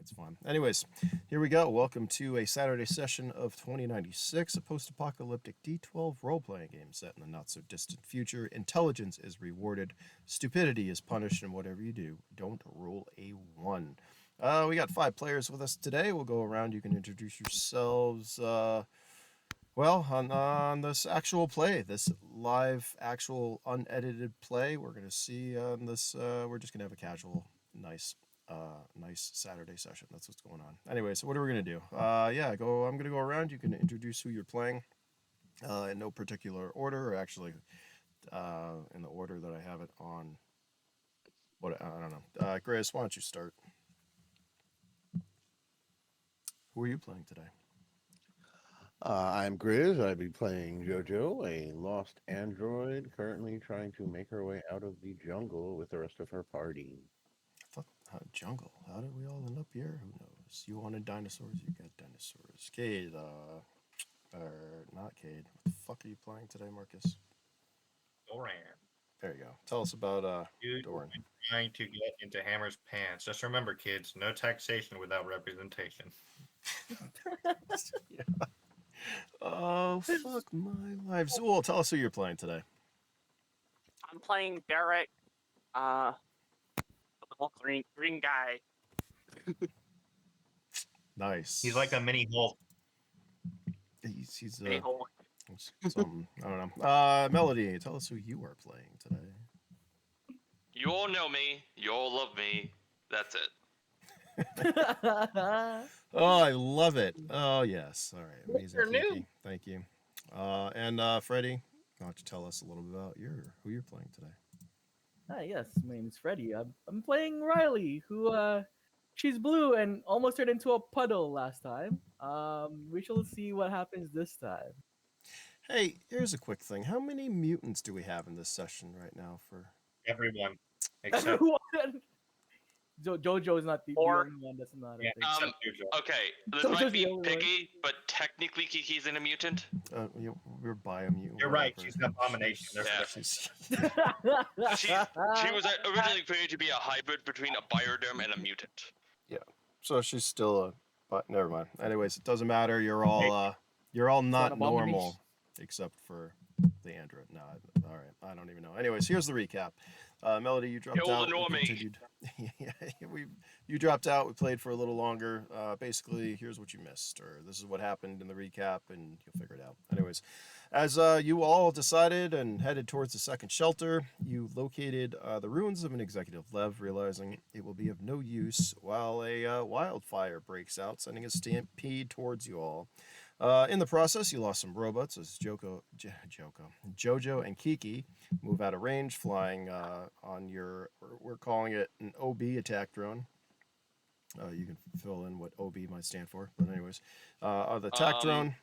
It's fun. Anyways, here we go. Welcome to a Saturday session of 2096, a post-apocalyptic D12 role-playing game set in the not-so-distant future. Intelligence is rewarded, stupidity is punished, and whatever you do, don't roll a 1. We got 5 players with us today. We'll go around. You can introduce yourselves. On this actual play, this live, actual, unedited play, we're going to see on this. We're just going to have a casual, nice Saturday session. That's what's going on. Anyway, so what are we going to do? I'm going to go around. You can introduce who you're playing in no particular order, or actually in the order that I have it on. What I don't know. Grace, why don't you start? Who are you playing today? I'm Grizz. I'll be playing JoJo, a lost android currently trying to make her way out of the jungle with the rest of her party. I thought jungle. How did we all end up here? Who knows? You wanted dinosaurs, you got dinosaurs. Cade, or not Cade. What the fuck are you playing today, Marcus? Doran. There you go. Tell us about Dude, Doran. trying to get into Hammer's pants. Just remember, kids, no taxation without representation. Yeah. Oh fuck my life. Zool, tell us who you're playing today. I'm playing Barrett, the little green guy. Nice. He's like a mini Hulk. He's Hey, Hulk. something. I don't know. Melody, tell us who you are playing today. You all know me. You all love me. That's it. Oh, I love it. Oh yes. All right. Amazing. Mr. New. Kiki. Thank you. And Freddie, why don't you tell us a little bit about who you're playing today? Hi, yes, my name is Freddie. I'm playing Riley, who she's blue and almost turned into a puddle last time. We shall see what happens this time. Hey, here's a quick thing. How many mutants do we have in this session right now for Everyone. Except, Everyone. Jojo is not the Or- only one that's not. yeah, I think. except JoJo. Okay, this So might just be the only one. picky, but technically Kiki's in a mutant. we're biomutant. You're right, whatever. she's an abomination. There's a Yeah. difference. She was originally created to be a hybrid between a bioderm and a mutant. So she's still a but never mind. Anyways, it doesn't matter. You're all not an normal abomination. except for the android. No, all right. I don't even know. Anyways, here's the recap. Melody, you dropped You'll out. ignore We me. continued. You dropped out. We played for a little longer. Basically, here's what you missed, or this is what happened in the recap, and you'll figure it out. Anyways, as you all decided and headed towards the second shelter, you located the ruins of an executive lev, realizing it will be of no use while a wildfire breaks out, sending a stampede towards you all. In the process, you lost some robots as Jojo, and Kiki move out of range, flying on your, we're calling it an OB attack drone. You can fill in what OB might stand for, but anyways, the attack drone.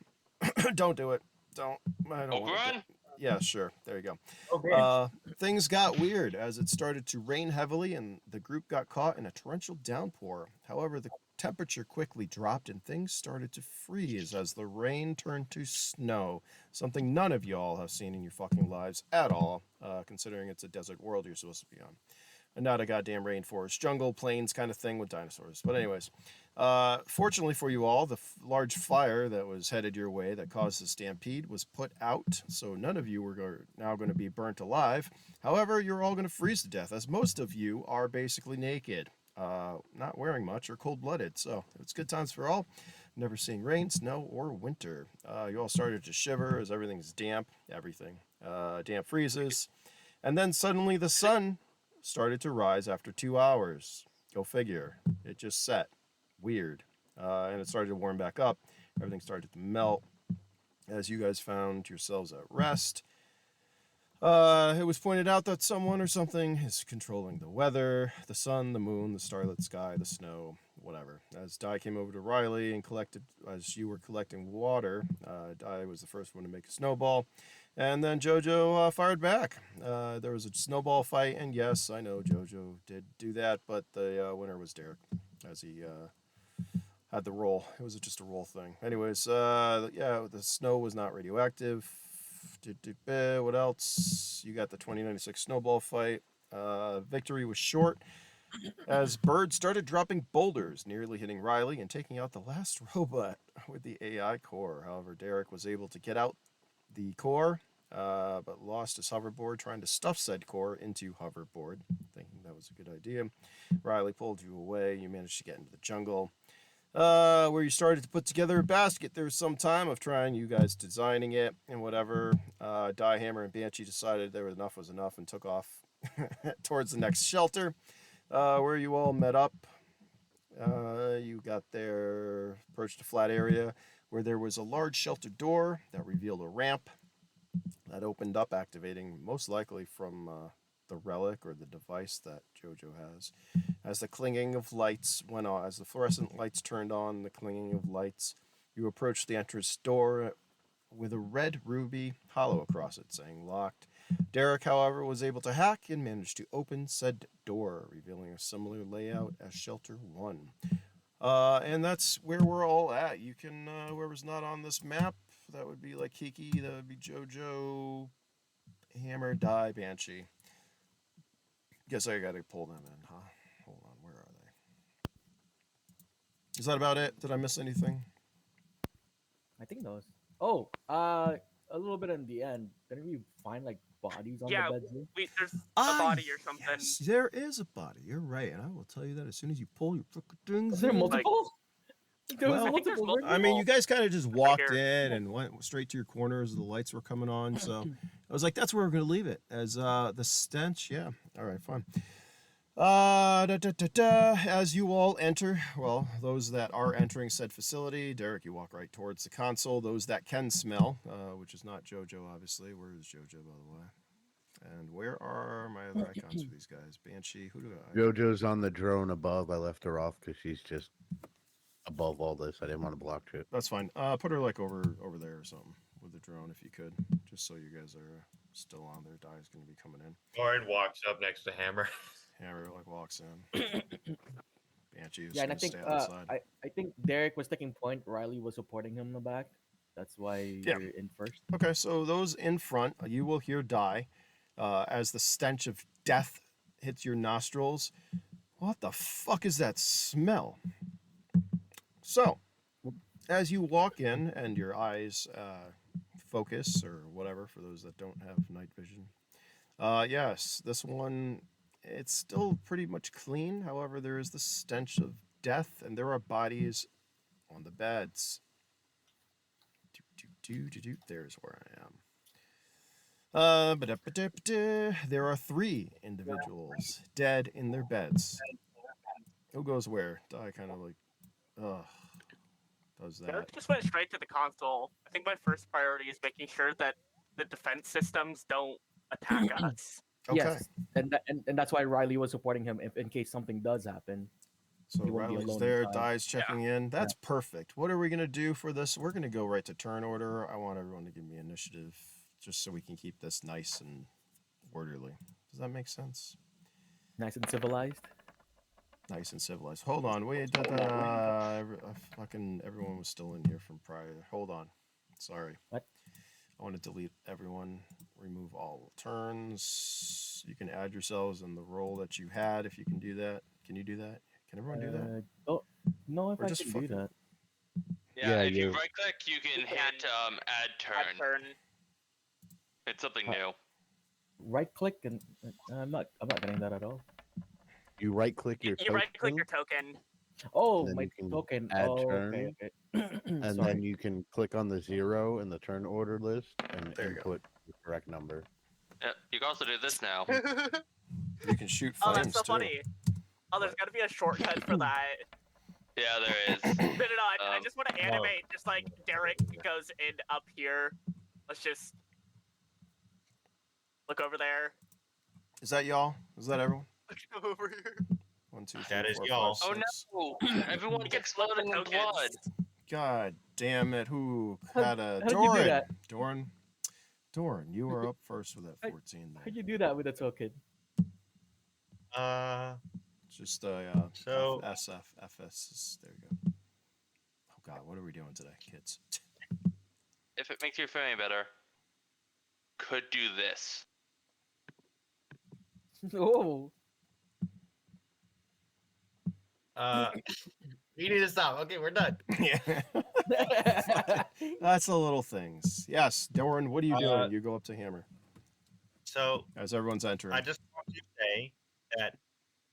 Don't do it. Don't. I don't want Oberon? Yeah, sure. There you go. Okay. Things got weird as it started to rain heavily and the group got caught in a torrential downpour. However, the temperature quickly dropped and things started to freeze as the rain turned to snow, something none of y'all have seen in your fucking lives at all, considering it's a desert world you're supposed to be on. And not a goddamn rainforest, jungle, plains kind of thing with dinosaurs. But anyways, fortunately for you all, the large fire that was headed your way that caused the stampede was put out, so none of you were now going to be burnt alive. However, you're all going to freeze to death, as most of you are basically naked, not wearing much or cold-blooded. So it's good times for all. Never seeing rain, snow, or winter. You all started to shiver as everything's damp. Damp freezes. And then suddenly the sun started to rise after 2 hours. Go figure. It just set. Weird. And it started to warm back up. Everything started to melt as you guys found yourselves at rest. It was pointed out that someone or something is controlling the weather, the sun, the moon, the starlit sky, the snow, whatever. As Dai came over to Riley and as you were collecting water, Dai was the first one to make a snowball. And then JoJo fired back. There was a snowball fight, and yes, I know JoJo did do that, but the winner was Derek, as he had the roll. It was just a roll thing. Anyways, the snow was not radioactive. What else? You got the 2096 snowball fight. Victory was short. as birds started dropping boulders, nearly hitting Riley and taking out the last robot with the AI core. However, Derek was able to get out the core, but lost his hoverboard trying to stuff said core into hoverboard, thinking that was a good idea. Riley pulled you away. You managed to get into the jungle, where you started to put together a basket. There was some time of trying, you guys designing it and whatever. Die Hammer and Banshee decided enough was enough and took off towards the next shelter, where you all met up. You got there, approached a flat area where there was a large shelter door that revealed a ramp that opened up, activating most likely from the relic or the device that Jojo has. As the clinging of lights went on, as the fluorescent lights turned on, the clinging of lights, you approached the entrance door with a red ruby hollow across it saying locked. Derek, however, was able to hack and managed to open said door, revealing a similar layout as Shelter 1. And that's where we're all at. You can, whoever's not on this map, that would be like Kiki, that would be Jojo, Hammer, Die, Banshee. Guess I gotta pull them in, huh? Hold on, where are they? Is that about it? Did I miss anything? I think those. Oh, a little bit in the end. Didn't we find like bodies on Yeah, the beds? Here? there's a body or something. Yes, there is a body. You're right, and I will tell you that as soon as you pull your frickin' things Is there in. multiple? There was Well, I think there's multiple. I mean, you guys kind of just walked here. in and went straight to your corners. The lights were coming on, so I was like, "That's where we're gonna leave it." As the stench, yeah. All right, fine. As you all enter, well, those that are entering said facility, Derek, you walk right towards the console. Those that can smell, which is not Jojo, obviously. Where is Jojo, by the way? And where are my other icons for these guys? Banshee, who do I? JoJo's on the drone above. I left her off because she's just above all this. I didn't want to block shit. That's fine. Put her like over there or something with the drone if you could, just so you guys are still on there. Die is going to be coming in. Lauren walks up next to Hammer. Hammer like walks in. Banshee is Yeah, and I going to think stay outside. I think Derek was taking point. Riley was supporting him in the back. That's why Yeah. you're in first. Okay, so those in front, you will hear Die as the stench of death hits your nostrils. What the fuck is that smell? So, as you walk in and your eyes focus or whatever for those that don't have night vision, yes, this one, it's still pretty much clean. However, there is the stench of death and there are bodies on the beds. There's where I am. There are 3 individuals dead in their beds. Who goes where? Die kind of like, does Derek that. just went straight to the console. I think my first priority is making sure that the defense systems don't attack us. Okay. Yes, and that's why Riley was supporting him if in case something does happen. So He won't be Riley's alone there, inside. Die's checking in. That's perfect. What are we going to do for this? We're going to go right to turn order. I want everyone to give me initiative just so we can keep this nice and orderly. Does that make sense? Nice and civilized. Nice and civilized. Hold on. Wait. Fucking everyone was still in here from prior. Hold on. Sorry. What? I want to delete everyone. Remove all turns. You can add yourselves in the role that you had if you can do that. Can you do that? Can everyone do that? Oh no, if Or I just can do fucking- that. Yeah, if you you- right click, you can hit add Add turn. turn. It's something new. Right click and I'm not getting that at all. You right click your You right click token, your token. Oh, then my you can token. add Oh, turn, okay. and Sorry. then you can click on the 0 in the turn order list and There you go. input the correct number. Yep, you can also do this now. You can shoot Oh, flames that's so too. funny. Oh, there's got to be a shortcut for that. Yeah, there is. No, I just want to no. animate just like Derek goes in up here. Let's just look over there. Is that y'all? Is that everyone? Look over here. 1, 2, 3, That is 4, 5, y'all. Oh 6. no! Everyone's You can flip the exploding in tokens. blood. God damn it! Who How- had a how'd you do Doran? that? Doran, you were up first with that How- 14 there. How'd you do that with a token? Just So- FS. There you go. Oh God, what are we doing today, kids? If it makes you feel any better, could do this. Oh, You need to stop. Okay, we're done. Yeah. That's the little things. Yes, Doran, what are you doing? You go up to Hammer So as everyone's entering. I just want to say that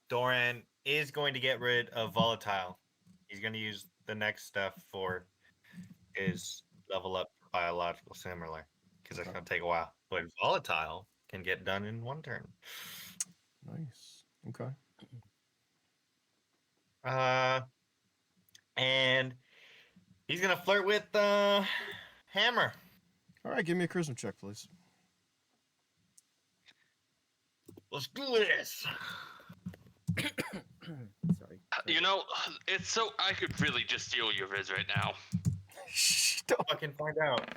Doran is going to get rid of volatile. He's going to use the next stuff for his level up biological similar because it's going to take a while. But volatile can get done in one turn. Nice. Okay. And he's going to flirt with Hammer. All right, give me a charisma check, please. Let's do this. Sorry. You know, it's so I could really just steal your Riz right now. Fucking find out.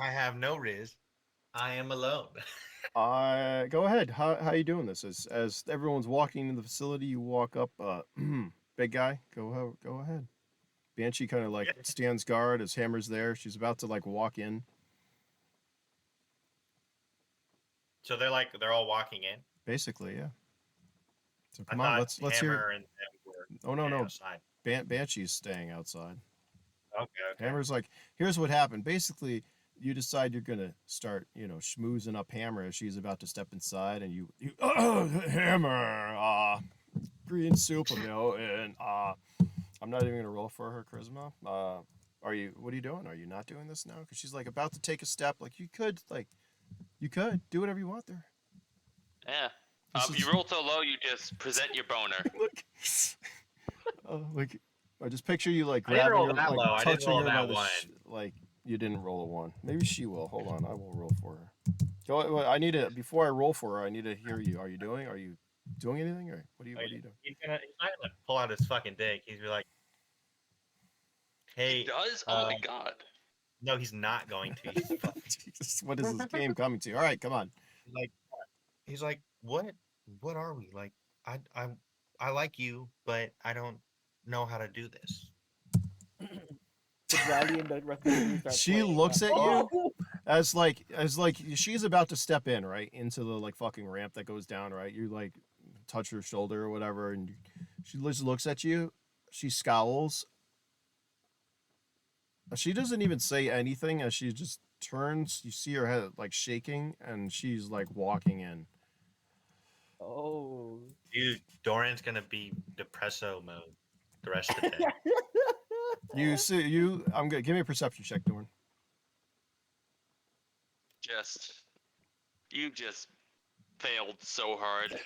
I have no Riz. I am alone. Go ahead. How you doing this? As everyone's walking into the facility, you walk up. Big guy, go ahead. Banshee kind of like stands guard as Hammer's there. She's about to like walk in. So they're all walking in. Basically, yeah. So I come on, thought let's hear. Hammer and them were Oh no. outside. Banshee's staying outside. Okay. Hammer's like, here's what happened. Basically, you decide you're gonna start, schmoozing up Hammer as she's about to step inside, and you Hammer, green soup, and I'm not even gonna roll for her charisma. What are you doing? Are you not doing this now? Because she's like about to take a step. Like you could do whatever you want there. Yeah. This If you roll so low, you just present your boner. Look, I just picture you like I didn't grabbing roll her, that like low. I didn't touching roll her by that the one. like you didn't roll a 1. Maybe she will. Hold on, I will roll for her. Go. I need to before I roll for her. I need to hear you. Are you doing anything, or what are you doing? He's not gonna pull out his fucking dick. He's be like, "Hey, He does? Oh my god. no, he's not going to." Jesus, what is this game coming to? All right, come on. He's like, "What are we like? I like you, but I don't know how to do this." Did Riley and the rest of the group start She playing, looks at you Oh! as like she's about to step in right into the like fucking ramp that goes down. Right, you like touch her shoulder or whatever, and she just looks at you. She scowls. She doesn't even say anything as she just turns. You see her head like shaking, and she's like walking in. Oh. Dude, Doran's gonna be depresso mode the rest of the day. You see, I'm gonna give me a perception check, Dorn. You just failed so hard.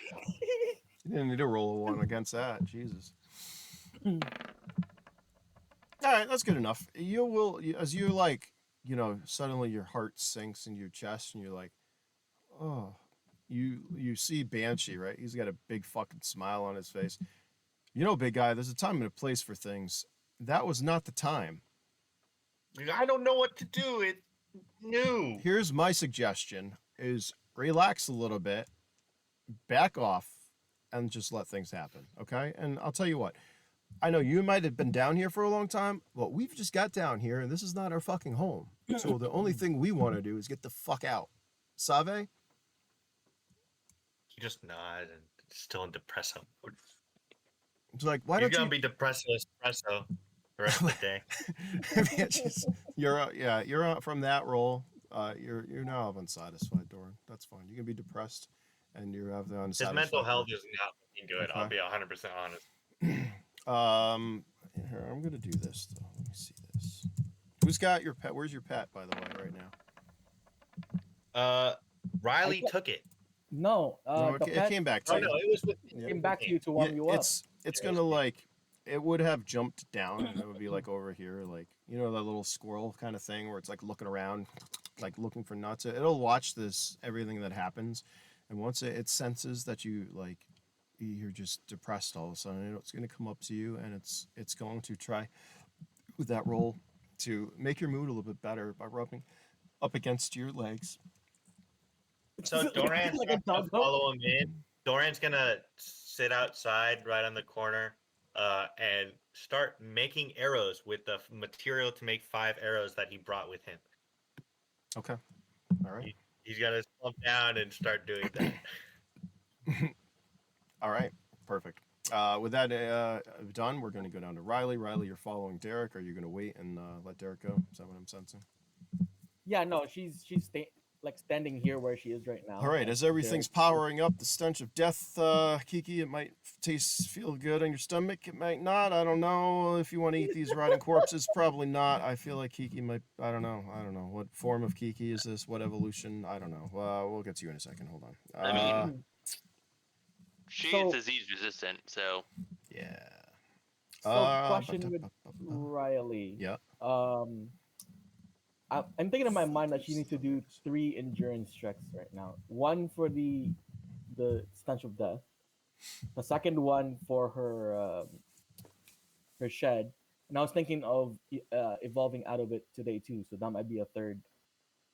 You didn't need to roll a 1 against that. Jesus. All right, that's good enough. As you like, suddenly your heart sinks in your chest, and you're like, oh. You see Banshee, right? He's got a big fucking smile on his face. Big guy, there's a time and a place for things. That was not the time. I don't know what to do. It's new. Here's my suggestion is relax a little bit, back off, and just let things happen, okay? And I'll tell you what, I know you might have been down here for a long time, but we've just got down here, and this is not our fucking home. So the only thing we want to do is get the fuck out. Save? He just nods and still in depresso mode. It's like, why He's don't gonna you... be depresso espresso the rest of the day. You're out from that roll. You're now unsatisfied, Doran. That's fine. You can be depressed, and you have the unsatisfied. His mental health is not looking good. Okay. I'll be 100% honest. Here, I'm gonna do this though. Let me see this. Who's got your pet? Where's your pet, by the way, right now? Riley took it. No, No, the it pet came back to Oh you. no, it was with Yeah. came back to you to warm you up. It's Yeah, gonna it's me. like it would have jumped down, and it would be like over here, like that little squirrel kind of thing where it's like looking around, like looking for nuts. It'll watch everything that happens, and once it senses that you're just depressed all of a sudden, it's gonna come up to you, and it's going to try with that roll to make your mood a little bit better by rubbing up against your legs. So Doran's Like a not gonna doggo? follow him in. Doran's gonna sit outside right on the corner and start making arrows with the material to make 5 arrows that he brought with him. Okay. All right. He's gonna slump down and start doing that. All right. Perfect. With that done, we're going to go down to Riley. Riley, you're following Derek. Are you going to wait and let Derek go? Is that what I'm sensing? Yeah, no, she's like standing here where she is right now. All right, like, as everything's Derek- powering up, the stench of death, Kiki, it might feel good on your stomach. It might not. I don't know if you want to eat these rotting corpses. Probably not. I feel like Kiki might. I don't know. What form of Kiki is this? What evolution? I don't know. We'll get to you in a second. Hold on. I mean, she so- is disease resistant, so yeah. So, question with Riley. Yeah. I'm thinking in my mind that she needs to do 3 endurance checks right now. One for the stench of death. The second one for her shed. And I was thinking of evolving out of it today too. So that might be a third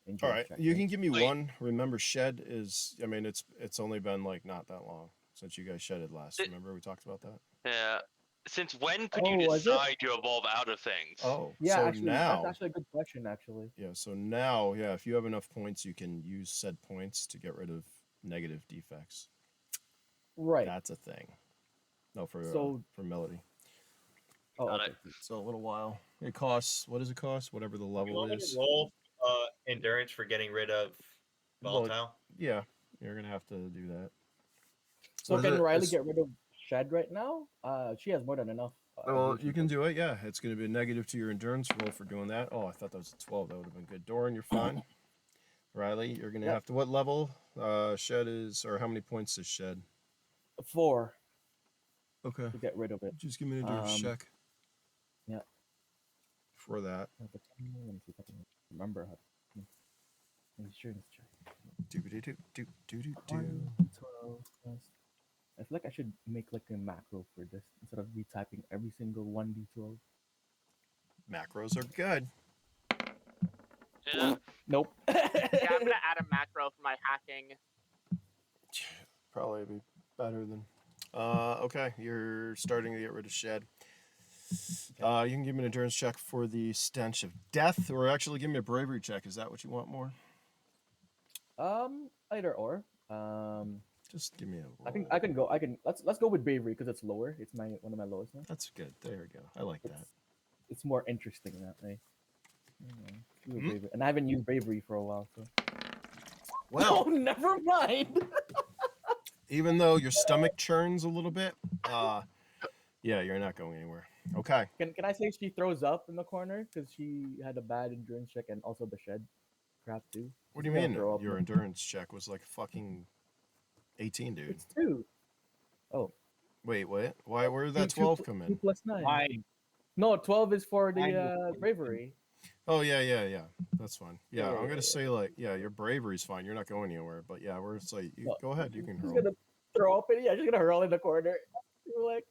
endurance All right, check. you can give me Wait. one. Remember, shed is. I mean, it's only been like not that long since you guys shedded last. Remember we talked about that. yeah. Since when could Oh, you was it? decide to evolve out of things? Oh, Yeah, so actually, now. that's actually a good question. Actually, Yeah, so now, yeah, if you have enough points, you can use said points to get rid of negative defects. right. That's a thing. No, So- for Melody. Oh, Got okay. it. So a little while. It costs. What does it cost? Whatever the You level want me to is. roll endurance for getting rid of Well, volatile? Yeah, you're gonna have to do that. So What is can it? Riley It's- get rid of shed right now? She has more than enough. Well, evolution you can points. do it. Yeah, it's gonna be a negative to your endurance roll for doing that. Oh, I thought that was a 12. That would have been good. Doran, you're fine. Riley, you're gonna Yep. have to. What level? Shed is, or how many points is shed? 4 Okay. to get rid of it. Just give me an endurance check. yeah. For that. Let me see if I can remember how to. Insurance check. Do. 1d12 plus. I feel like I should make like a macro for this instead of retyping every single 1d12. Macros are good. Yeah. Nope. Yeah, I'm gonna add a macro for my hacking. Probably be better than. Okay, you're starting to get rid of shed. You can give me an endurance check for the stench of death, or actually give me a bravery check. Is that what you want more? Either or. Just give me a roll. I can go. Let's go with bravery because it's lower. It's one of my lowest now. That's good. There we go. I like that. It's more interesting that way. Do a Hmm? bravery. And I haven't used bravery for a while, so. Well, Oh, never mind. even though your stomach churns a little bit, yeah, you're not going anywhere. Okay. Can I say she throws up in the corner because she had a bad endurance check and also the shed crap too? What do you She's gonna mean? throw up Your in- endurance check was like fucking 18, dude. It's 2. Oh. Wait, what? Why? Where did that Two- 12 two- come 2 in? plus 9. Why? No, 12 is for Mine the was bravery. Oh yeah. That's fine. Yeah, Yeah, I'm gonna yeah, say like, yeah, your bravery's fine. You're not going anywhere. But yeah, where it's like, No, go ahead, you can She's hurl. gonna throw up and yeah, she's gonna hurl in the corner. You're like,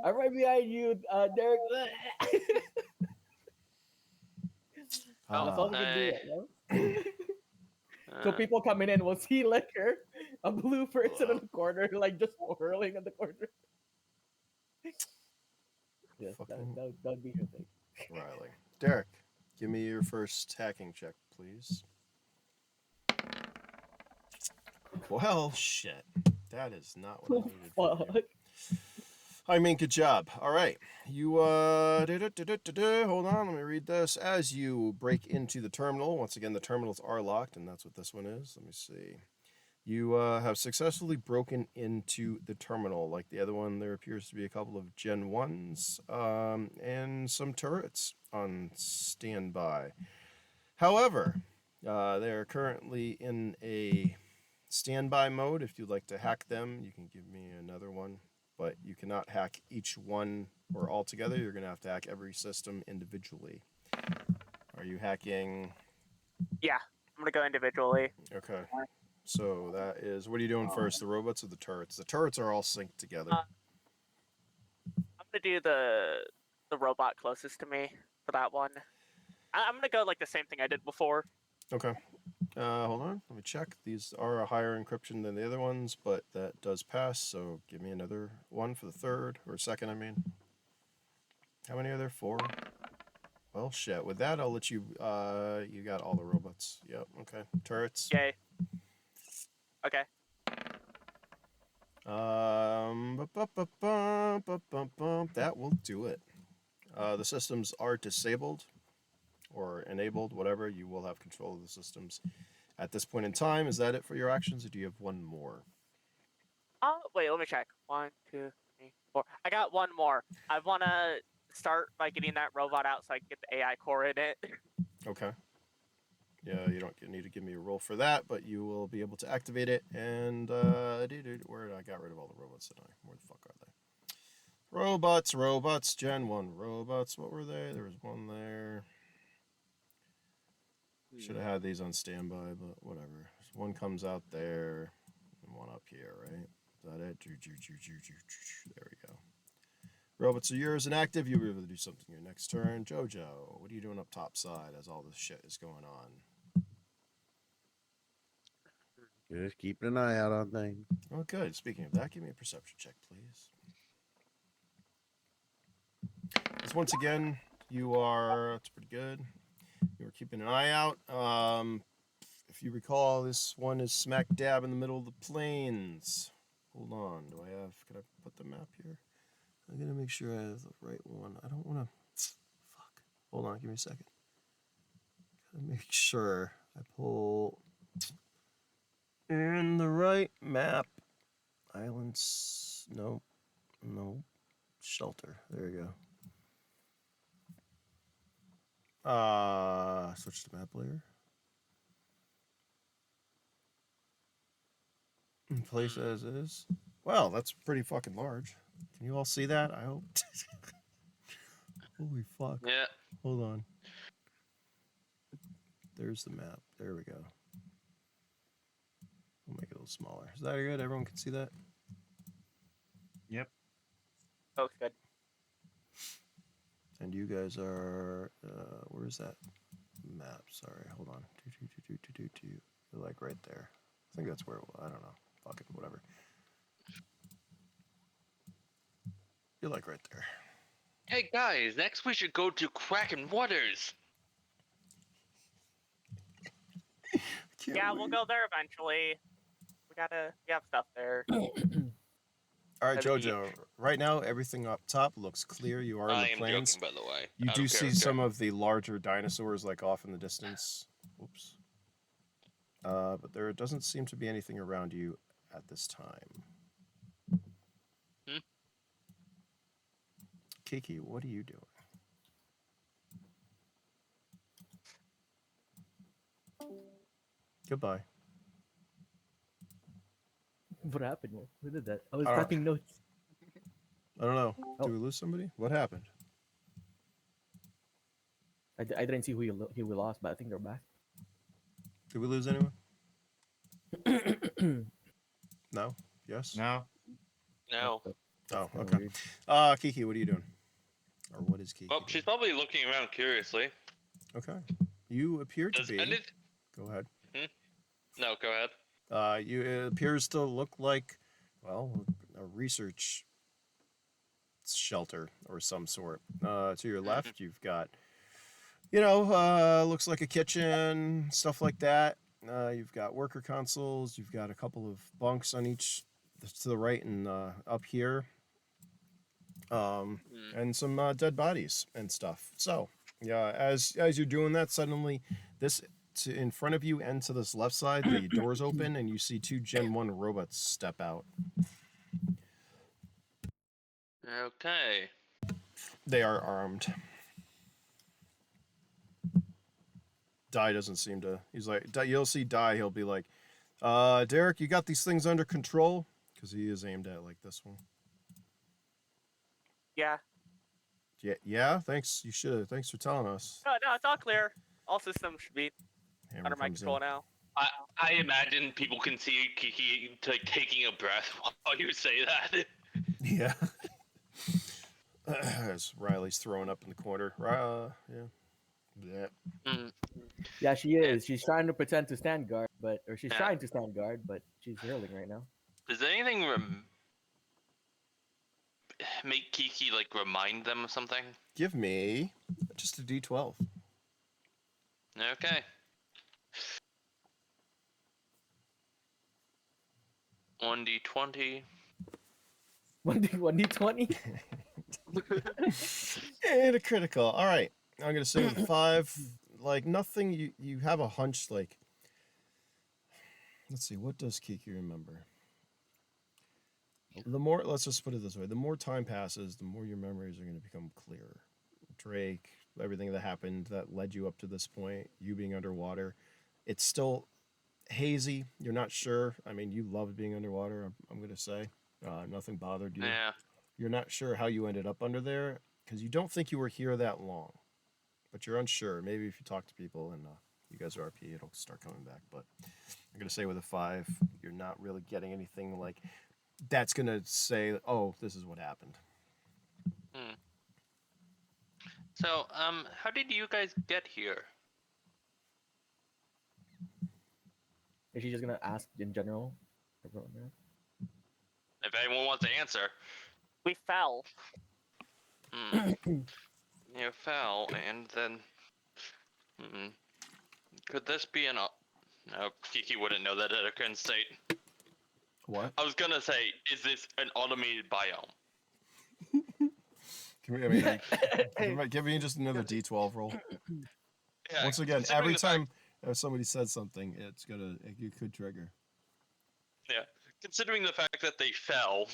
I'm right behind you, Derek. That's all we can do. Right now. So people coming in will see like a blue person in the corner, like just whirling in the corner. Yes, Fucking- that'd be her thing. Riley. Derek, give me your first hacking check, please. Well, shit. That is not what I needed from you. Fuck. I mean, good job. All right. You, hold on, let me read this. As you break into the terminal, once again, the terminals are locked, and that's what this one is. Let me see. You have successfully broken into the terminal. Like the other one, there appears to be a couple of Gen 1s and some turrets on standby. However, they are currently in a standby mode. If you'd like to hack them, you can give me another one. But you cannot hack each one or all together. You're going to have to hack every system individually. Are you hacking? Yeah, I'm gonna go individually. Okay. So that is, what are you doing first, the robots or the turrets? The turrets are all synced together. I'm gonna do the robot closest to me for that one. I'm gonna go like the same thing I did before. Okay. Hold on. Let me check. These are a higher encryption than the other ones, but that does pass. So give me another one for the third, or second, I mean. How many are there? 4? Well, shit. With that, I'll let you, you got all the robots. Yep. Okay. Turrets. Yay. Okay. That will do it. The systems are disabled or enabled, whatever. You will have control of the systems at this point in time. Is that it for your actions, or do you have one more? Wait, let me check. 1, 2, 3, 4. I got one more. I want to start by getting that robot out so I can get the AI core in it. Okay. Yeah, you don't need to give me a roll for that, but you will be able to activate it. And where did I got rid of all the robots tonight? Where the fuck are they? Robots, Gen 1 robots. What were they? There was one there. Should have had these on standby, but whatever. One comes out there and one up here, right? Is that it? There we go. Robots are yours and active. You'll be able to do something your next turn. Jojo, what are you doing up top side as all this shit is going on? Just keeping an eye out on things. Oh, good. Speaking of that, give me a perception check, please. Because once again, it's pretty good. You are keeping an eye out. If you recall, this one is smack dab in the middle of the plains. Hold on. Can I put the map here? I'm going to make sure I have the right one. I don't want to... Fuck. Hold on. Give me a second. Gotta make sure I pull in the right map. Islands. No. Shelter. There you go. Switch to map layer. Place as is. Well, that's pretty fucking large. Can you all see that? I hope. Holy fuck. Yeah. Hold on. There's the map. There we go. We'll make it a little smaller. Is that good? Everyone can see that? Yep. Looks good. And you guys are... where's that map? Sorry, hold on. You're like right there. I think that's where... I don't know. Fuck it, whatever. You're like right there. Hey guys, next we should go to Kraken Waters. Yeah, we'll go there eventually. We have stuff there. All right, Gotta eat. Jojo. Right now, everything up top looks clear. You are in I the am plains. joking, by the way. You Out do of see character. some of the larger dinosaurs like off in the distance. Oops. But there doesn't seem to be anything around you at this time. Hmm? Kiki, what are you doing? Goodbye. What happened? Who did that? I was I don't- typing notes. I don't know. Oh. Did we lose somebody? What happened? I didn't see who we lost, but I think they're back. Did we lose anyone? No? Yes? No. No. Oh, Kinda okay. weird. Kiki, what are you doing? Or what is Kiki Oh, doing? she's probably looking around curiously. Okay. You appear to Does be... Bennett? Go ahead. No, go ahead. It appears to look like, well, a research shelter or some sort. To your left, you've got, looks like a kitchen, stuff like that. You've got worker consoles. You've got a couple of bunks on each, to the right and up here, and some dead bodies and stuff. So, yeah, as you're doing that, suddenly in front of you and to this left side, the doors open and you see two Gen 1 robots step out. Okay. They are armed. Dai doesn't seem to. He's like, you'll see Dai, he'll be like, Derek, you got these things under control? Because he is aimed at like this one. Yeah. Yeah, thanks. You should have. Thanks for telling us. No, it's all clear. All systems should be Hammer under my comes control in. now. I imagine people can see Kiki taking a breath while you say that. Yeah. As Riley's throwing up in the corner. Yeah. Mm. Yeah, she is. She's trying to pretend to stand guard, she's Yeah. trying to stand guard, but she's hurling right now. Does anything make Kiki remind them of something? Give me just a D12. Okay. 1d20. 1d20. And a critical. All right. I'm going to say with 5, like nothing, you have a hunch, like, let's see, what does Kiki remember? The more, let's just put it this way, the more time passes, the more your memories are going to become clearer. Drake, everything that happened that led you up to this point, you being underwater, it's still hazy. You're not sure. I mean, you loved being underwater, I'm going to say. Nothing bothered you. Yeah. You're not sure how you ended up under there because you don't think you were here that long, but you're unsure. Maybe if you talk to people and you guys are RP, it'll start coming back. But I'm going to say with a 5, you're not really getting anything like that's going to say, oh, this is what happened. Hmm. So, how did you guys get here? Is she just gonna ask in general? Everyone there? If anyone wants to answer. We fell. Hmm. You fell, and then. Hmm. Could this be an? No, Kiki wouldn't know that at a current state. What? I was gonna say, is this an automated biome? Can we, I mean, give me just another D12 roll. Yeah, Once again, considering every the fact- time somebody says something, it could trigger. Yeah, considering the fact that they fell,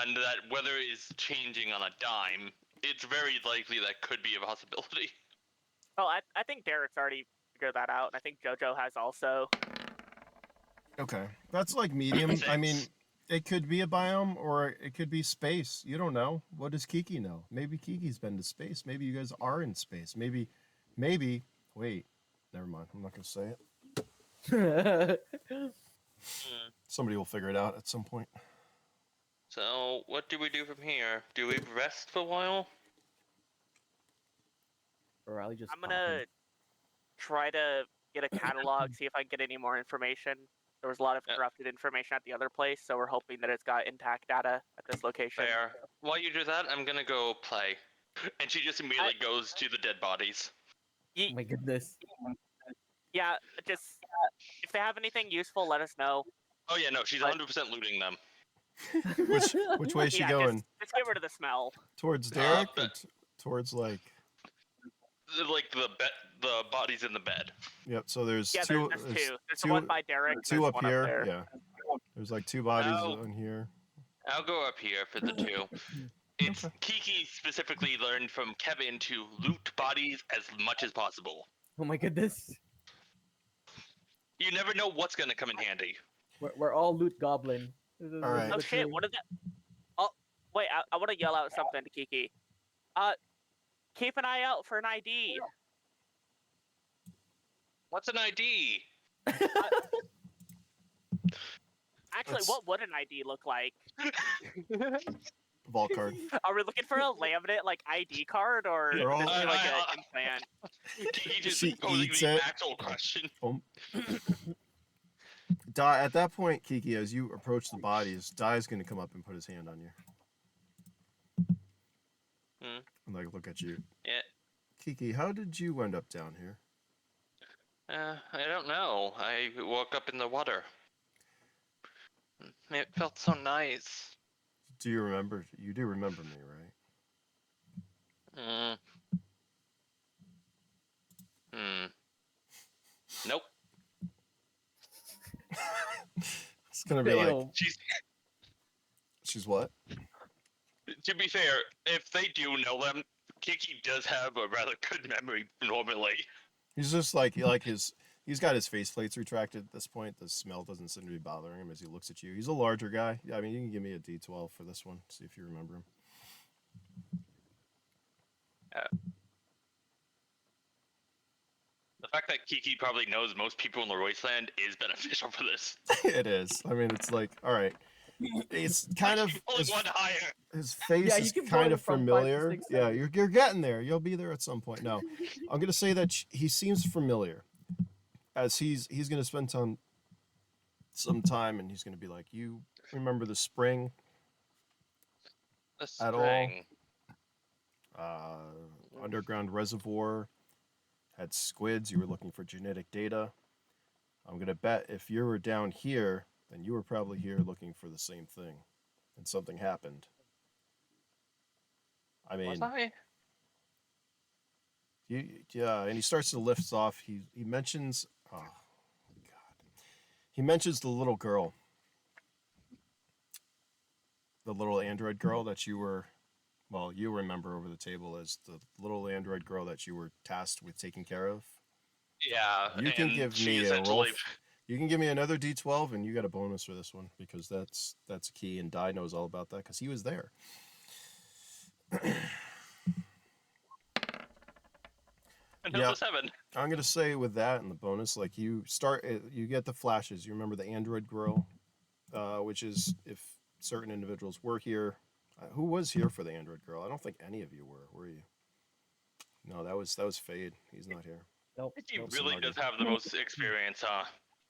and that weather is changing on a dime, it's very likely that could be a possibility. Oh, I think Derek's already figured that out, and I think JoJo has also. Okay, that's like medium. I mean, Thanks. it could be a biome or it could be space. You don't know. What does Kiki know? Maybe Kiki's been to space. Maybe you guys are in space. Maybe. Wait, never mind. I'm not gonna say it. Hmm. Somebody will figure it out at some point. So, what do we do from here? Do we rest for a while? Or I'll just. I'm gonna try to get a catalog, see if I can get any more information. There was a lot of Yeah. corrupted information at the other place, so we're hoping that it's got intact data at this location. Fair. While you do that, I'm gonna go play. And she just immediately goes to the dead bodies. Oh my goodness. Yeah, just if they have anything useful, let us know. Oh yeah, no, she's But- 100% looting them. Which way is she Yeah, going? just get rid of the smell. Towards Derek or but- towards like? Like the bodies in the bed. Yep. So there's Yeah, two. there's two. There's two, the one by Derek. And two there's up one here. Up there. Yeah. There's like 2 bodies Oh. on here. I'll go up here for the 2. It's Okay. Kiki specifically learned from Kevin to loot bodies as much as possible. Oh my goodness. You never know what's gonna come in handy. We're all loot goblin. All right. Oh shit! What is that? Oh wait, I want to yell out something to Kiki. Keep an eye out for an ID. What's an ID? Actually, That's- what would an ID look like? Vault card. Are we looking for a laminate like ID card, or They're all- is it like an implant? Kiki just She posing eats the it. actual question. At that point, Kiki, as you approach the bodies, Dai's gonna come up and put his hand on you. Hmm. And like look at you. Yeah. Kiki, how did you end up down here? I don't know. I woke up in the water. It felt so nice. Do you remember? You do remember me, right? Nope. It's gonna be like, Fail. she's what? To be fair, if they do know them, Kiki does have a rather good memory normally. He's just he's got his face plates retracted at this point. The smell doesn't seem to be bothering him as he looks at you. He's a larger guy. I mean, you can give me a D12 for this one. See if you remember him. The fact that Kiki probably knows most people in the Royceland is beneficial for this. It is. I mean, it's like, all right. It's kind of Only one higher. his face Yeah, you is keep kind going of from 5 to familiar. 6, Yeah, 7. you're getting there. You'll be there at some point. No, I'm gonna say that he seems familiar, as he's gonna spend some time, and he's gonna be like, you remember the spring? The At all. spring. Underground reservoir had squids. You were looking for genetic data. I'm gonna bet if you were down here, then you were probably here looking for the same thing. and something happened. I Was mean, I? yeah, and he starts to lift off. He mentions, oh God, he mentions the little girl, the little android girl that you were, well, you remember over the table as the little android girl that you were tasked with taking care of. Yeah, You can and give she me a roll. essentially. You can give me another D12, and you got a bonus for this one because that's key. And Di knows all about that because he was there. Another Yeah, 7. I'm gonna say with that and the bonus, like you get the flashes. You remember the android girl, which is if certain individuals were here. Who was here for the android girl? I don't think any of you were you? No, that was Fade. He's not here. Nope. He Nope. really Smarty. does have the most experience, huh?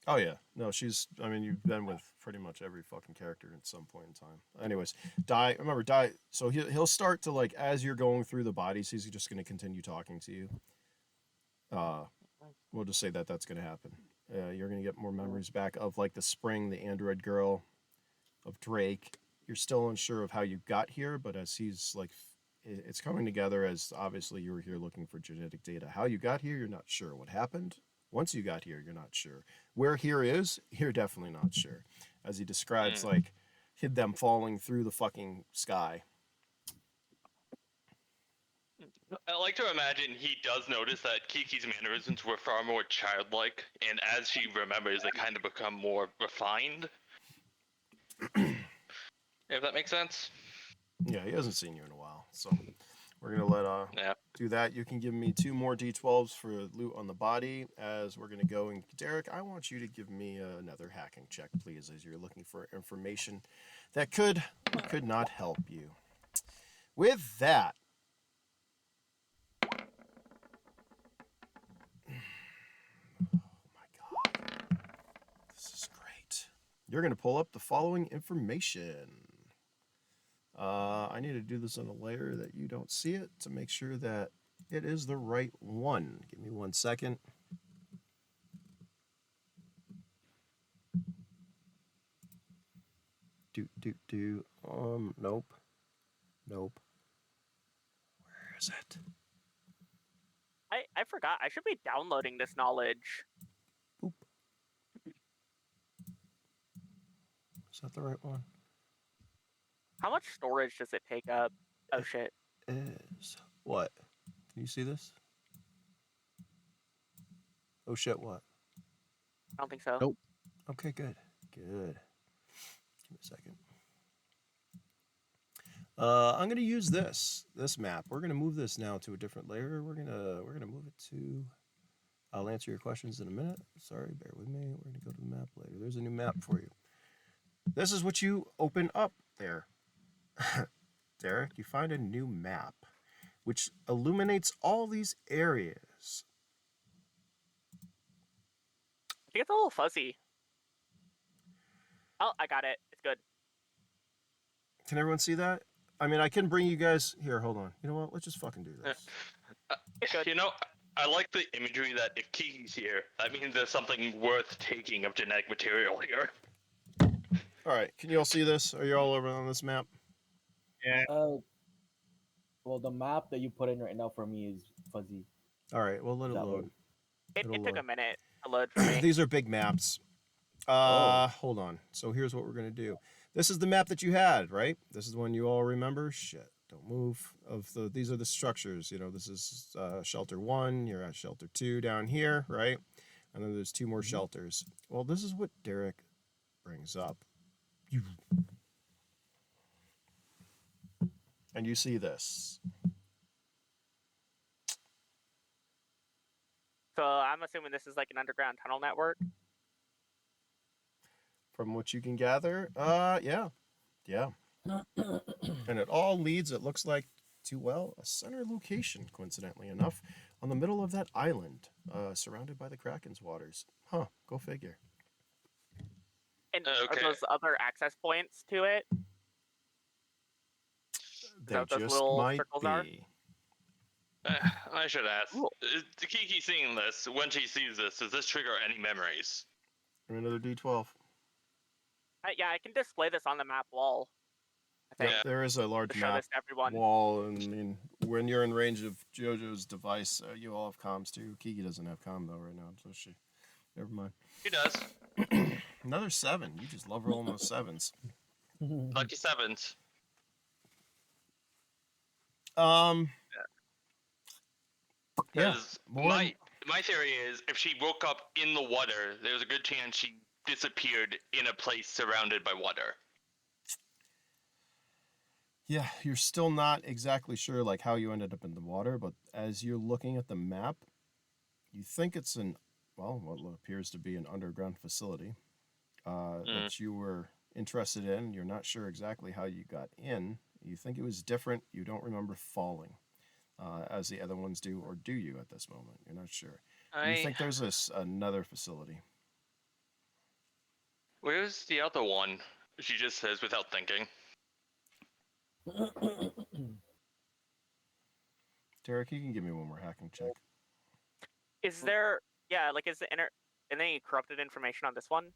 Oh yeah, no, she's. I mean, you've been with pretty much every fucking character at some point in time. Anyways, Remember, So he'll start to like as you're going through the bodies, he's just going to continue talking to you. We'll just say that that's going to happen. You're going to get more memories back of like the spring, the android girl, of Drake. You're still unsure of how you got here, but as he's like, it's coming together as obviously you were here looking for genetic data. How you got here, you're not sure. What happened? Once you got here, you're not sure. Where here is, you're definitely not sure. As he describes, like, hid them falling through the fucking sky. I like to imagine he does notice that Kiki's mannerisms were far more childlike, and as she remembers, they kind of become more refined. If that makes sense. Yeah, he hasn't seen you in a while, so we're gonna let Yeah. do that. You can give me 2 more d12s for loot on the body. As we're gonna go and Derek, I want you to give me another hacking check, please, as you're looking for information that could or could not help you. With that, oh my God, this is great. You're gonna pull up the following information. I need to do this on a layer that you don't see it to make sure that it is the right one. Give me 1 second. Nope. Nope. Where is it? I forgot. I should be downloading this knowledge. Boop. Is that the right one? How much storage does it take up? Oh shit. Is what? Can you see this? Oh shit, what? I don't think so. Nope. Okay, good. Good. Give me a second. I'm gonna use this map. We're gonna move this now to a different layer. We're gonna move it to. I'll answer your questions in a minute. Sorry, bear with me. We're gonna go to the map later. There's a new map for you. This is what you open up there. Derek, you find a new map which illuminates all these areas. I think it's a little fuzzy. Oh, I got it. It's good. Can everyone see that? I mean, I can bring you guys here. Hold on. You know what? Let's just fucking do this. It's good. You know, I like the imagery that if Kiki's here, that means there's something worth taking of genetic material here. All right. Can you all see this? Are you all over on this map? Yeah. Well, the map that you put in right now for me is fuzzy. All right. Well, let it That load. one. It It'll took a load. minute to load for me. These are big maps. Oh. Hold on. So here's what we're gonna do. This is the map that you had, right? This is the one you all remember. Shit. Don't move. These are the structures. You know, this is shelter 1. You're at shelter 2 down here, right? And then there's 2 more shelters. Well, this is what Derek brings up. And you see this. So I'm assuming this is like an underground tunnel network. From what you can gather, yeah. And it all leads, it looks like, to, well, a center location, coincidentally enough, on the middle of that island, surrounded by the Kraken's waters. Huh, go figure. And Okay. are those other access points to it? They what those just little might circles be. are? I should ask. Cool. Is Kiki seeing this? When she sees this, does this trigger any memories? And another D12. Yeah, I can display this on the map wall. I think Yep, there is a large to show map this to everyone. wall, and I mean, when you're in range of JoJo's device, you all have comms too. Kiki doesn't have comm though right now, does she? Never mind. He does. Another 7. You just love rolling those 7s. Lucky sevens. Yeah. Because more- my theory is, if she woke up in the water, there's a good chance she disappeared in a place surrounded by water. Yeah, you're still not exactly sure like how you ended up in the water, but as you're looking at the map, you think it's what appears to be an underground facility that you were interested in. You're not sure exactly how you got in. You think it was different. You don't remember falling as the other ones do, or do you at this moment? You're not sure. You think there's another facility. Where's the other one? She just says without thinking. Derek, you can give me one more hacking check. Is there, is there any corrupted information on this one?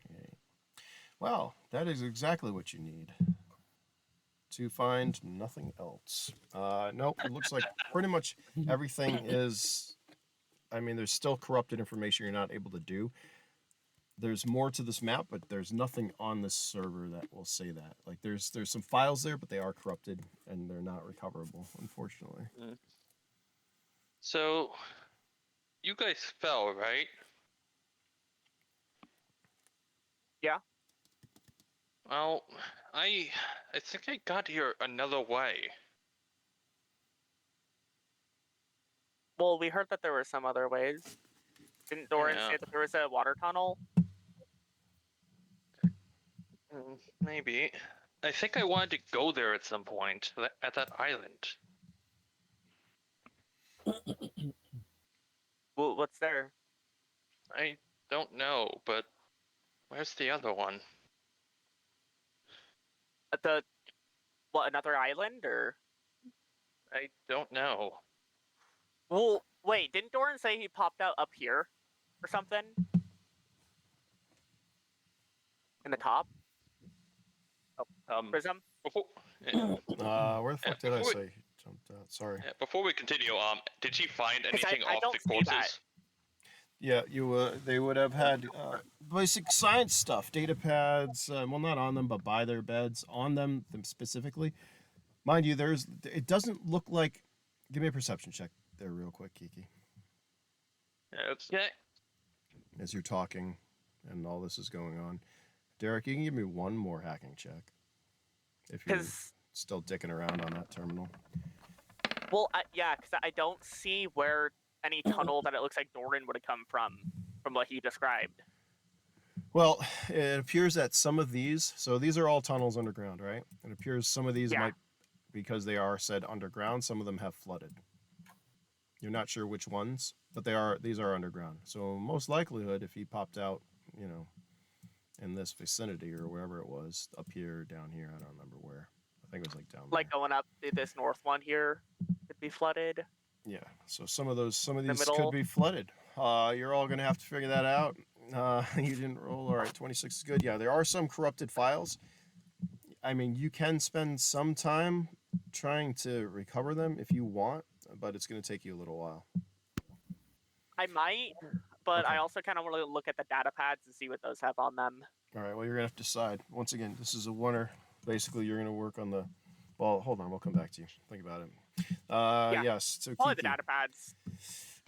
28. Well, that is exactly what you need to find nothing else. Nope, it looks like pretty much everything is. I mean, there's still corrupted information you're not able to do. There's more to this map, but there's nothing on this server that will say that. Like, there's some files there, but they are corrupted and they're not recoverable, unfortunately. So, you guys fell, right? Yeah. Well, I think I got here another way. Well, we heard that there were some other ways. Didn't Doran say that there was a water tunnel? Maybe. I think I wanted to go there at some point, at that island. Well, what's there? I don't know, but where's the other one? Another island, or? I don't know. Well, wait, didn't Doran say he popped out up here or something? In the top? Prism? Before, Where the fuck did I say he jumped out? Sorry. before we continue, did she find 'Cause anything I off don't the see that. corpses? Yeah, they would have had basic science stuff, data pads. Well, not on them, but by their beds, on them specifically. Mind you, it doesn't look like. Give me a perception check there, real quick, Kiki. Okay. As you're talking, and all this is going on, Derek, you can give me one more hacking check. If you're still dicking around on that terminal. Well, because I don't see where any tunnel that it looks like Doran would have come from what he described. Well, it appears that some of these, so these are all tunnels underground, right? It appears some of these might, because they are said underground, some of them have flooded. You're not sure which ones, but these are underground. So most likelihood, if he popped out, in this vicinity or wherever it was, up here, down here, I don't remember where. I think it was like down there. Like going up this north one here could be flooded. Yeah, so some of these could be flooded. You're all gonna have to figure that out. You didn't roll. All right, 26 is good. Yeah, there are some corrupted files. I mean, you can spend some time trying to recover them if you want, but it's gonna take you a little while. I might, but I also kind of want to look at the data pads and see what those have on them. All right, well, you're gonna have to decide. Once again, this is a winner. Basically, you're gonna work on the. Well, hold on, we'll come back to you. Think about it. Yes, so Probably Kiki. the data pads.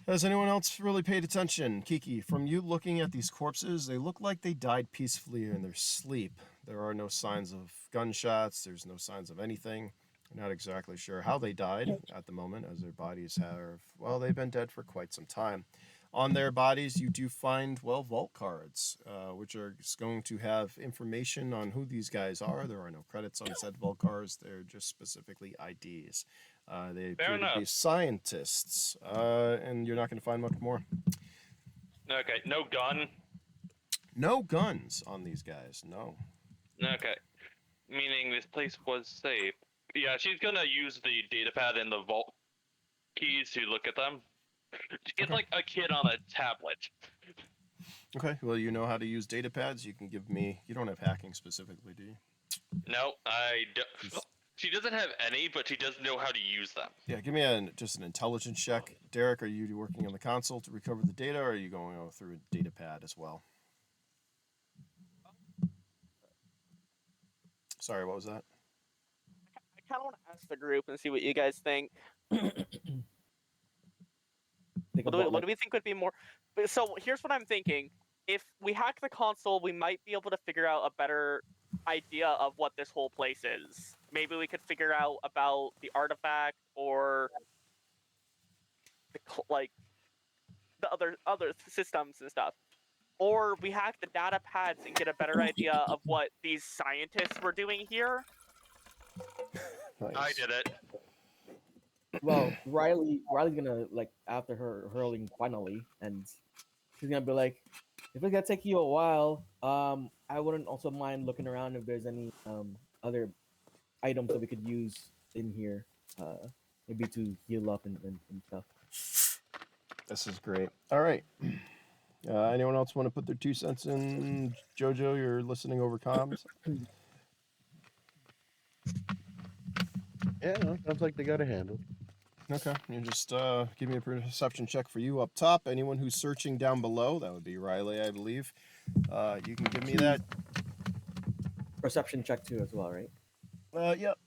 Has anyone else really paid attention? Kiki, from you looking at these corpses, they look like they died peacefully in their sleep. There are no signs of gunshots. There's no signs of anything. I'm not exactly sure how they died at the moment, as their bodies they've been dead for quite some time. On their bodies, you do find, vault cards, which are going to have information on who these guys are. There are no credits on said vault cards. They're just specifically IDs. They appear to be scientists, and you're not going to find much more. Okay, no gun? No guns on these guys, no. Okay, meaning this place was safe. Yeah, she's gonna use the datapad and the vault keys to look at them. It's like a kid on a tablet. Okay, well, you know how to use data pads. You can give me. You don't have hacking specifically, do you? No, I don't. Just- She doesn't have any, but she does know how to use them. Yeah, give me just an intelligence check. Derek, are you working on the console to recover the data, or are you going through a data pad as well? Sorry, what was that? I kind of want to ask the group and see what you guys think. Think What do, about what do we think would be more? So here's what I'm thinking: if we hack the console, we might be able to figure out a better idea of what this whole place is. Maybe we could figure out about the artifact or like the other systems and stuff. Or we hack the data pads and get a better idea of what these scientists were doing here. Nice. I did it. well, Riley's gonna like after her hurling finally, and she's gonna be like, if it's gonna take you a while, I wouldn't also mind looking around if there's any other items that we could use in here, maybe to heal up and stuff. This is great. All right. Anyone else want to put their 2 cents in? Jojo, you're listening over comms. Yeah, no, sounds like they got it handled. Okay, you just give me a perception check for you up top. Anyone who's searching down below, that would be Riley, I believe. You can give me that. Perception check too as well, right? Yep.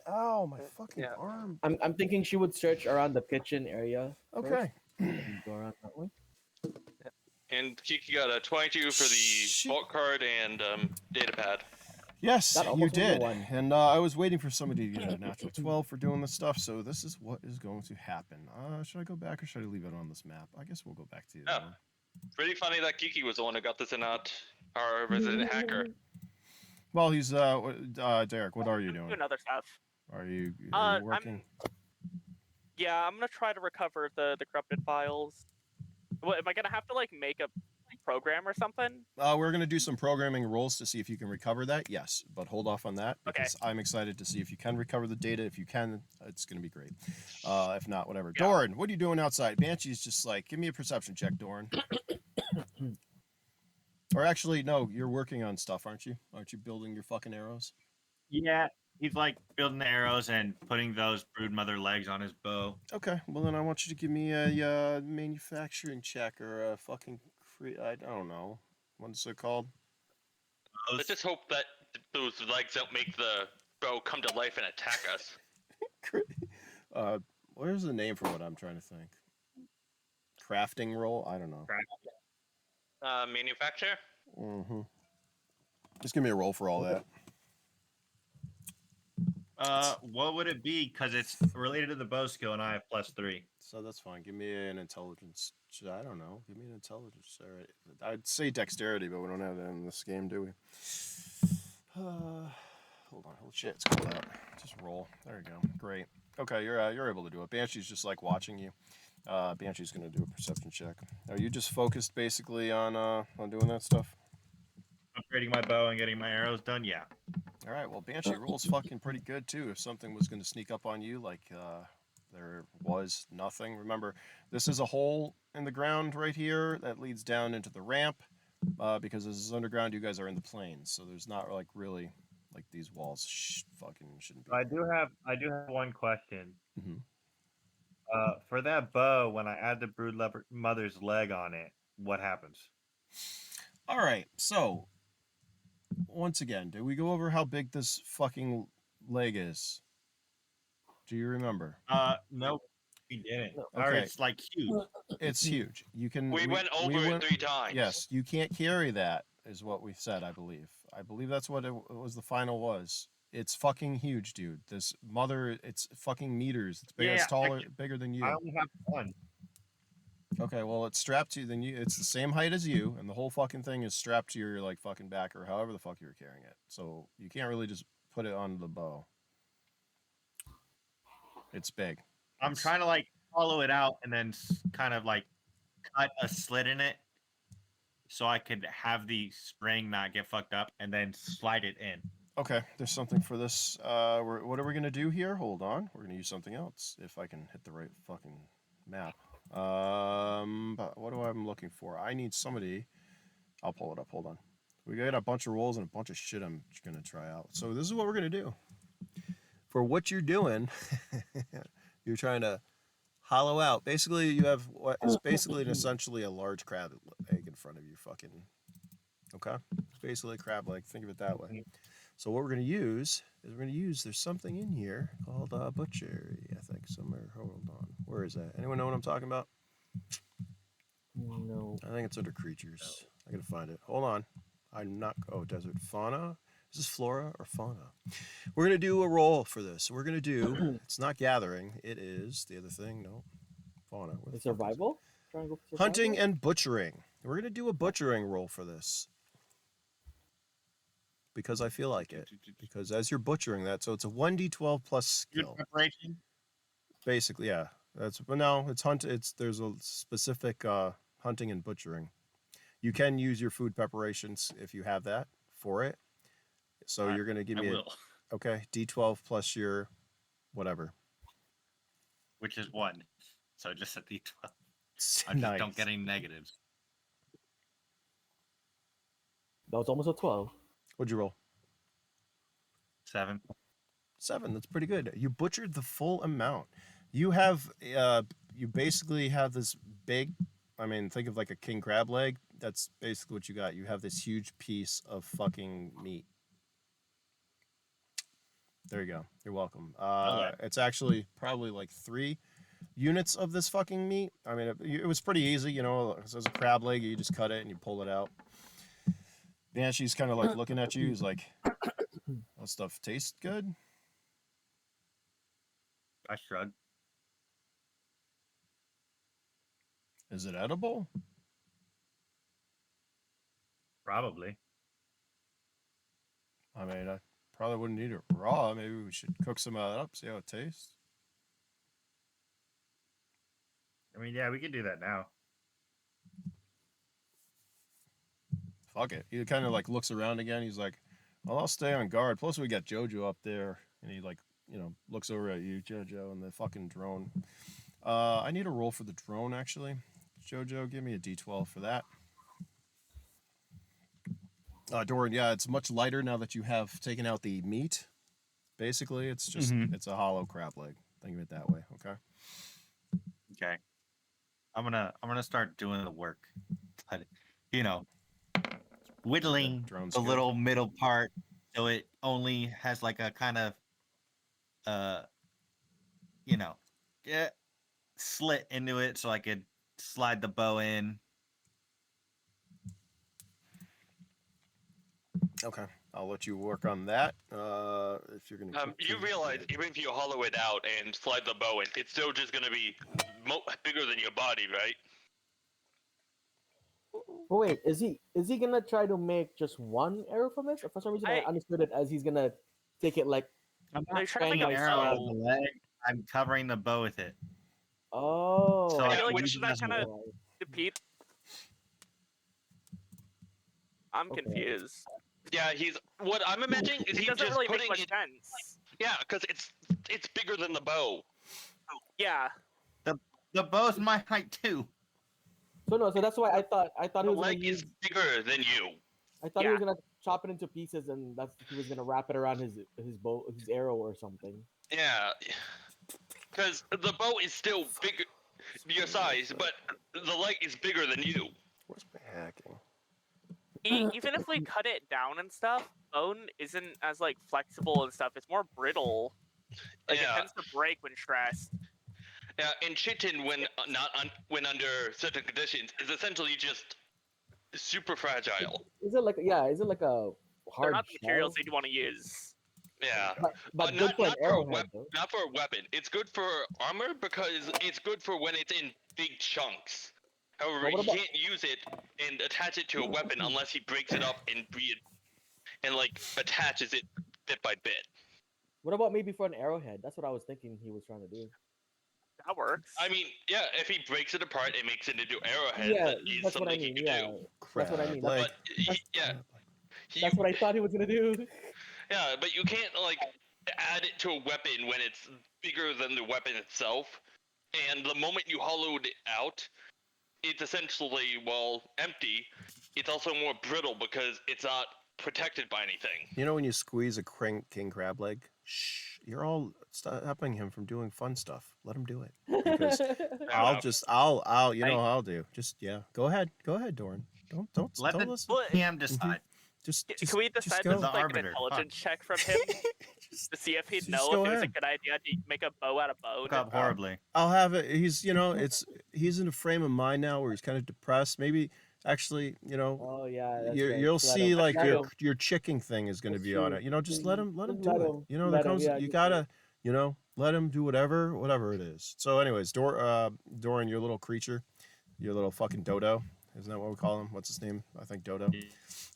Ow, my fucking Yeah. arm. I'm thinking she would search around the kitchen area. Okay. And go around that way. And Kiki got a 22 for the Shit. vault card and data pad. Yes, That you almost was a did. one. And I was waiting for somebody to get a natural 12 for doing this stuff, so this is what is going to happen. Should I go back or should I leave it on this map? I guess we'll go back to the Oh. other one. Pretty funny that Kiki was the one who got this and not our resident hacker. Well, he's Derek, what are you doing? Doing other stuff. Are you I'm working? Yeah, I'm gonna try to recover the corrupted files. What, am I gonna have to like make a program or something? We're going to do some programming rolls to see if you can recover that. Yes, but hold off on that Okay. because I'm excited to see if you can recover the data. If you can, it's going to be great. If not, whatever. Yeah. Doran, what are you doing outside? Banshee's just like, give me a perception check, Doran. Or actually, no, you're working on stuff, aren't you? Aren't you building your fucking arrows? Yeah, he's like building the arrows and putting those broodmother legs on his bow. Okay, well then I want you to give me a manufacturing check or a fucking I don't know. What's it called? Let's just hope that those legs don't make the bow come to life and attack us. Where's the name for what I'm trying to think? Crafting roll? I don't know. Manufacture? Mm-hmm. Just give me a roll for all that. What would it be? Because it's related to the bow skill, and I have +3. So that's fine. Give me an intelligence. I don't know. Give me an intelligence. All right. I'd say dexterity, but we don't have that in this game, do we? Hold on. Oh shit, it's cold out. Just roll. There you go. Great. Okay, you're able to do it. Banshee's just like watching you. Banshee's gonna do a perception check. Are you just focused basically on doing that stuff? Upgrading my bow and getting my arrows done. Yeah. All right. Well, Banshee rolls fucking pretty good too. If something was gonna sneak up on you, like there was nothing. Remember, this is a hole in the ground right here that leads down into the ramp. Because this is underground, you guys are in the plains, so there's not like really like these walls. Fucking shouldn't be. I do have one question. Mhm. For that bow, when I add the broodmother's leg on it, what happens? All right. So once again, did we go over how big this fucking leg is? Do you remember? Nope, we didn't. No. Or Okay. it's like huge. It's huge. You can. We went over it 3 times. Yes, you can't carry that, is what we said. I believe. I believe that's what it was. The final was. It's fucking huge, dude. This mother, it's fucking meters. It's big, Yeah, it's taller, bigger than you. I only have one. Okay, well, it's strapped to you. Then you. It's the same height as you, and the whole fucking thing is strapped to your like fucking back or however the fuck you were carrying it. So you can't really just put it on the bow. It's big. I'm trying to like hollow it out and then kind of like cut a slit in it so I could have the spring not get fucked up and then slide it in. Okay, there's something for this. What are we gonna do here? Hold on, we're gonna use something else if I can hit the right fucking map. But what do I'm looking for? I need somebody. I'll pull it up. Hold on. We got a bunch of rolls and a bunch of shit I'm gonna try out. So this is what we're gonna do. For what you're doing, you're trying to hollow out. Basically, you have what is basically and essentially a large crab egg in front of you. Fucking. Okay. It's basically a crab leg. Think of it that way. So what we're gonna use is there's something in here called butchery. I think somewhere. Hold on. Where is that? Anyone know what I'm talking about? No. I think it's under creatures. I gotta find it. Hold on. I'm not. Oh, desert fauna. Is this flora or fauna? We're gonna do a roll for this. We're gonna do. It's not gathering. It is the other thing. No, fauna. Where the The fuck is it? survival? Try and go for survival? Hunting and butchering. We're gonna do a butchering roll for this because I feel like it. Because as you're butchering that, so it's a 1d12 plus Good skill. preparation. Basically, yeah. But no, it's hunt. There's a specific hunting and butchering. You can use your food preparations if you have that for it. So you're gonna give I me will, okay d12 plus your whatever. which is 1. So just a D12. I just Nice. don't get any negatives. That was almost a 12. What'd you roll? 7. 7. That's pretty good. You butchered the full amount. You have you basically have this big. I mean, think of like a king crab leg. That's basically what you got. You have this huge piece of fucking meat. There you go. You're welcome. Okay. It's actually probably like 3 units of this fucking meat. I mean, it was pretty easy, you know. So it's a crab leg. You just cut it and you pull it out. Banshee's kind of like looking at you. He's like, "That stuff tastes good." I shrug. Is it edible? Probably. I mean, I probably wouldn't eat it raw. Maybe we should cook some of that up, see how it tastes. I mean, yeah, we can do that now. Fuck it. He kind of like looks around again. He's like, "Well, I'll stay on guard." Plus, we got Jojo up there, and he like, looks over at you, Jojo, and the fucking drone. I need a roll for the drone actually. Jojo, give me a d12 for that. Doran, yeah, it's much lighter now that you have taken out the meat. Basically, it's just it's a hollow crab leg. Think of it that way, okay? Okay. I'm gonna start doing the work. But, whittling Drone's the good. little middle part so it only has like a kind of slit into it so I could slide the bow in. Okay, I'll let you work on that. If you're gonna. You realize even if you hollow it out and slide the bow in, it's still just gonna be bigger than your body, right? But wait, is he gonna try to make just one arrow from this? Or for some reason, I understood it as he's gonna take it like. I'm not not trying to shooting make an a arrow out of bow. the leg. I'm covering the bow with it. Oh. So I I feel like use should it that as a kind of weapon. defeat? I'm Okay. confused. Yeah, what I'm imagining is It he's doesn't just really make putting much it. sense. Yeah, because it's bigger than the bow. Yeah. The bow's my height too. So that's why I thought he The was gonna leg use. is bigger than you. I thought he Yeah. was gonna chop it into pieces, and he was gonna wrap it around his bow, his arrow, or something. Yeah, because the bow is still bigger, your size, but the leg is bigger than you. Where's my hacking? Even if we cut it down and stuff, bone isn't as like flexible and stuff. It's more brittle. Like it Yeah. tends to break when stressed. Yeah, and chitin, when when under certain conditions, is essentially just super fragile. Is it like a They're hard not the materials shell? you'd want to use. Yeah, But good not for an not for a arrowhead, though. not for a weapon. It's good for armor because it's good for when it's in big chunks. However, But what he about- can't use it and attach it to a weapon unless he breaks it up and like attaches it bit by bit. What about maybe for an arrowhead? That's what I was thinking he was trying to do. That works. I mean, yeah, if he breaks it apart and makes it into arrowheads, Yeah, that is that's what I something he mean. can Yeah, do. that's what I mean. Crab leg. But yeah, That's what I thought he was gonna do. yeah, but you can't like add it to a weapon when it's bigger than the weapon itself. And the moment you hollowed it out, it's essentially, well, empty, it's also more brittle because it's not protected by anything. You know when you squeeze a king crab leg? Shh, you're all stopping him from doing fun stuff. Let him do it. Because I'll, you know, I'll do. Just go ahead, Doran. Don't Let the listen. Well, PM decide. Just can we decide go. this like an arbiter. intelligence check from him to see if he'd just know go if it was a ahead. good idea to make a bow out of bone? Look up horribly. I'll have it. He's, he's in a frame of mind now where he's kind of depressed. Maybe actually, Oh yeah, that's right. you'll Let see him- like let him. your chicking thing is going to That's be on true. it. Just let him Just do let it. him. There Let him, comes yeah, you just gotta let him do whatever it is. So, anyways, Doran, your little creature, your little fucking dodo. Isn't that what we call him? What's his name? I think Dodo.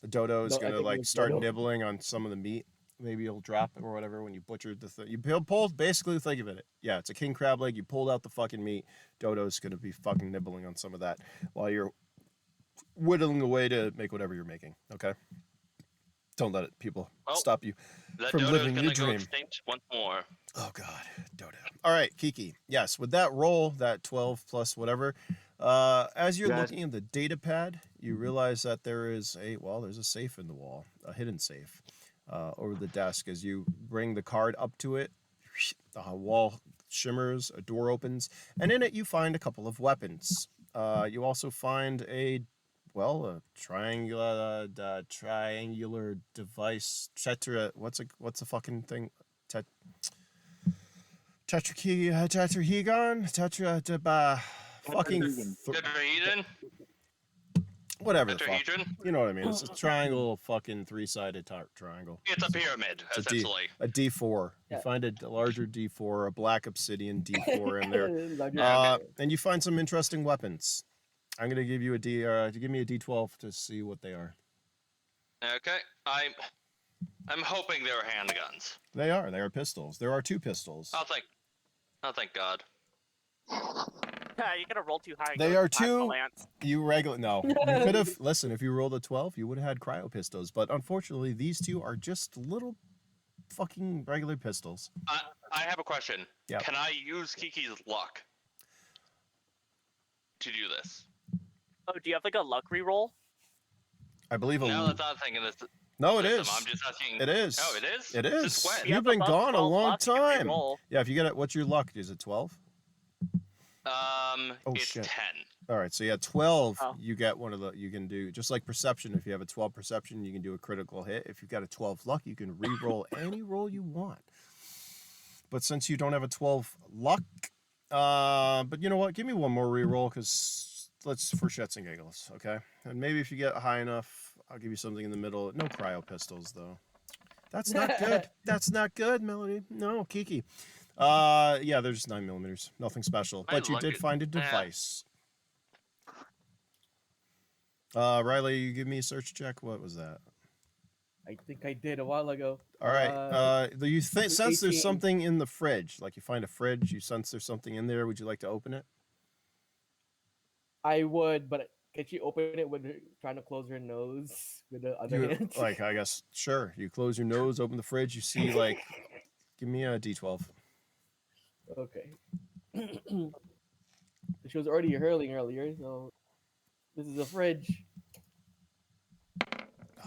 The dodo is No, I gonna think it like was start Dodo. nibbling on some of the meat. Maybe you'll drop it or whatever when you butchered the thing. You pulled basically think of it. Yeah, it's a king crab leg. You pulled out the fucking meat. Dodo's gonna be fucking nibbling on some of that while you're whittling away to make whatever you're making. Okay. Don't let people stop you That from dodo's living gonna your go dream. extinct once more. Oh God, Dodo. All right, Kiki. Yes, with that roll, that 12 plus whatever, as you're looking at the data pad, you realize that there's a safe in the wall, a hidden safe, over the desk. As you bring the card up to it, the wall shimmers, a door opens, and in it you find a couple of weapons. You also find a triangular device. What's a fucking thing? Tetrahedron, Tetrahedron? whatever the fuck. Tetrahedron? You know what I mean? It's a triangle, fucking three-sided triangle. It's a pyramid, essentially. A D4. Yeah. You find a larger D4, a black obsidian D4 in there, Larger- and you find some interesting weapons. I'm gonna give you give me a D12 to see what they are. Okay, I'm hoping they're handguns. They are pistols. There are 2 pistols. Oh, thank God. Yeah, you're gonna roll too high. and They go are with the two- lance. No. You could have listen. If you rolled a 12, you would have had cryo pistols. But unfortunately, these 2 are just little fucking regular pistols. I have a question. Yeah. Can I use Kiki's luck to do this? Oh, do you have like a luck reroll? I believe No, that's not a thing in this No, it system. is. I'm just asking. It is. Oh, it is? It is. Since when? If you You've have been above gone a 12 long luck, you can time. reroll. Yeah, if you get it, what's your luck? Is it 12? Oh, it's shit. 10. All right, so yeah, 12, Oh. you get one of the, you can do, just like perception, if you have a 12 perception, you can do a critical hit. If you've got a 12 luck, you can re-roll any roll you want. But since you don't have a 12 luck, but you know what? Give me one more re-roll, because let's, for shits and giggles, okay? And maybe if you get high enough, I'll give you something in the middle. No cryo pistols, though. That's not good. That's not good, Melody. No, Kiki. Yeah, they're just 9mm. Nothing special. My But you luck did is- find a device. Riley, you give me a search check. What was that? I think I did a while ago. All right. You sense there's 18. something in the fridge. Like you find a fridge, you sense there's something in there. Would you like to open it? I would, but can she open it with her, trying to close her nose with the other hand? I guess, sure. You close your nose, open the fridge. You see, like, give me a D12. Okay. She was already hurling earlier, so this is a fridge.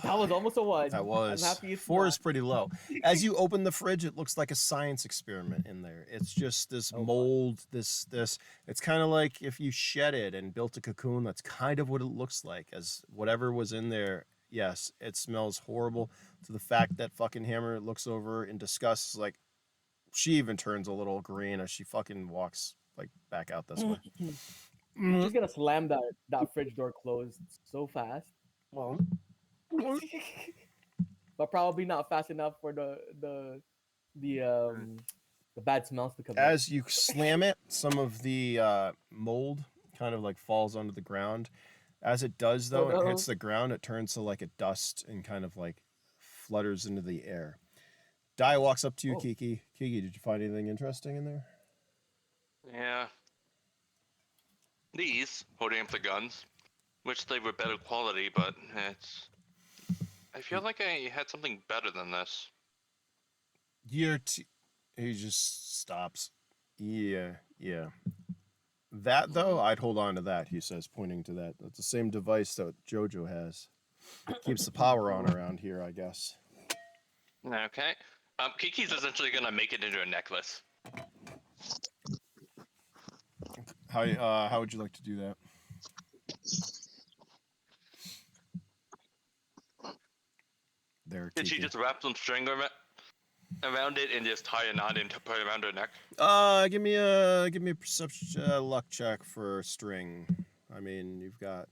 That was almost a 1. That was. I'm happy it's 4 not. is pretty low. As you open the fridge, it looks like a science experiment in there. It's just this Oh, mold, this. It's kind of like if you shed it and built a cocoon. That's kind of what it looks like. As whatever was in there, yes, it smells horrible. To the fact that fucking Hammer looks over in disgust, like she even turns a little green as she fucking walks like back out this way. She's gonna slam that fridge door closed so fast. Well, But probably not fast enough for the bad smells to come out. as you slam it, some of the mold kind of like falls onto the ground. As it does, though, Oh, it no. hits the ground, it turns to like a dust and kind of like flutters into the air. Dai walks up to you, Oh. Kiki. Kiki, did you find anything interesting in there? Yeah. These, holding up the guns, wish they were better quality, but it's... I feel like I had something better than this. He just stops. Yeah. That though, I'd hold on to that. He says, pointing to that. That's the same device that Jojo has. Keeps the power on around here, I guess. Okay. Kiki's essentially gonna make it into a necklace. How would you like to do that? There, Did she Kiki. just wrap some string around it and just tie a knot and put it around her neck? Give me a perception luck check for string. I mean, you've got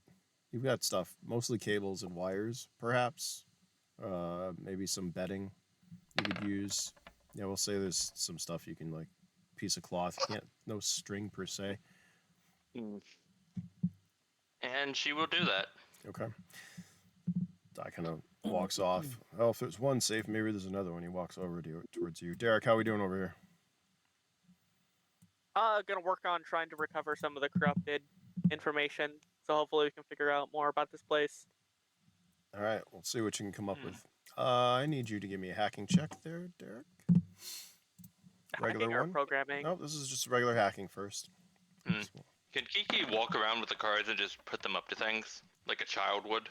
stuff, mostly cables and wires, perhaps. Maybe some bedding you could use. Yeah, we'll say there's some stuff you can, like piece of cloth. You can't, no string per se. And she will do that. Okay. Doc kind of walks off. Oh, if there's one safe, maybe there's another one. He walks over towards you. Derek, how we doing over here? Gonna work on trying to recover some of the corrupted information. So hopefully we can figure out more about this place. All right, we'll see what you can come up with. I need you to give me a hacking check there, Derek. Regular Hacking or one? programming? No, this is just regular hacking first. Can Kiki walk around with the cards and just put them up to things like a child would?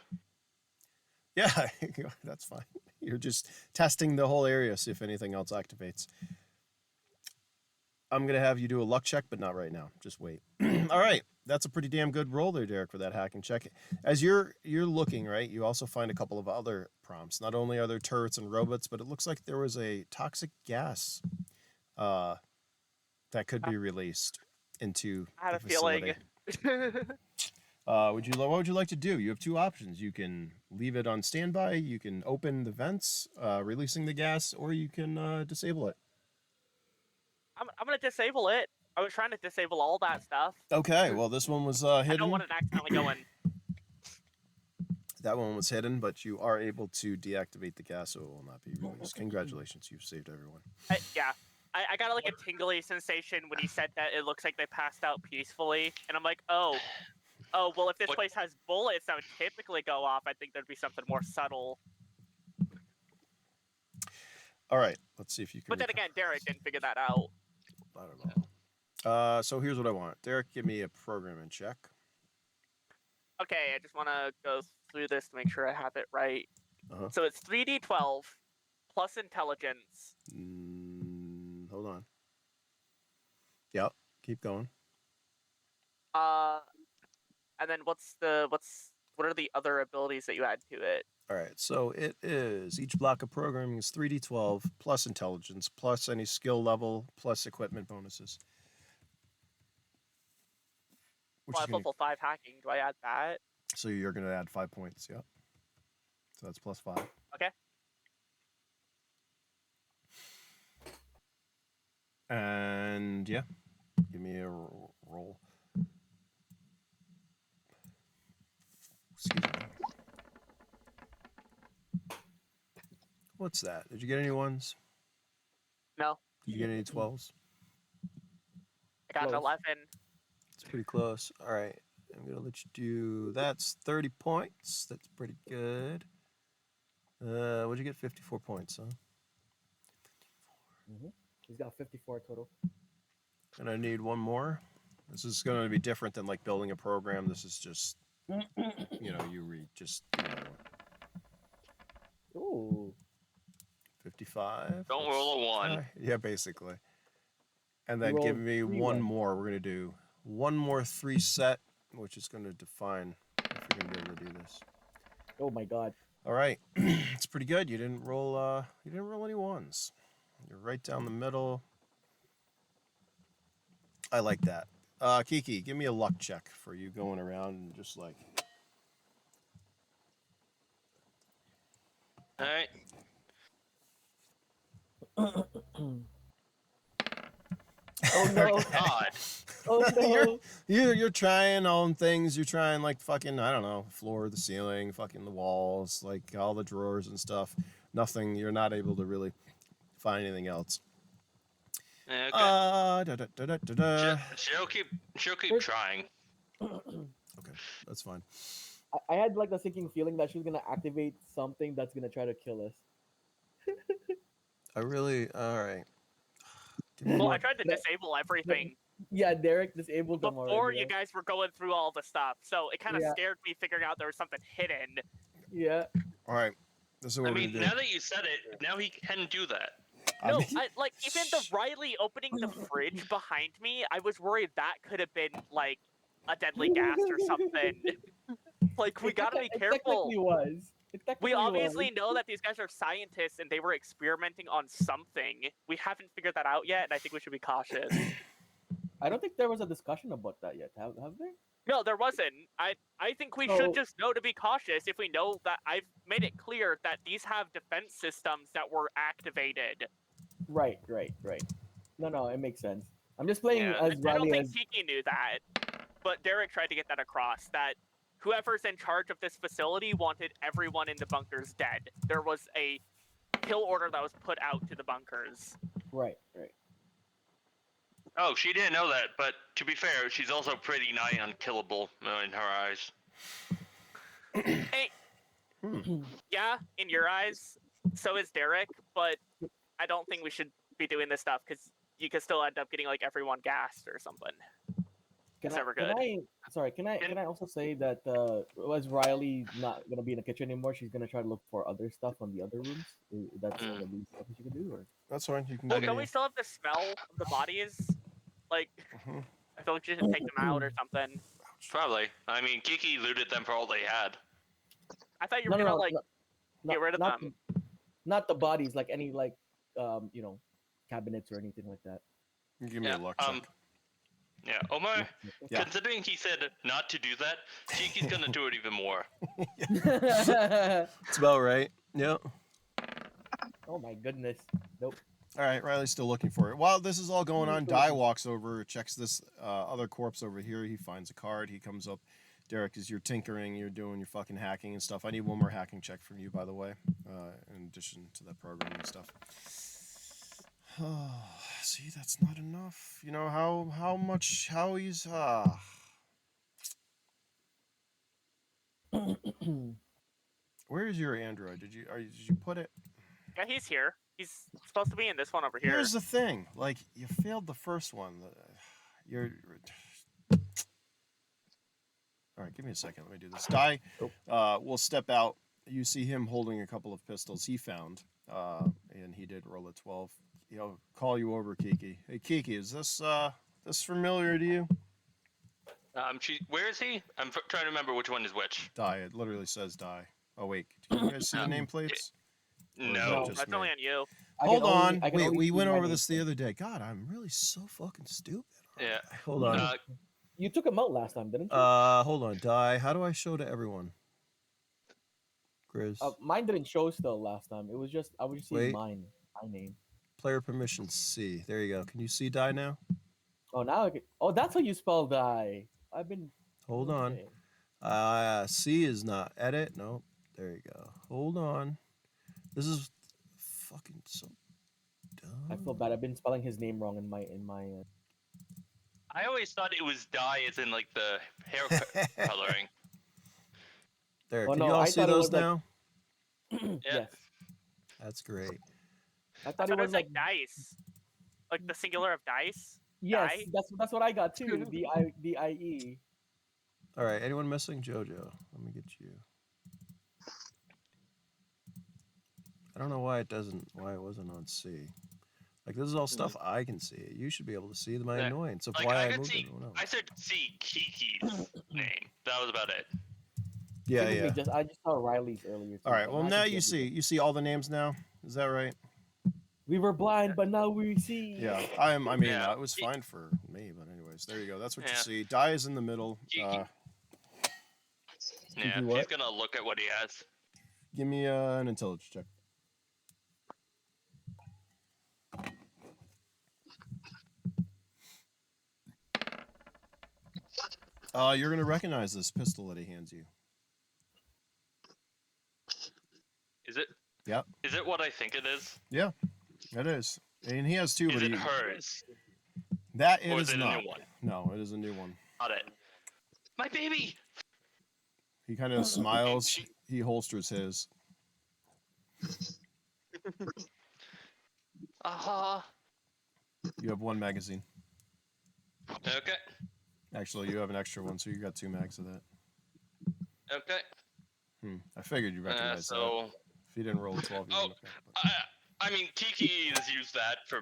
Yeah, that's fine. You're just testing the whole area, see if anything else activates. I'm going to have you do a luck check, but not right now. Just wait. All right. That's a pretty damn good roll there, Derek, for that hacking check. As you're looking, right, you also find a couple of other prompts. Not only are there turrets and robots, but it looks like there was a toxic gas that could be released into I had the a feeling. facility. What would you like to do? You have two options. You can leave it on standby. You can open the vents, releasing the gas, or you can disable it. I'm gonna disable it. I was trying to disable all that stuff. Okay, well, this one was I hidden. don't want it accidentally going. That one was hidden, but you are able to deactivate the gas, so it will not be released. Congratulations, you've saved everyone. Yeah. I got like a tingly sensation when he said that it looks like they passed out peacefully, and I'm like, oh, well, if this What? place has bullets that would typically go off, I think there'd be something more subtle. All right, let's see if you can. But then again, Derek didn't figure that out. I don't know. So here's what I want. Derek, give me a programming check. Okay, I just want to go through this to make sure I have it right. Uh-huh. So it's 3d12 plus intelligence. Hold on. Yep, keep going. And then what are the other abilities that you add to it? All right, so it is each block of programming is 3d12 plus intelligence plus any skill level plus equipment bonuses. Which Well, I is have level 5 hacking. Do I add that? so you're going to add 5 points, yep. So that's plus 5. Okay. And yeah, give me a roll. Excuse me. What's that? Did you get any ones? No, Did you get any 12s? I got an Close. 11. It's pretty close. All right. I'm going to let you do, that's 30 points. That's pretty good. What'd you get? 54 points, huh? He's got 54 total. And I need one more. This is going to be different than like building a program. This is just, you read just, Ooh. 55. Don't roll a 1. Yeah, basically. And You then give rolled me 3 one ones. more. We're going to do one more 3 set, which is going to define if you're going to be able to do this. Oh my god. All right. It's pretty good. You didn't roll any ones. You're right down the middle. I like that. Kiki, give me a luck check for you going around and just like. All right. Oh no. God. Oh no. You're trying on things. You're trying like fucking, I don't know, floor, the ceiling, fucking the walls, like all the drawers and stuff. Nothing. You're not able to really find anything else. Okay. Da. She'll keep trying. Okay, that's fine. I had like the sinking feeling that she was gonna activate something that's gonna try to kill us. All right. Well, I tried to disable everything. Yeah, Derek disabled them before already. you Right? guys were going through all the stuff. So it kind of Yeah. scared me figuring out there was something hidden. Yeah. All right. This is what I we're mean, gonna now do. that you said it, now he can do that. No, mean, like even the Riley opening the fridge behind me, I was worried that could have been like a deadly gas or something. Like we gotta be It careful. technically was. It We technically obviously was. know that these guys are scientists and they were experimenting on something. We haven't figured that out yet, and I think we should be cautious. I don't think there was a discussion about that yet. Have there? No, there wasn't. I think we So- should just know to be cautious if we know that I've made it clear that these have defense systems that were activated. Right. No, it makes sense. I'm just playing Yeah, as I don't Riley think as. Tiki knew that, but Derek tried to get that across, that whoever's in charge of this facility wanted everyone in the bunkers dead. There was a kill order that was put out to the bunkers. Right. Oh, she didn't know that, but to be fair, she's also pretty nigh unkillable in her eyes. Hey, yeah, in your eyes, so is Derek, but I don't think we should be doing this stuff because you could still end up getting like everyone gassed or something. It's never good. Can I also say that was Riley not gonna be in the kitchen anymore? She's gonna try to look for other stuff on the other rooms. That's Mm. the least stuff she can do, or That's fine. You can Well, give don't me. we still have the smell of the bodies? Like, Mhm. I feel like you should take them out or something. Probably. I mean, Kiki looted them for all they had. I thought you were gonna like not, get rid of not them. not the bodies, like any like cabinets or anything like that. You give me Yeah, a luck check. Yeah, Omar, Yeah. considering he said not to do that, Kiki's gonna do it even more. It's about right. Yep. Oh my goodness. Nope. All right, Riley's still looking for it. While this is all going on, Still Di looking. walks over, checks this other corpse over here. He finds a card. He comes up. Derek, as you're tinkering, you're doing your fucking hacking and stuff. I need one more hacking check from you, by the way, in addition to that programming stuff. See, that's not enough. You know how he's Where is your Android? Did you put it? Yeah, he's here. He's supposed to be in this one over here. Here's the thing. Like, you failed the first one. You're. All right, give me a second. Let me do this. Di will step out. You see him holding a couple of pistols he found, and he did roll a 12. He'll call you over, Kiki. Hey, Kiki, is this familiar to you? Where is he? I'm trying to remember which one is which. Di. It literally says Di. Oh wait, do you guys see the nameplates? No. Just That's me? only on you. Hold on. I can Wait, only we see went my over name this the tag. other day. God, I'm really so fucking stupid. Yeah. Hold on. You took him out last time, didn't you? Hold on. Di. How do I show to everyone? Grizz. Mine didn't show still last time. It was just I was just seeing Wait. my name. Player permission C. There you go. Can you see Di now? Oh, now I can. Oh, that's how you spell die. I've been. Hold on. Okay. C is not edit. Nope. There you go. Hold on. This is fucking so dumb. I feel bad. I've been spelling his name wrong in my. I always thought it was dye as in like the hair coloring. There. Oh, Can no, you all I see thought it those was like- now? Yeah. Yes. That's great. I I thought thought it was like. dice, like the singular of dice. Yes, die? that's what I got too. D-I-E. All right. Anyone missing? Jojo. Let me get you. I don't know why it wasn't on C. Like, this is all stuff I can see. You should be able to see my Yeah. annoyance of Like, why I I could moved see. everyone else. I said see Kiki's name. That was about it. Yeah, Same with yeah. me, I just saw Riley's earlier. Too, All right. but Well, I now can you everything. see all the names now. Is that right? We were blind, but now we see. Yeah. I mean, Yeah. it was fine for me, but anyways, there you go. That's what you Yeah. see. Die is in the middle. Yeah, Kiki he's what? gonna look at what he has. Give me an intelligence check. You're gonna recognize this pistol that he hands you. Is it? Yep. Is it what I think it is? It is, and he has two. Is but it he, hers? That it Or is is it a not. new one? No, it is a new one. Not it. My baby. He kind of smiles. He holsters his. Uh-huh. You have one magazine. Okay. Actually, you have an extra one, so you got 2 mags of that. Okay. I figured you recognized that. So, If you didn't roll a 12, you oh, wouldn't have got it. I mean, Kiki has used that for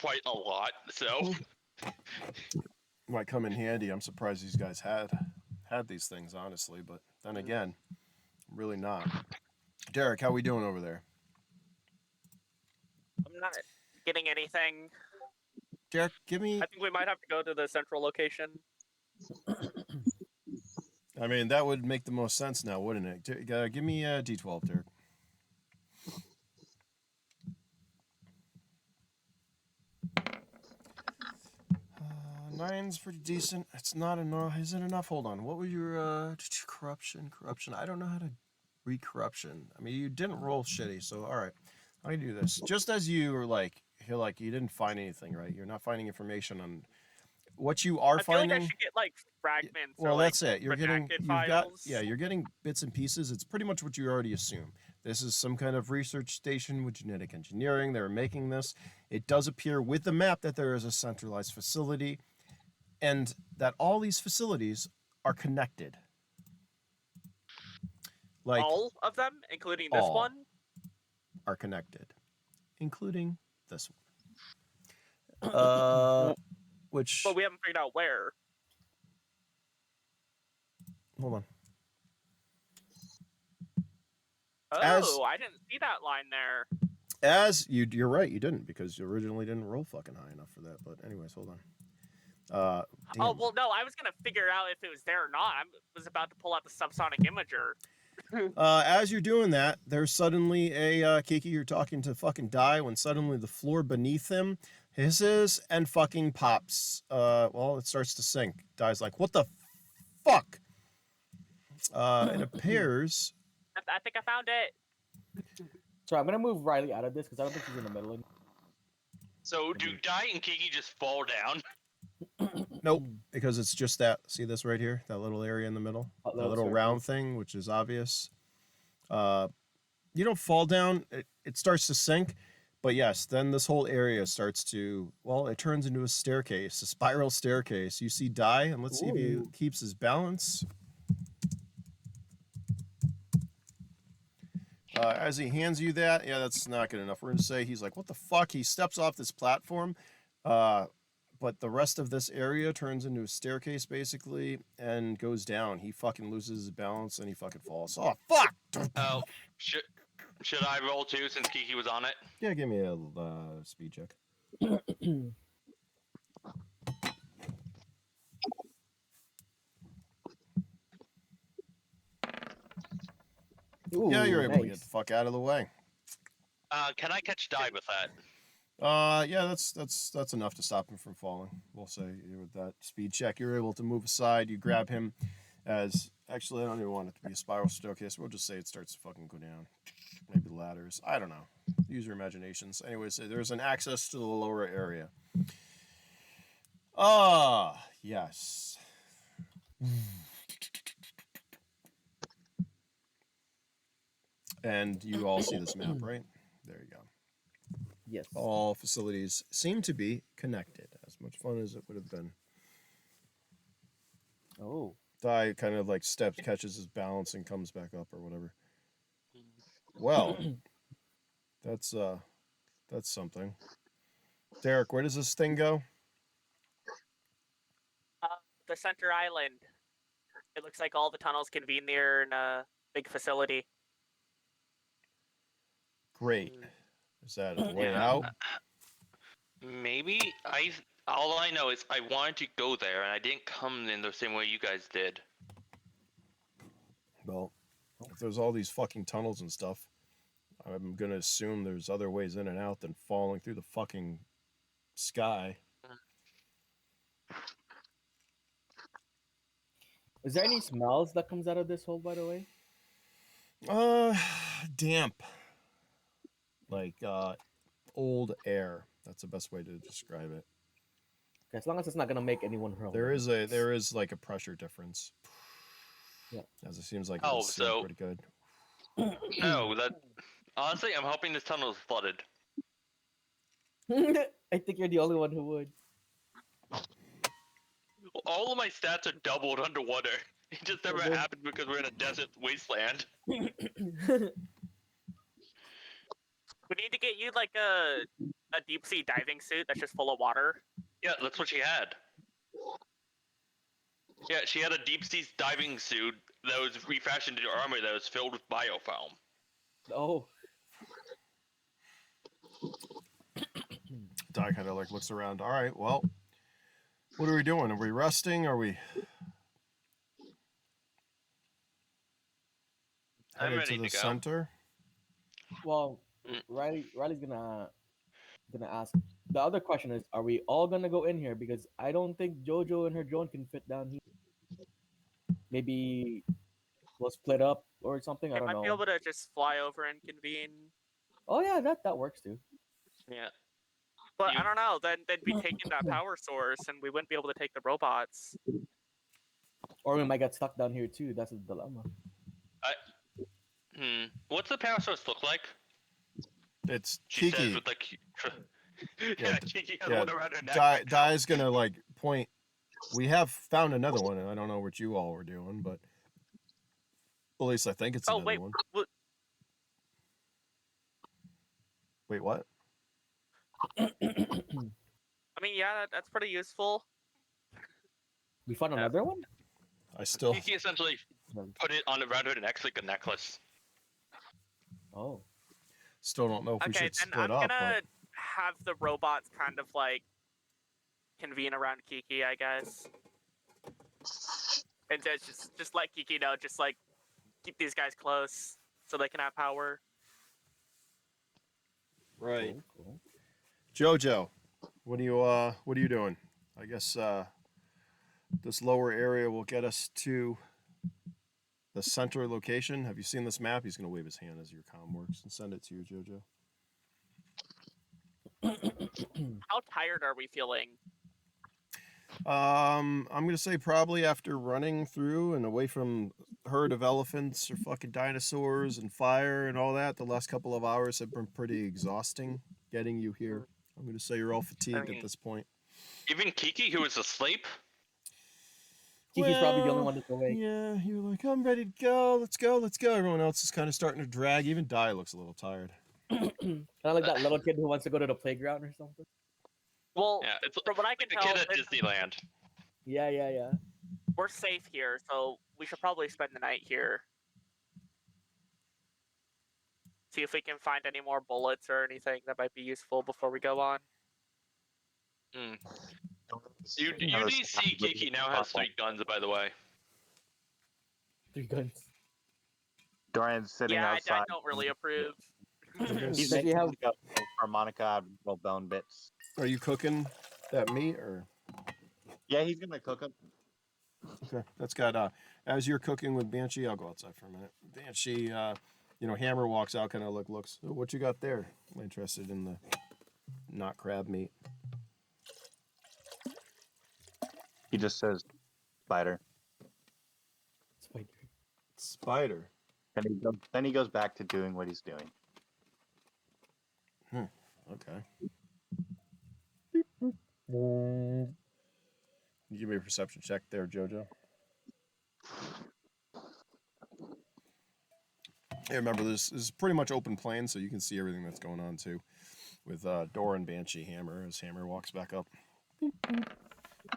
quite a lot. So, Might come in handy. I'm surprised these guys had these things, honestly. But then again, really not. Derek, how we doing over there? I'm not getting anything. Derek, give me. I think we might have to go to the central location. I mean, that would make the most sense now, wouldn't it? Give me a D12, Derek. 9's pretty decent. It's not enough. Is it enough? Hold on. What was your corruption? Corruption. I don't know how to re-corruption. I mean, you didn't roll shitty, so all right. How do you do this? Just as you were like, you didn't find anything, right? You're not finding information on what you are I feel finding. like I should get like fragments. Well, or, like, that's it. You're getting, redacted you're files. getting bits and pieces. It's pretty much what you already assume. This is some kind of research station with genetic engineering. They're making this. It does appear with the map that there is a centralized facility, and that all these facilities are connected. Like All of them, including this all. one. Are connected, including this one. Which But we haven't figured out where. hold on. Oh, As- I didn't see that line there. As you're right, you didn't, because you originally didn't roll fucking high enough for that. But anyways, hold on. Oh, Damn. well, no, I was going to figure out if it was there or not. I was about to pull out the subsonic imager. As you're doing that, there's suddenly a Kiki. You're talking to fucking Die when suddenly the floor beneath him hisses and fucking pops. Well, it starts to sink. Die's like, "What the fuck?" It appears. I think I found it. So I'm gonna move Riley out of this because I don't think she's in the middle. so do Dai and Kiki just fall down? Nope, because it's just that. See this right here? That little area in the middle? That That little little circle. round thing, which is obvious. You don't fall down. It starts to sink. But yes, then this whole area starts to, well, it turns into a staircase, a spiral staircase. You see Die, and let's see if he Ooh. keeps his balance. As he hands you that, yeah, that's not good enough. We're going to say he's like, what the fuck? He steps off this platform, but the rest of this area turns into a staircase, basically, and goes down. He fucking loses his balance, and he fucking falls. Oh, fuck! Oh, should I roll too since Kiki was on it? Yeah, give me a speed check. Yeah, you're able to get nice. the fuck out of the way. Can I catch Dai with that? Yeah, that's enough to stop him from falling. We'll say with that speed check, you're able to move aside. You grab him as actually, I don't even want it to be a spiral staircase. We'll just say it starts to fucking go down. Maybe ladders. I don't know. Use your imaginations. Anyways, there's an access to the lower area. Ah, yes. And you all see this map, right? There you go. Yes. All facilities seem to be connected. As much fun as it would have been. Oh. Die kind of like steps, catches his balance, and comes back up or whatever. Well, that's something. Derek, where does this thing go? The center island. It looks like all the tunnels convene there in a big facility. Great. Is that a way Yeah. out? Maybe all I know is I wanted to go there and I didn't come in the same way you guys did. Well, if there's all these fucking tunnels and stuff, I'm gonna assume there's other ways in and out than falling through the fucking sky. Is there any smells that comes out of this hole, by the way? Damp. Like old air. That's the best way to describe it. Okay, as long as it's not gonna make anyone hurl. There is like a pressure difference. Yeah. As it seems like Oh, it's still so- pretty good. No, that honestly, I'm hoping this tunnel is flooded. I think you're the only one who would. All of my stats are doubled underwater. It just never then- happened because we're in a desert wasteland. We need to get you like a deep sea diving suit that's just full of water. Yeah, that's what she had. Yeah, she had a deep sea diving suit that was refashioned into armor that was filled with biofilm. Oh, Di kind of like looks around. All right, well, what are we doing? Are we resting? Are we I'm headed ready to the to go. center? well, Mm. Riley's gonna ask. The other question is, are we all gonna go in here? Because I don't think JoJo and her drone can fit down here. Maybe we'll split up or something. I We don't might be know. able to just fly over and convene. Oh yeah, that works too. Yeah. But You- I don't know. Then they'd be taking that power source, and we wouldn't be able to take the robots. Or we might get stuck down here too. That's a dilemma. What's the power source look like? It's She Kiki. says with like. Yeah, Kiki has yeah, one around her neck. Di's gonna like point. We have found another one, and I don't know what you all were doing, but at least I think it's Oh another wait, one. Wait, what? I mean, yeah, that's pretty useful. We found Yeah. another one. I still. Kiki essentially put it on around her neck like a necklace. Oh, Still don't know if we Okay, should then split I'm up. gonna have the robots kind of like convene around Kiki, I guess, and just let Kiki know, just like keep these guys close so they can have power. But right, cool. Jojo, what are you doing? I guess this lower area will get us to the center location. Have you seen this map? He's gonna wave his hand as your comm works and send it to you, Jojo. How tired are we feeling? I'm gonna say probably after running through and away from herd of elephants or fucking dinosaurs and fire and all that, the last couple of hours have been pretty exhausting getting you here. I'm gonna say you're all fatigued mean, at this point. Even Kiki, who was asleep. Kiki's probably the only Well, one that's awake. Yeah, you're like, I'm ready to go. Let's go. Let's go. Everyone else is kind of starting to drag. Even Di looks a little tired. Kind of like that little kid who wants to go to the playground or something. Well, Yeah, it's from what I can the tell, kid at Disneyland. Yeah. we're safe here, so we should probably spend the night here. See if we can find any more bullets or anything that might be useful before we go on. UDC Kiki now has 3 guns, by the way. 3 guns. Dorian's sitting Yeah, I outside. don't really approve. He's Like you making have- like a harmonica out of little bone bits. Are you cooking that meat or? Yeah, he's gonna cook them. Okay, that's got. As you're cooking with Banshee, I'll go outside for a minute. Banshee, Hammer walks out, kind of looks. "Oh, what you got there? I'm interested in the not crab meat. He just says spider. Spider. Spider. And then he goes back to doing what he's doing. Okay. You give me a perception check there, Jojo. Hey, remember, this is pretty much open plain, so you can see everything that's going on too. With Dora and Banshee Hammer as Hammer walks back up.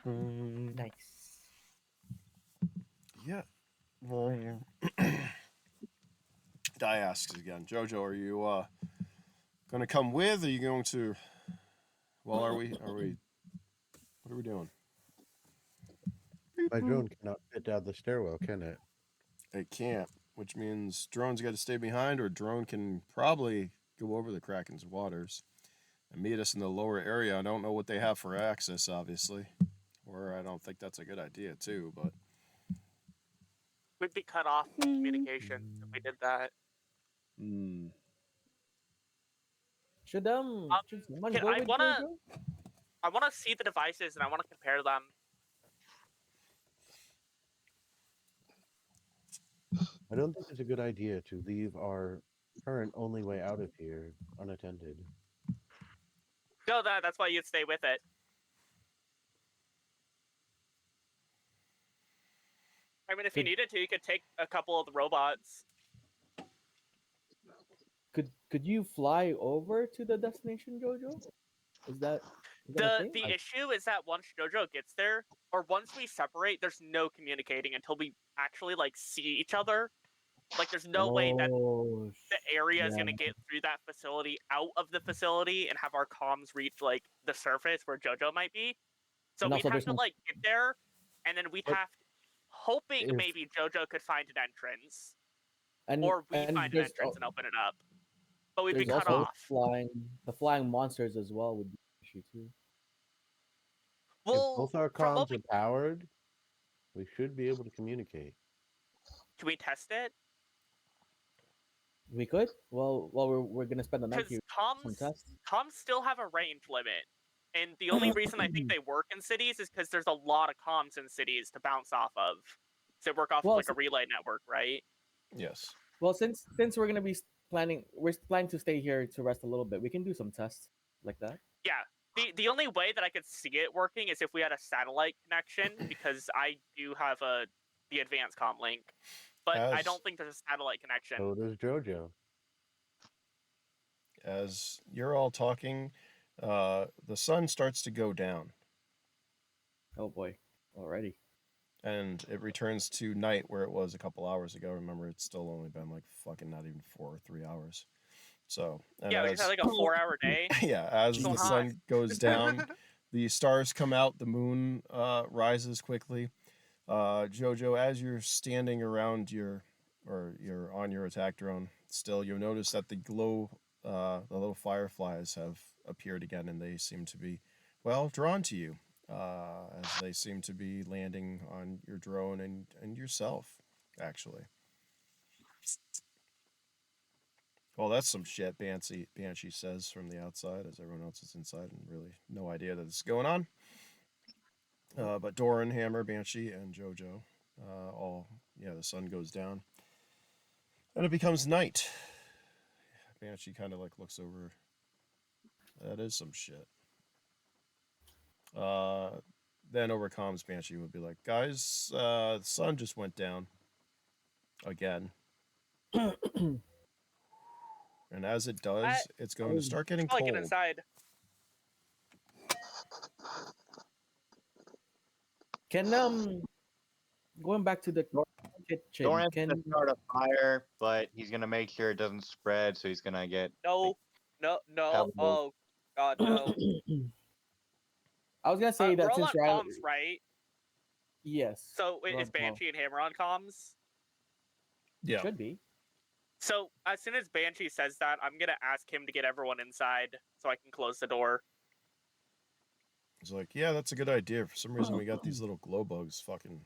Nice. Yeah. Di asks again, Jojo, are you going to come with? Or are you going to? Well, are we? What are we doing? My drone cannot fit down the stairwell, can it? It can't, which means drone's got to stay behind, or drone can probably go over the Kraken's waters and meet us in the lower area. I don't know what they have for access, obviously, or I don't think that's a good idea too. But We'd be cut off from communication if we did that. Should someone can- go I with wanna- JoJo? I want to see the devices and I want to compare them. I don't think it's a good idea to leave our current only way out of here unattended. No, that's why you'd stay with it. I mean, if you needed to, you could take a couple of the robots. Could you fly over to the destination, Jojo? Is that a thing? The issue is that once JoJo gets there, or once we separate, there's no communicating until we actually like see each other. Like, there's no way that Oh, the area is yeah. gonna get through that facility out of the facility and have our comms reach like the surface where JoJo might be. So And we'd also have there's to no- like get there, and then we'd But have hoping if- maybe JoJo could find an entrance, and or we and find an there's entrance and open it up. But we'd be there's cut also off. the flying monsters as well would be an issue too. if Well, both our from what comms are powered, we should be able to communicate. can we test it? We could. Well, we're gonna spend the night Because here. Some tests. comms still have a range limit, and the only reason I think they work in cities is because there's a lot of comms in cities to bounce off of. So they work off of Well, like a relay network, right? Yes. Well, since we're gonna be we're planning to stay here to rest a little bit. We can do some tests like that. Yeah. The only way that I could see it working is if we had a satellite connection, because I do have the advanced comm link, but I As- don't think there's a satellite connection. So does JoJo. As you're all talking, the sun starts to go down, Oh boy, already. and it returns to night where it was a couple hours ago. Remember, it's still only been like fucking not even 4 or 3 hours. So, and Yeah, we just had like a 4-hour day. yeah, as So the hot. sun goes down, the stars come out, the moon rises quickly. Jojo, as you're standing around you're on your attack drone, still you'll notice that the little fireflies have appeared again, and they seem to be, well, drawn to you, as they seem to be landing on your drone and yourself, actually. Well, that's some shit, Banshee says from the outside, as everyone else is inside and really no idea that this is going on. But Doran, Hammer, Banshee, and Jojo, the sun goes down. And it becomes night. Banshee kind of like looks over. That is some shit. Then over comms, Banshee would be like, guys, the sun just went down. Again. And as it does, it's going to start getting Probably cold. get inside. Can going back to the kitchen. Doran's Can gonna start a fire, but he's gonna make sure it doesn't spread, so he's gonna get No. Hello. Oh God, no. I was gonna say that we're all since on Riley, comms, right? yes, So we're is on comms. Banshee and Hammer on comms? Yeah. Should be. So as soon as Banshee says that, I'm gonna ask him to get everyone inside so I can close the door. It's like, yeah, that's a good idea. For some reason, we got these little glow bugs fucking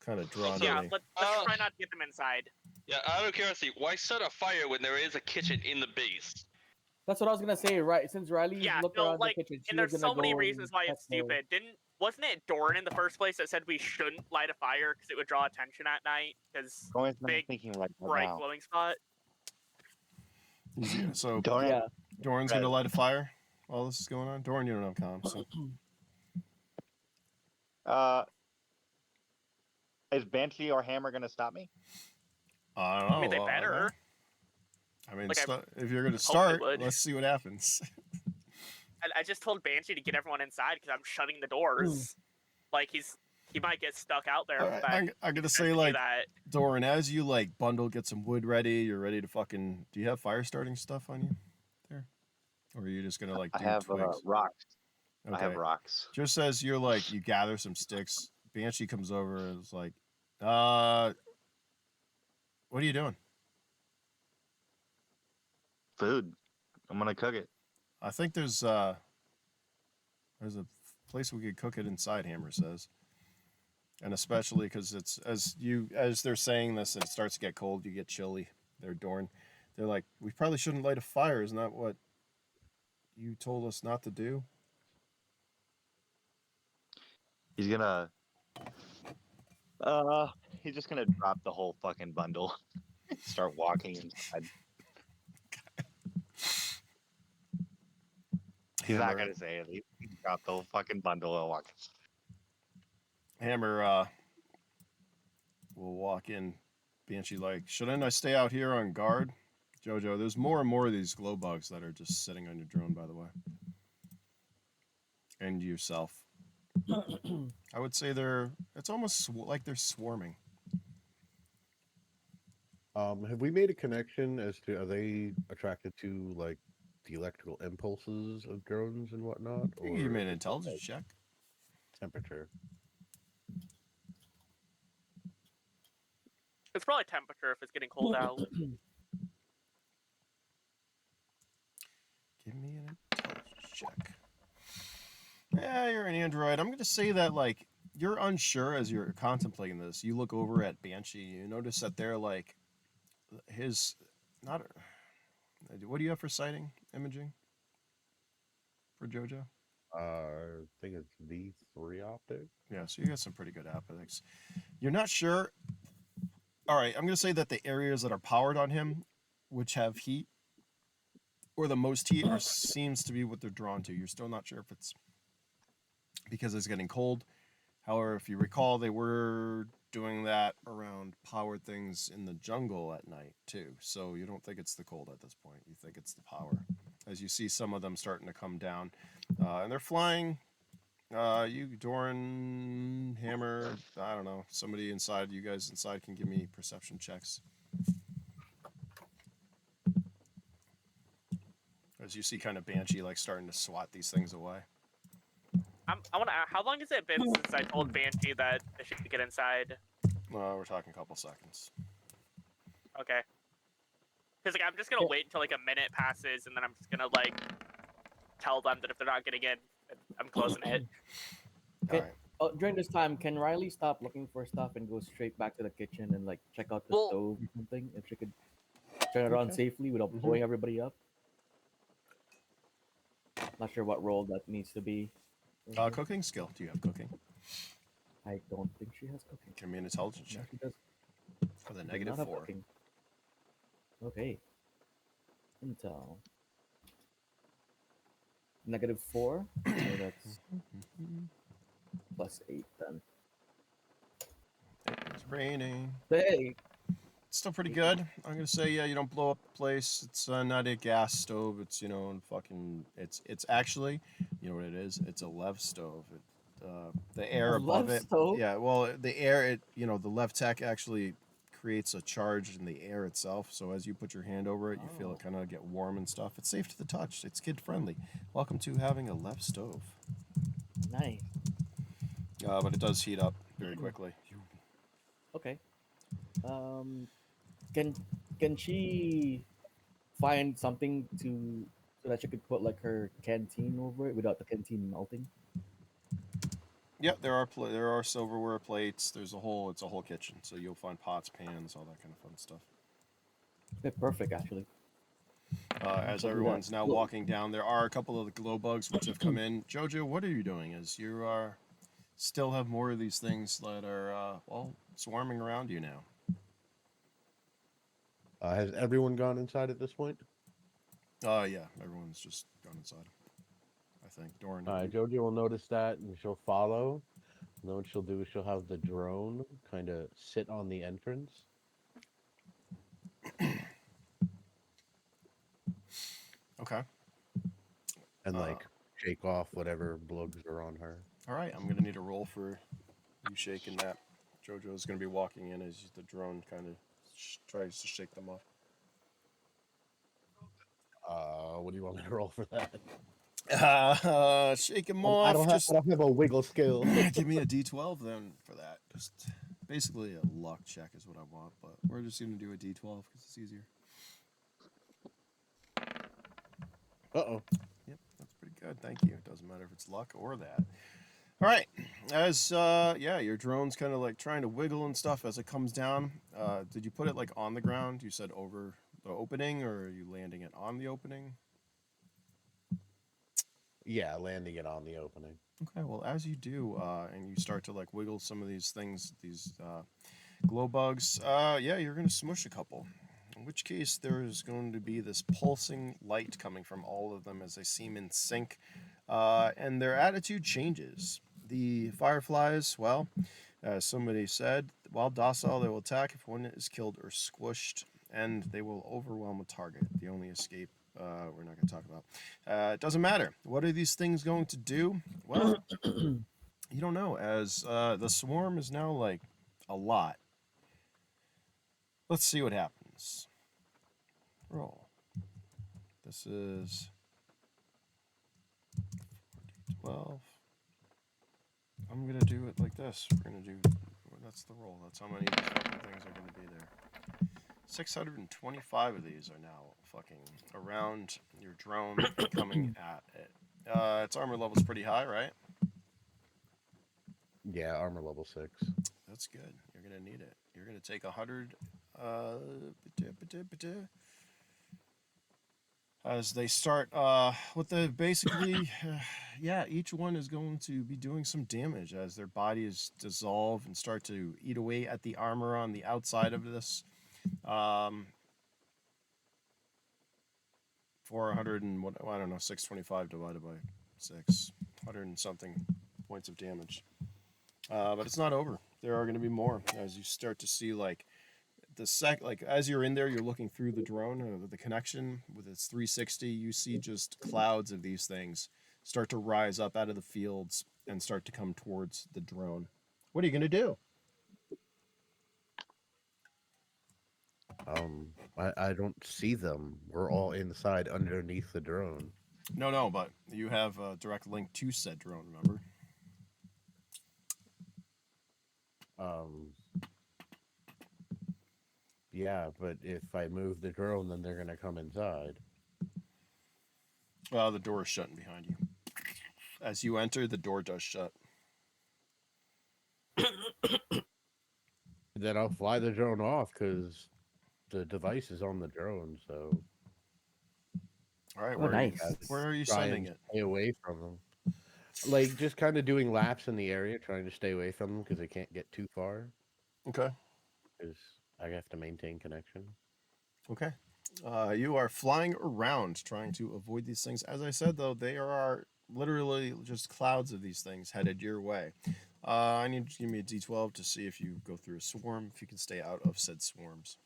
kind of drawn Yeah, to me. let's try not to get them inside. Yeah, out of curiosity, why start a fire when there is a kitchen in the base? That's what I was gonna say. Right, since Riley Yeah, looked no, around like, the kitchen, she and was there's gonna so many go reasons why it's check the- stupid. Wasn't it Doran in the first place that said we shouldn't light a fire because it would draw attention at night? Because Doran's not big, thinking like that bright now. glowing spot. So Doran, Yeah, Doran's gonna light a fire while this is going on. Doran, you don't have comms. So. Is Banshee or Hammer gonna stop me? I don't know. I mean, they better. I mean, Like, if you're gonna hope they start, would. let's see what happens. I just told Banshee to get everyone inside because I'm shutting the doors. Like he might get stuck out there. All right, but I'm gonna he's say gonna do like that. Doran, as you like bundle, get some wood ready. You're ready to fucking. Do you have fire starting stuff on you there, or are you just gonna like do I have twigs? rocks. Okay. I have rocks. Just as you're like you gather some sticks, Banshee comes over and is like, what are you doing? Food. I'm gonna cook it. I think there's a place we could cook it inside. Hammer says, and especially because it's as they're saying this, and it starts to get cold. You get chilly. They're Dorn. They're like, we probably shouldn't light a fire. Isn't that what you told us not to do? He's gonna. He's just gonna drop the whole fucking bundle. Start walking inside. He's not gonna say it. He dropped the whole fucking bundle and walk. Hammer walk in. Banshee like, shouldn't I stay out here on guard? Jojo, there's more and more of these glow bugs that are just sitting on your drone, by the way. And yourself. I would say it's almost like they're swarming. Have we made a connection as to are they attracted to like the electrical impulses of drones and whatnot, I think you made an intelligence check. temperature? It's probably temperature if it's getting cold out. Give me an intelligence check. Yeah, you're an android. I'm going to say that, like, you're unsure as you're contemplating this. You look over at Banshee. You notice that they're, like, his... not. What do you have for sighting imaging for Jojo? I think it's V3 optic. Yeah, so you got some pretty good optics. You're not sure. All right, I'm going to say that the areas that are powered on him, which have heat, or the most heat, seems to be what they're drawn to. You're still not sure if it's because it's getting cold. However, if you recall, they were doing that around powered things in the jungle at night, too. So you don't think it's the cold at this point. You think it's the power. As you see some of them starting to come down. And they're flying. You, Doran, Hammer, I don't know. Somebody inside, you guys inside can give me perception checks. As you see kind of Banshee like starting to swat these things away. I want to ask, how long has it been since I told Banshee that she could get inside? We're talking a couple seconds. Okay. Because like I'm just gonna wait until like a minute passes, and then I'm just gonna like tell them that if they're not getting in, I'm closing it. Okay. All right. During this time, can Riley stop looking for stuff and go straight back to the kitchen and like check out the stove or something? If she could turn it on safely without blowing everybody up. Not sure what role that needs to be. Cooking skill. Do you have cooking? I don't think she has cooking. Give me an intelligence No, check. she does. For the Does negative not have 4. cooking. Okay. Intel. -4. So that's +8 then. It's raining. Hey. It's still pretty good. I'm gonna say, yeah, you don't blow up the place. It's not a gas stove. It's fucking. It's actually, you know what it is? It's a Lev stove. The air above Lev it. stove? Yeah. Well, the air. The Lev tech actually creates a charge in the air itself. So as you put your hand over it, you feel it kind of get warm and stuff. It's safe to the touch. It's kid friendly. Welcome to having a Lev stove. Nice. But it does heat up very quickly. Okay. Can she find something so that she could put like her canteen over it without the canteen melting? Yep, there are silverware plates. It's a whole kitchen. So you'll find pots, pans, all that kind of fun stuff. Okay, perfect actually. As everyone's now walking down, there are a couple of the glow bugs which have come in. Jojo, what are you doing? As you are still have more of these things that are swarming around you now. Has everyone gone inside at this point? Yeah, everyone's just gone inside. I think Doran. Jojo will notice that and she'll follow. And then what she'll do is she'll have the drone kind of sit on the entrance. Okay. And like shake off whatever bugs are on her. All right, I'm gonna need a roll for you shaking that. Jojo's gonna be walking in as the drone kind of tries to shake them off. What do you want me to roll for that? Shake him off. I don't have a wiggle skill. Give me a D12 then for that. Just basically a luck check is what I want, but we're just gonna do a D12 because it's easier. Uh-oh. Yep, that's pretty good. Thank you. It doesn't matter if it's luck or that. All right. As your drone's kind of like trying to wiggle and stuff as it comes down. Did you put it like on the ground? You said over the opening, or are you landing it on the opening? Yeah, landing it on the opening. Okay, well, as you do, and you start to like wiggle some of these things, these glow bugs, you're going to smush a couple. In which case, there's going to be this pulsing light coming from all of them as they seem in sync, and their attitude changes. The fireflies, well, as somebody said, While docile, they will attack if one is killed or squished, and they will overwhelm a target. The only escape we're not going to talk about. It doesn't matter. What are these things going to do? Well, you don't know, as the swarm is now like a lot. Let's see what happens. Roll. This is 12. I'm gonna do it like this. We're gonna do. That's the roll. That's how many fucking things are gonna be there. 625 of these are now fucking around your drone and coming at it. Its armor level's pretty high, right? Yeah, armor level 6. That's good. You're gonna need it. You're gonna take 100. As they start with the basically, yeah, each one is going to be doing some damage as their bodies dissolve and start to eat away at the armor on the outside of this. 400 and what, I don't know, 625 divided by 6, 100 and something points of damage. But it's not over. There are going to be more as you start to see like as you're in there, you're looking through the drone, the connection with its 360. You see just clouds of these things start to rise up out of the fields and start to come towards the drone. What are you going to do? I don't see them. We're all inside underneath the drone. No, but you have a direct link to said drone, remember? Yeah, but if I move the drone, then they're gonna come inside. The door is shutting behind you. As you enter, the door does shut. Then I'll fly the drone off because the device is on the drone. So All right, Oh, nice. Where are you try sending and it? stay away from them. Like just kind of doing laps in the area, trying to stay away from them because they can't get too far. Okay. Because I have to maintain connection. Okay. You are flying around trying to avoid these things. As I said, though, they are literally just clouds of these things headed your way. I need you to give me a d12 to see if you go through a swarm, if you can stay out of said swarms.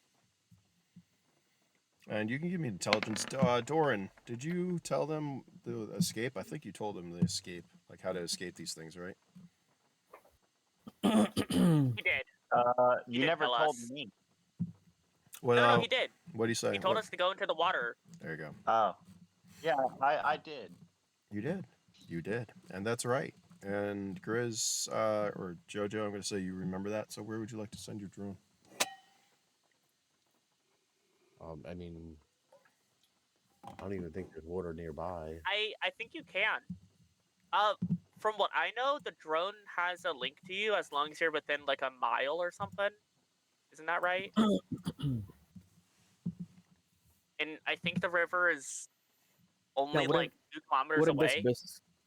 And you can give me intelligence. Doran, did you tell them the escape? I think you told them the escape, like how to escape these things, right? He did. He You did never tell told us. me. No, he did. What do you say? He told us to go into the water. There you go. Oh, yeah, I did. You did. You did. And that's right. And Grizz, or Jojo, I'm going to say you remember that. So where would you like to send your drone? I mean, I don't even think there's water nearby. I think you can. From what I know, the drone has a link to you as long as you're within like a mile or something. Isn't that right? And I think the river is only wouldn't- like 2 kilometers Wouldn't away.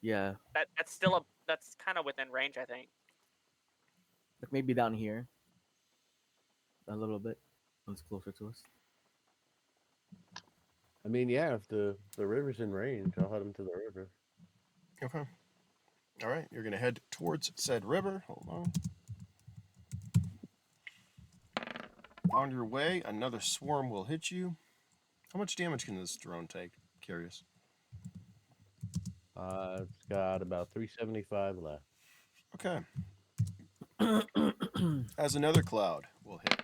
yeah, That's kind of within range, I think. like maybe down here, a little bit. It's closer to us. I mean, yeah, if the river's in range, I'll head them to the river. Okay. All right. You're going to head towards said river. Hold on. On your way, another swarm will hit you. How much damage can this drone take? Curious. It's got about 375 left. Okay. As another cloud will hit.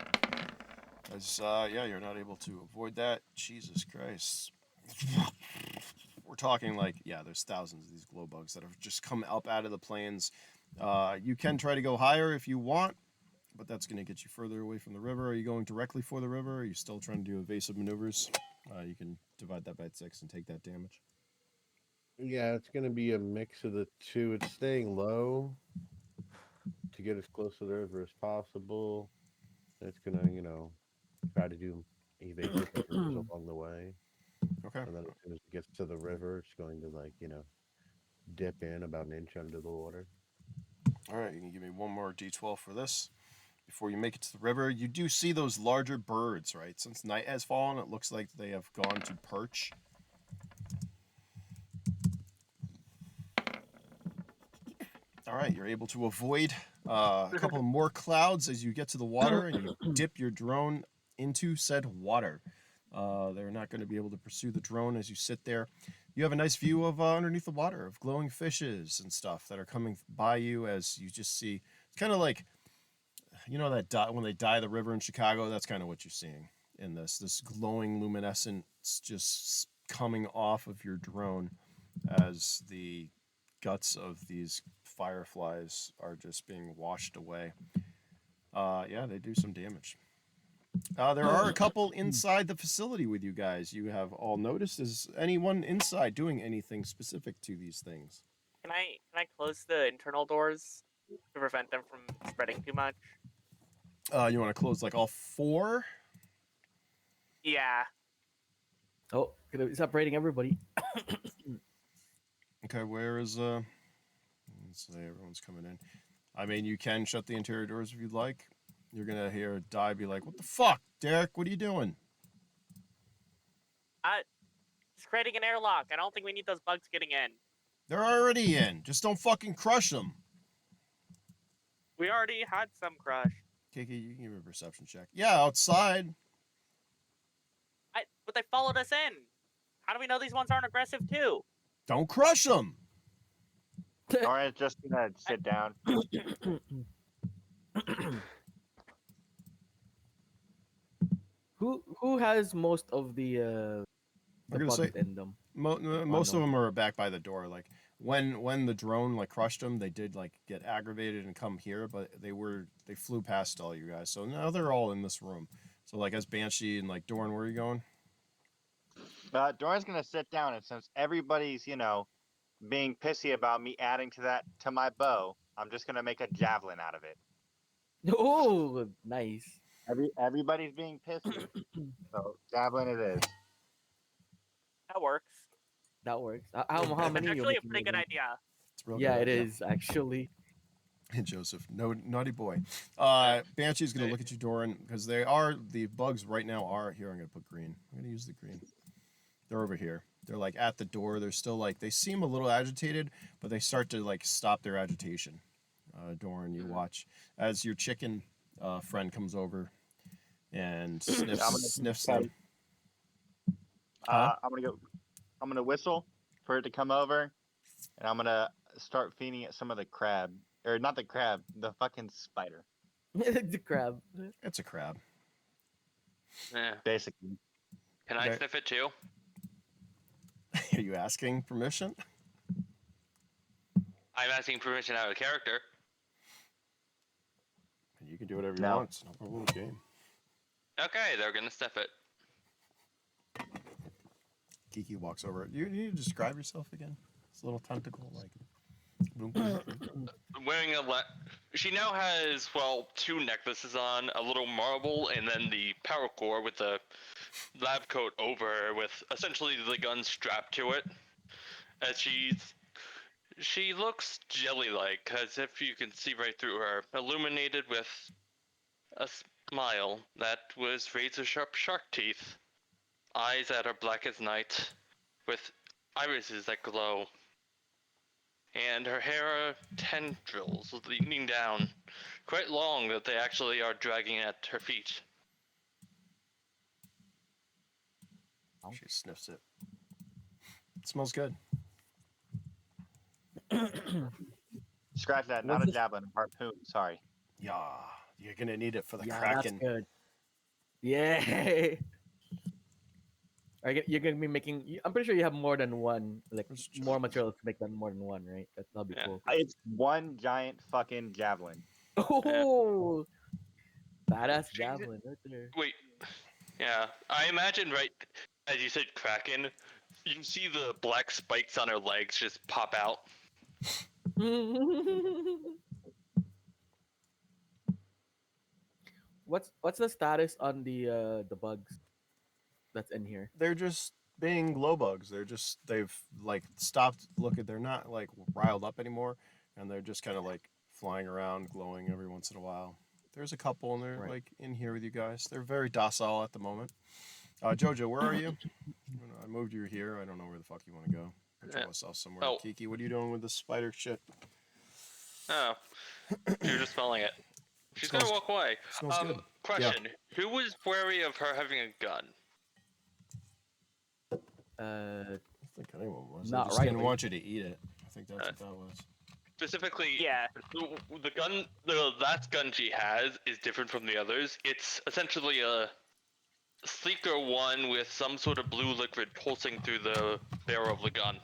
As yeah, you're not able to avoid that. Jesus Christ. We're talking like, yeah, there's thousands of these glow bugs that have just come up out of the plains. You can try to go higher if you want, but that's going to get you further away from the river. Are you going directly for the river? Or are you still trying to do evasive maneuvers? You can divide that by 6 and take that damage. Yeah, it's going to be a mix of the two. It's staying low to get as close to the river as possible. It's going to, try to do evasive maneuvers along the way. Okay. And then as soon as it gets to the river, it's going to, dip in about an inch under the water. All right, you can give me one more d12 for this. Before you make it to the river, you do see those larger birds, right? Since night has fallen, it looks like they have gone to perch. All right, you're able to avoid A couple more clouds as you get to the water and you dip your drone into said water. They're not going to be able to pursue the drone as you sit there. You have a nice view of underneath the water of glowing fishes and stuff that are coming by you as you just see. It's kind of like, you know, that when they dye the river in Chicago. That's kind of what you're seeing in this glowing luminescence just coming off of your drone as the guts of these fireflies are just being washed away. Yeah, they do some damage. There are a couple inside the facility with you guys. You have all noticed. Is anyone inside doing anything specific to these things? Can I close the internal doors to prevent them from spreading too much? You want to close like all four? Yeah. Oh, it's separating everybody. Okay, where is let's say everyone's coming in. I mean, you can shut the interior doors if you'd like. You're gonna hear Di be like, "What the fuck, Derek? What are you doing?" Just creating an airlock. I don't think we need those bugs getting in. They're already in. Just don't fucking crush them. We already had some crush. Kiki, you can give me a perception check. Yeah, outside. But they followed us in. How do we know these ones aren't aggressive too? Don't crush them. Doran's just gonna sit down. Who has most of the I'm gonna bugs say in them? most of them are back by the door. Like when the drone like crushed them, they did like get aggravated and come here, but they flew past all you guys. So now they're all in this room. So like as Banshee and like Doran, where are you going? Doran's gonna sit down, and since everybody's, being pissy about me adding to my bow, I'm just gonna make a javelin out of it. Oh, nice. Everybody's being pissy, so javelin it is. That works. That works. How That's many? actually a pretty good idea. It's a real Yeah, good it idea. is actually. Joseph, no naughty boy. Banshee's gonna look at you, Doran, because the bugs right now are here. I'm gonna put green. I'm gonna use the green. They're over here. They're like at the door. They're still like they seem a little agitated, but they start to like stop their agitation. Doran, you watch as your chicken friend comes over and sniffs them. Huh? I'm gonna whistle for it to come over, and I'm gonna start feeding it some of the crab, or not the crab, the fucking spider, The crab. It's a crab. Yeah. basically. Can I Okay. sniff it too? Are you asking permission? I'm asking permission out of character. You can do whatever you No. want. It's no problem with the game. Okay, they're gonna sniff it. Kiki walks over. You need to describe yourself again. It's a little tentacle like. Boom, boom, boom. Wearing she now has two necklaces on, a little marble, and then the power core with the lab coat over, with essentially the gun strapped to it. As she looks jelly-like, as if you can see right through her, illuminated with a smile that was razor-sharp shark teeth, eyes that are black as night, with irises that glow. And her hair are tendrils leaning down, quite long that they actually are dragging at her feet. She sniffs it. It smells good. Scratch that, not What's a this? javelin, a harpoon. Sorry. Yeah, you're gonna need it for the Yeah, that's Kraken. good. Yay! You're gonna be making. I'm pretty sure you have more than one, like That's true. more material to make than more than one, right? That'll be Yeah. cool. It's one giant fucking javelin. Oh, badass She's- javelin right there. Wait, yeah, I imagine right as you said Kraken, you see the black spikes on her legs just pop out. What's the status on the bugs that's in here? They're just being glow bugs. They've like stopped looking. They're not like riled up anymore, and they're just kind of like flying around, glowing every once in a while. There's a couple, and they're Right. like in here with you guys. They're very docile at the moment. Jojo, where are you? I moved you here. I don't know where the fuck you want to go. Put Yeah. yourself somewhere. Oh. Kiki, what are you doing with the spider shit? Oh, she was just smelling it. She's Smells- gonna walk away. smells good. Question: who was wary of her having a gun? I don't think anyone was. Not They just didn't Riley. want you to eat it. I think that's what that was. Specifically, Yeah. the gun, the last gun she has is different from the others. It's essentially a sleeker one with some sort of blue liquid pulsing through the barrel of the gun.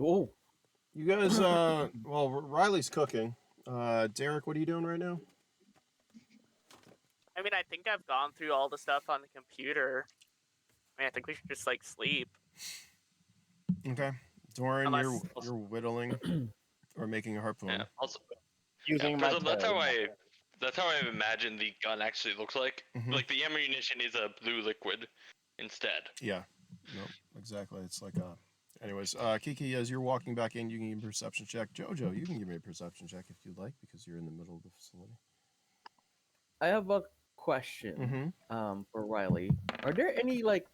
Oh, You guys, well, Riley's cooking. Derek, what are you doing right now? I mean, I think I've gone through all the stuff on the computer. I mean, I think we should just like sleep. Okay. Doran, Unless- you're whittling or making a harpoon. Yeah. Also, Using my that's toe. how I imagine the gun actually looks like. Mhm. Like the ammunition is a blue liquid instead. Yeah. Nope. Exactly. It's like a. Anyways, Kiki, as you're walking back in, you can give me a perception check. Jojo, you can give me a perception check if you'd like, because you're in the middle of the facility. I have a question. Mm-hmm. For Riley, are there any like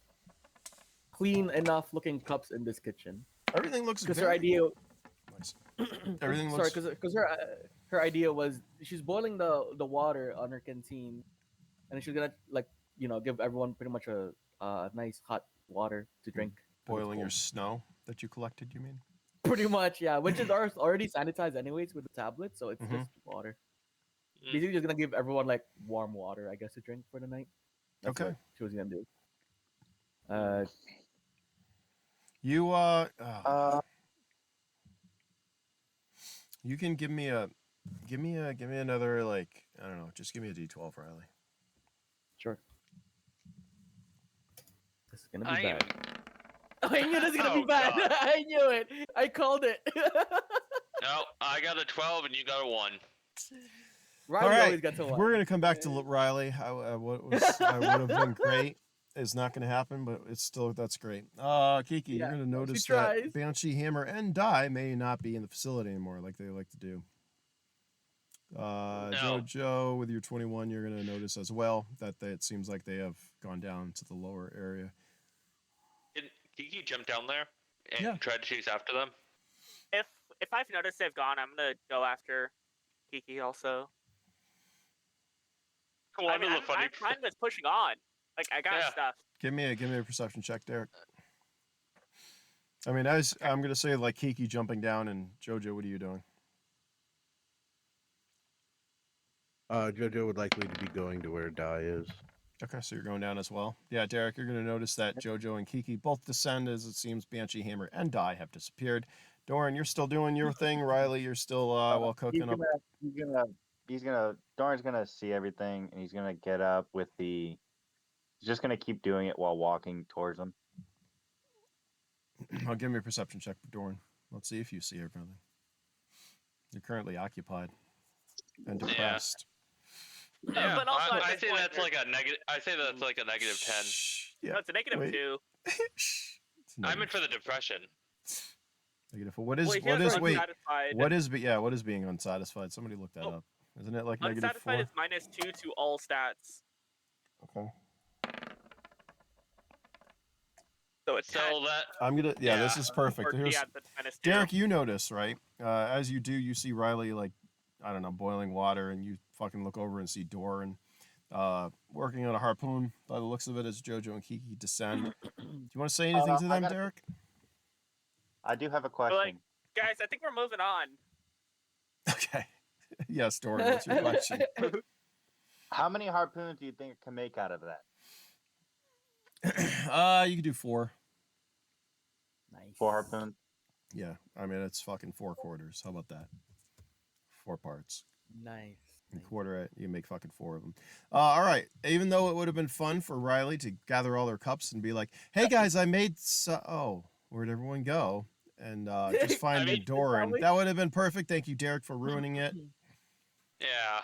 clean enough looking cups in this kitchen? Everything looks Because very her idea, nice. Everything sorry, looks. because her idea was she's boiling the water on her canteen, and she's gonna like give everyone pretty much a nice hot water to drink. 'cause it's Boiling your cold. snow that you collected, you mean? Pretty much, yeah. Which is already sanitized anyways with the tablet, so it's Mhm. just water. Mm. Basically, just gonna give everyone like warm water, I guess, to drink for the night. That's Okay. what she was gonna do. You you can give me another, like, I don't know, just give me a D12, Riley. Sure. This is gonna be I am. bad. I knew this was gonna Oh, be bad. God. I knew it. I called it. No, I got a 12 and you got a 1. Riley All right, always gets a one. we're gonna come back to Riley. What would have been great is not gonna happen, but it's still that's great. Kiki, Yeah, you're gonna she notice tries. that Banshee, Hammer, and Die may not be in the facility anymore, like they like to do. Jojo, with your 21, you're gonna notice as well that it seems like they have gone down to the lower area. Did Kiki jump down there and Yeah. try to chase after them? If I've noticed they've gone, I'm gonna go after Kiki also. I mean, I'm fine with pushing on. Like I got Yeah. stuff. Give me a perception check, Derek. I mean, I'm gonna say like Kiki jumping down, and Jojo, what are you doing? Jojo would likely to be going to where Die is. Okay, so you're going down as well. Yeah, Derek, you're gonna notice that Jojo and Kiki both descend as it seems Banshee, Hammer, and Die have disappeared. Doran, you're still doing your thing. Riley, you're still well cooking up. Doran's gonna see everything, and he's gonna get up with the. He's just gonna keep doing it while walking towards them. I'll give me a perception check, Doran. Let's see if you see everything. You're currently occupied and depressed. Yeah, But also at I this say point, that's like a negative. I say that's like a negative 10. Yeah. No, it's a negative wait. 2. It's I negative. meant for the depression. Negative. What is Well, he what feels is wait? unsatisfied. What is being unsatisfied? Somebody look that Oh. up. Isn't it like negative Unsatisfied 4? is -2 to all stats. Okay. So it's So 10. that I'm gonna. Yeah, this is perfect. Or, Here's yeah, that's -2. Derek. You notice, right? As you do, you see Riley like, I don't know, boiling water, and you fucking look over and see Doran working on a harpoon. By the looks of it, as Jojo and Kiki descend. Do you want to say anything to I them, gotta- Derek? I do have a question. Guys, I think we're moving on. Okay. Yes, Doran. What's your question? How many harpoons do you think I can make out of that? You can do 4. Nice. 4 harpoons. Yeah, I mean it's fucking 4 quarters. How about that? 4 parts. Nice. You quarter it, you make fucking 4 of them. All right. Even though it would have been fun for Riley to gather all their cups and be like, "Hey guys, I made oh, where'd everyone go?" And just find mean, Doran. probably- That would have been perfect. Thank you, Derek, for ruining it. yeah.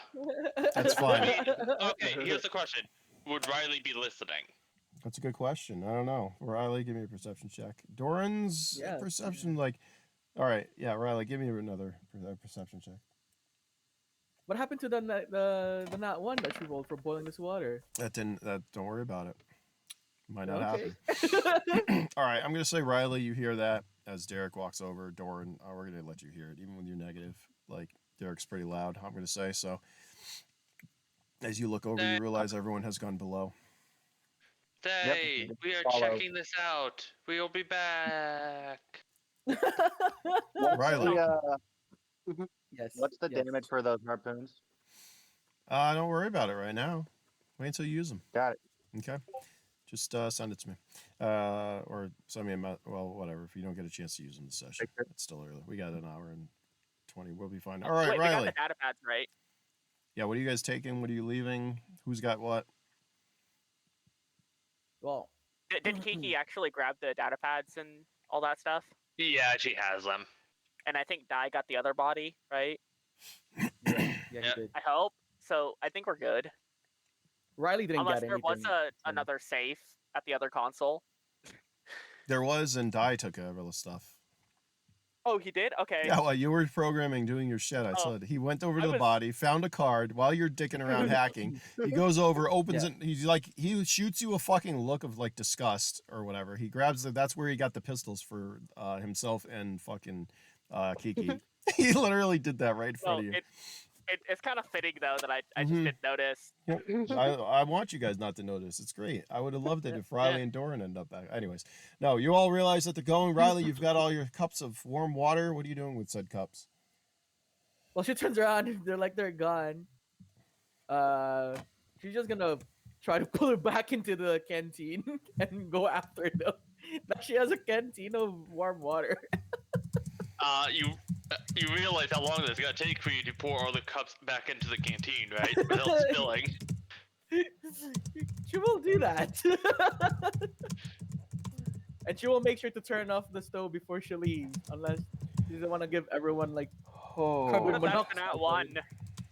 That's fine. Okay, here's the question: would Riley be listening? That's a good question. I don't know. Riley, give me a perception check. Doran's Yeah. perception, like, all right, yeah, Riley, give me another perception check. What happened to the nat one that she rolled for boiling this water? Don't worry about it. Might not Okay. happen. All right, I'm gonna say Riley, you hear that as Derek walks over. Doran, we're gonna let you hear it, even when you're negative. Like, Derek's pretty loud, I'm going to say. So as you look over, you Hey. realize everyone has gone below. Say, we are follow. checking this out. We will be back. Riley. Yes. What's the yes. damage for those harpoons? Don't worry about it right now. Wait until you use them. Got it. Okay. Just send it to me. Or send me well, whatever. If you don't get a chance to use them this session, Picture. it's still early. We got an hour and 20. We'll be fine. All right, Wait, we got Riley. the data pads, right? Yeah, what are you guys taking? What are you leaving? Who's got what? Well, Did Kiki actually grab the data pads and all that stuff? Yeah, she has them. And I think Dai got the other body, right? yeah, Yeah. he did. I hope. So I think we're good. Riley didn't Unless get there was anything. another safe at the other console. There was, and Dai took over the stuff. Oh, he did? Okay. Yeah, while you were programming, doing your shit, I Oh, said he went over I to the was- body, found a card while you're dicking around hacking. He goes over, opens Yeah. it. He's like, he shoots you a fucking look of like disgust or whatever. He grabs that's where he got the pistols for himself and fucking Kiki. He literally did that right in front Well, of you. it's kind of fitting though that I just Mhm. didn't notice. I want you guys not to notice. It's great. I would have loved it Yeah. if Riley and Doran ended up back. Anyways, no, you all realize that they're going. Riley, you've got all your cups of warm water. What are you doing with said cups? Well, she turns around. They're gone. She's just gonna try to pull her back into the canteen and go after them. Now she has a canteen of warm water. You realize how long it's gonna take for you to pour all the cups back into the canteen, right? Without spilling. She will do that. And she will make sure to turn off the stove before she leaves, unless she doesn't want to give everyone like Oh, Carbon What if that's monoxide. the nat one?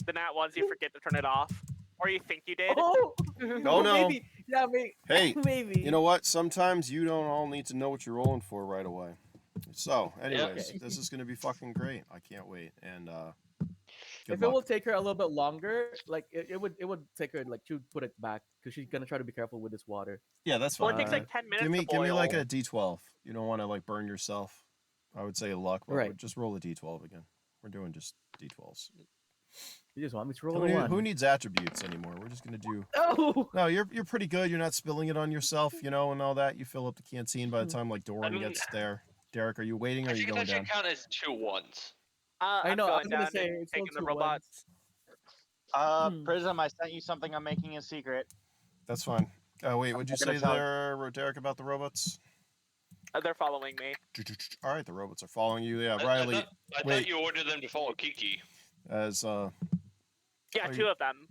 The nat ones you forget to turn it off, or you think you did. oh Oh, no. maybe yeah maybe Hey, maybe you know what? Sometimes you don't all need to know what you're rolling for right away. So, anyways, Okay. this is gonna be fucking great. I can't wait. And good if it luck. will take her a little bit longer, like it would take her like to put it back because she's gonna try to be careful with this water. Yeah, that's Well, fine. it takes like 10 minutes give me to boil. like a D12. You don't want to like burn yourself. I would say luck, but Right. just roll a D12 again. We're doing just D12s. You just want me to roll a one. Who needs attributes anymore? We're just gonna do. Oh, No, you're pretty good. You're not spilling it on yourself, and all that. You fill up the canteen by the time like Doran mean, gets there. Derek, are you waiting or I are you think going that should down? count as 2 ones. I I'm know. I going was gonna down say and it's still taking the 2 robots. Prism, I sent you something I'm making in secret. That's fine. Wait, what'd you I'm gonna say tell- there, Derek, about the robots? They're following me. All right, the robots are following you. Yeah, I Riley, thought wait. you ordered them to follow Kiki. as Yeah, Are two you- of them.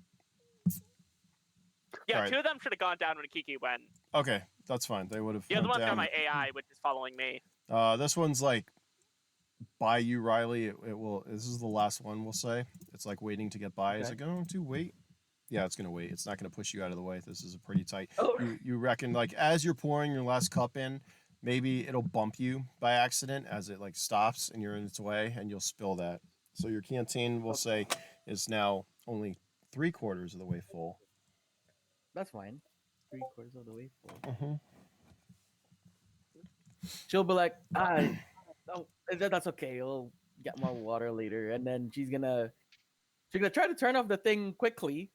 Yeah, Alright. two of them should have gone down when Kiki went. okay, that's fine. They would have. The other one's got down. my AI, which is following me. This one's like by you, Riley. It will. This is the last one. We'll say it's like waiting to get by. Is Okay. it going to wait? Yeah, it's gonna wait. It's not gonna push you out of the way. This is a pretty tight. Oh. You reckon like as you're pouring your last cup in, maybe it'll bump you by accident as it like stops and you're in its way and you'll spill that. So your canteen, we'll say, is now only 3/4 of the way full. that's fine. 3/4 of the way full. Mm-hmm. She'll be like, no, that's okay. We'll get more water later, and then she's gonna try to turn off the thing quickly,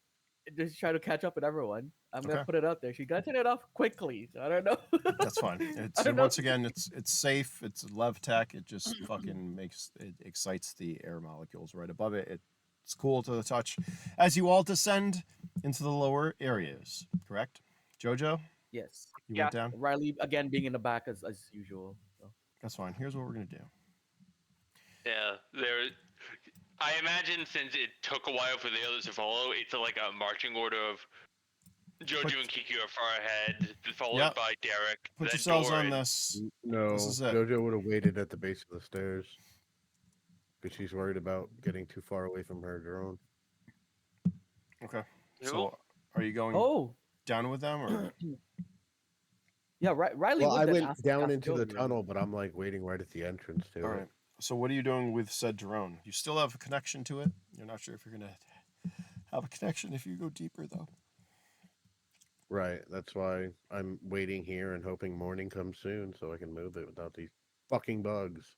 and just try to catch up with everyone. I'm gonna Okay. put it out there. She's gonna turn it off quickly. So I don't know. That's fine. It's I don't know. once again, it's safe. It's lev tech. It just fucking excites the air molecules right above it. It's cool to the touch. As you all descend into the lower areas, correct? Jojo, Yes. you Yeah. went down. Riley again being in the back as usual. So. That's fine. Here's what we're gonna do. Yeah, I imagine since it took a while for the others to follow, it's like a marching order of Jojo and Kiki are far ahead, followed Yep. by Derek. Put then yourselves on Doran. this. No, This is it. Jojo would have waited at the base of the stairs because she's worried about getting too far away from her drone. Okay. Who? So, are you going Oh, down with them or? yeah. Riley. Well, I would then went ask down into the Jojo. tunnel, but I'm like waiting right at the entrance to All it. right. So, what are you doing with said drone? You still have a connection to it. You're not sure if you're gonna have a connection if you go deeper, though. Right. That's why I'm waiting here and hoping morning comes soon so I can move it without these fucking bugs.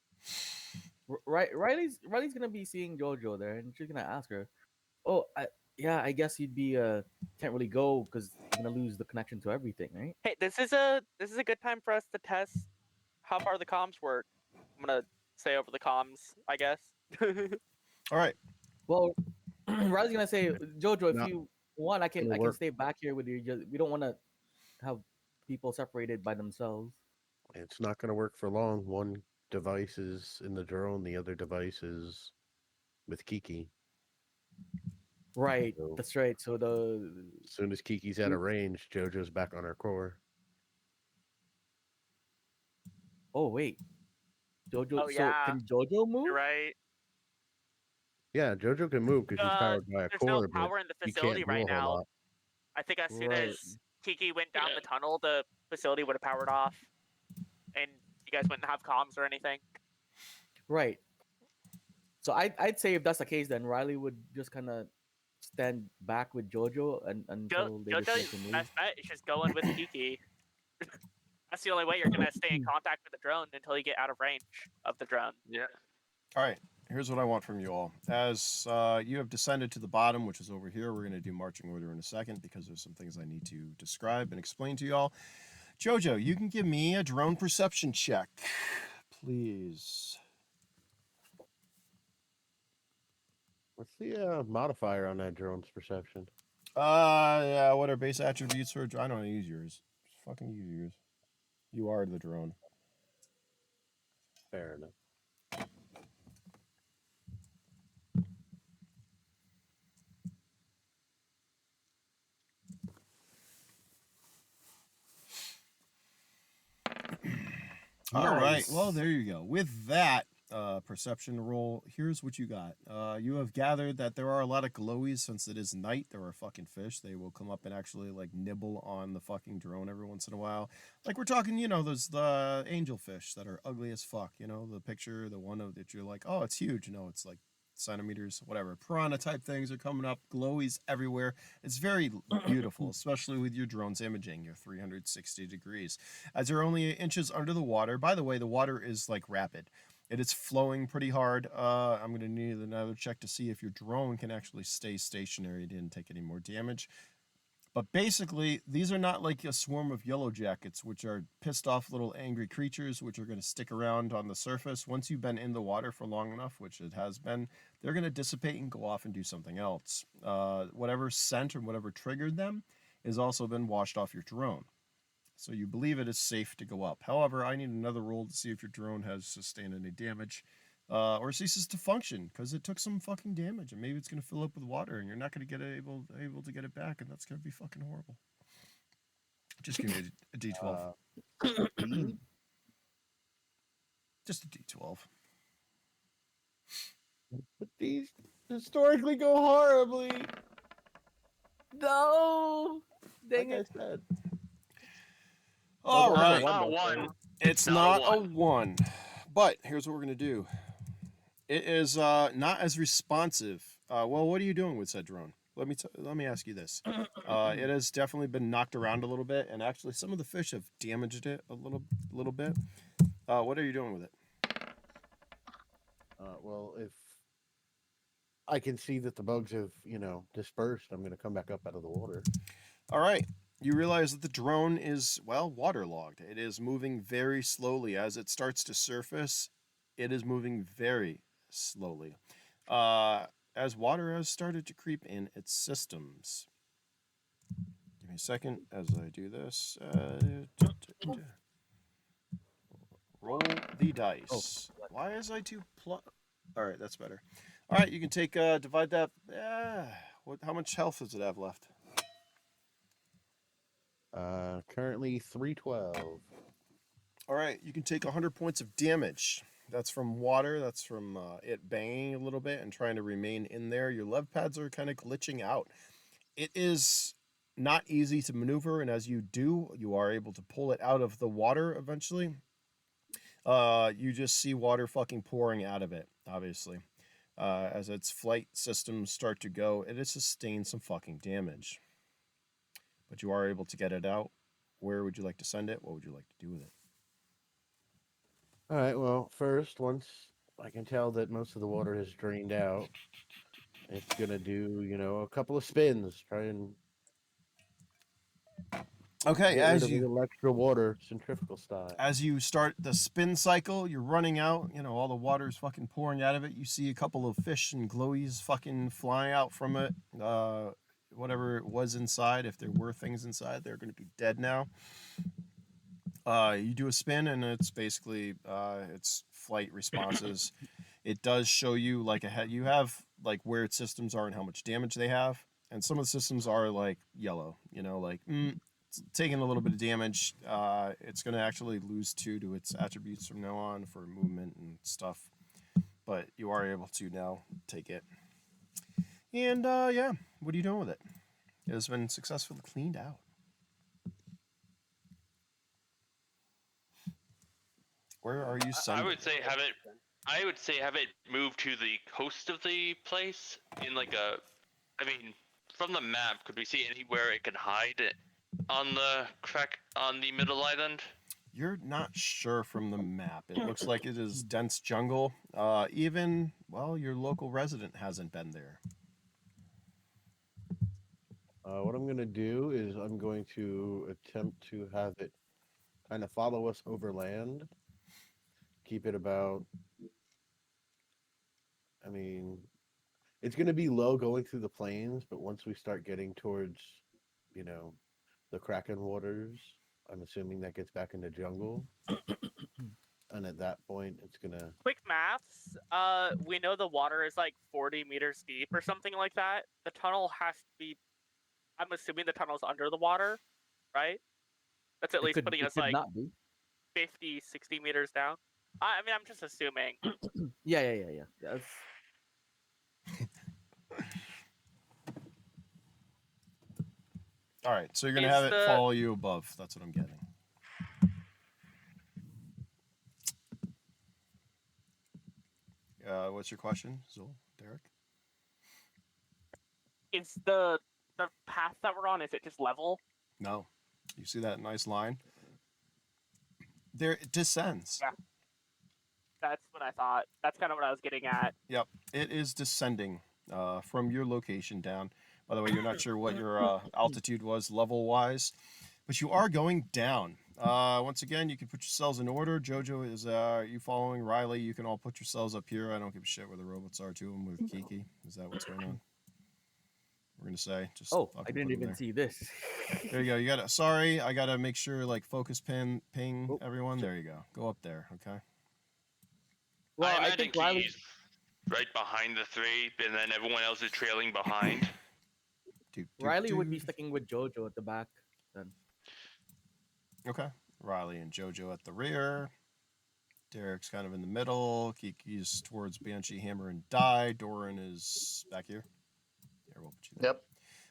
Riley's gonna be seeing Jojo there, and she's gonna ask her, "Oh, yeah, I guess you'd be can't really go because you're gonna lose the connection to everything, right?" Hey, this is a good time for us to test how far the comms work. I'm gonna say over the comms, I guess. All right. Well, Riley's gonna say, "Jojo, if Not you want, gonna I can work. stay back here with you. Just we don't want to have people separated by themselves." It's not gonna work for long. One device is in the drone, the other device is with Kiki. Right, So that's right. So as soon as Kiki's out of range, JoJo's back on her core. oh wait, Jojo. Oh So yeah, can Jojo move? you're right. Yeah, JoJo can move because she's powered by a There's no core, but power in the she facility can't do right a whole now. lot. I think as soon Right, as Kiki went down Yeah. the tunnel, the facility would have powered off, and you guys wouldn't have comms or anything. right. So I'd say if that's the case, then Riley would just kind of stand back with Jojo until they decide JoJo's to move. best bet is just going with Kiki. That's the only way you're gonna stay in contact with the drone until you get out of range of the drone. Yeah. All right. Here's what I want from you all. As you have descended to the bottom, which is over here, we're going to do marching order in a second because there's some things I need to describe and explain to y'all. Jojo, you can give me a drone perception check, please. What's the modifier on that drone's perception? Yeah, what are base attributes for a drone? I don't use yours. Just fucking use yours. You are the drone. Fair enough. All right. Nice. Well, there you go. With that perception roll, here's what you got. You have gathered that there are a lot of glowies since it is night. There are fucking fish. They will come up and actually like nibble on the fucking drone every once in a while. Like we're talking, those the angelfish that are ugly as fuck. The picture, the one of that you're like, oh, it's huge. It's like centimeters, whatever. Piranha type things are coming up. Glowies everywhere. It's very beautiful, especially with your drone's imaging. You're 360 degrees. As you're only inches under the water. By the way, the water is like rapid. It is flowing pretty hard. I'm going to need another check to see if your drone can actually stay stationary. It didn't take any more damage. But basically, these are not like a swarm of yellow jackets, which are pissed off little angry creatures, which are going to stick around on the surface. Once you've been in the water for long enough, which it has been, they're going to dissipate and go off and do something else. Whatever scent or whatever triggered them has also been washed off your drone. So you believe it is safe to go up. However, I need another roll to see if your drone has sustained any damage or ceases to function because it took some fucking damage and maybe it's going to fill up with water and you're not going to get able to get it back and that's going to be fucking horrible. Just give me a D12. Speed? Just a D12. But these historically go horribly. No, dang Like I it. said. All Well, right. Not one. It's not not a a one. But here's what we're going to do. It is not as responsive. Well, what are you doing with said drone? Let me ask you this. It has definitely been knocked around a little bit, and actually some of the fish have damaged it a little bit. What are you doing with it? Well, if I can see that the bugs have, dispersed, I'm going to come back up out of the water. All right. You realize that the drone is, well, waterlogged. It is moving very slowly. As it starts to surface, it is moving very slowly. As water has started to creep in its systems. Give me a second as I do this. Roll the dice. Why is I 2 plus? All right, that's better. All right, you can take, divide that. How much health does it have left? Currently 312. All right, you can take 100 points of damage. That's from water. That's from it banging a little bit and trying to remain in there. Your lev pads are kind of glitching out. It is not easy to maneuver, and as you do, you are able to pull it out of the water eventually. You just see water fucking pouring out of it, obviously. As its flight systems start to go, it has sustained some fucking damage. But you are able to get it out. Where would you like to send it? What would you like to do with it? All right, well, first, once I can tell that most of the water has drained out. It's gonna do, a couple of spins, try and Okay, get rid of a little extra water, centrifugal style. as you start the spin cycle, you're running out, all the water's fucking pouring out of it. You see a couple of fish and glowies fucking flying out from it. Whatever it was inside, if there were things inside, they're going to be dead now. You do a spin, and it's basically it's flight responses. It does show you like ahead. You have like where its systems are and how much damage they have, and some of the systems are like yellow. Like it's taking a little bit of damage. It's going to actually lose 2 to its attributes from now on for movement and stuff. But you are able to now take it. And yeah, what are you doing with it? It has been successfully cleaned out. Where are you sending? I would say have it. I would say have it move to the coast of the place in like a. I mean, from the map, could we see anywhere it could hide it on the crack on the middle island? You're not sure from the map. It looks like it is dense jungle. Even, well, your local resident hasn't been there. What I'm gonna do is I'm going to attempt to have it kind of follow us over land. Keep it about. I mean, it's gonna be low going through the plains, but once we start getting towards, the Kraken waters, I'm assuming that gets back into jungle. And at that point, it's gonna. Quick maths. We know the water is like 40 meters deep or something like that. The tunnel has to be. I'm assuming the tunnel's under the water, right? That's at least putting us like not be. 50, 60 meters down. I mean, I'm just assuming. Yeah. That's... All right, so you're gonna have it follow you above. That's what I'm getting. What's your question, Zul, Derek? Is the path that we're on, is it just level? No. You see that nice line? There, it descends. Yeah. That's what I thought. That's kind of what I was getting at. Yep, it is descending from your location down. By the way, you're not sure what your altitude was level-wise, but you are going down. Once again, you can put yourselves in order. Jojo is you following Riley. You can all put yourselves up here. I don't give a shit where the robots are too. I'm with Kiki. Is that what's going on? We're gonna say just. Oh, fucking I didn't put 'em even there. see this. There you go. You gotta. Sorry, I gotta make sure like focus ping Oh, everyone. There you go. Go up there. Okay. Well, I I imagine think Riley. Kiki's right behind the 3, and then everyone else is trailing behind. Riley would be sticking with Jojo at the back. Then. Okay. Riley and Jojo at the rear. Derek's kind of in the middle. Kiki's towards Banshee, Hammer, and Die. Doran is back here. Here, we'll put you there. Yep.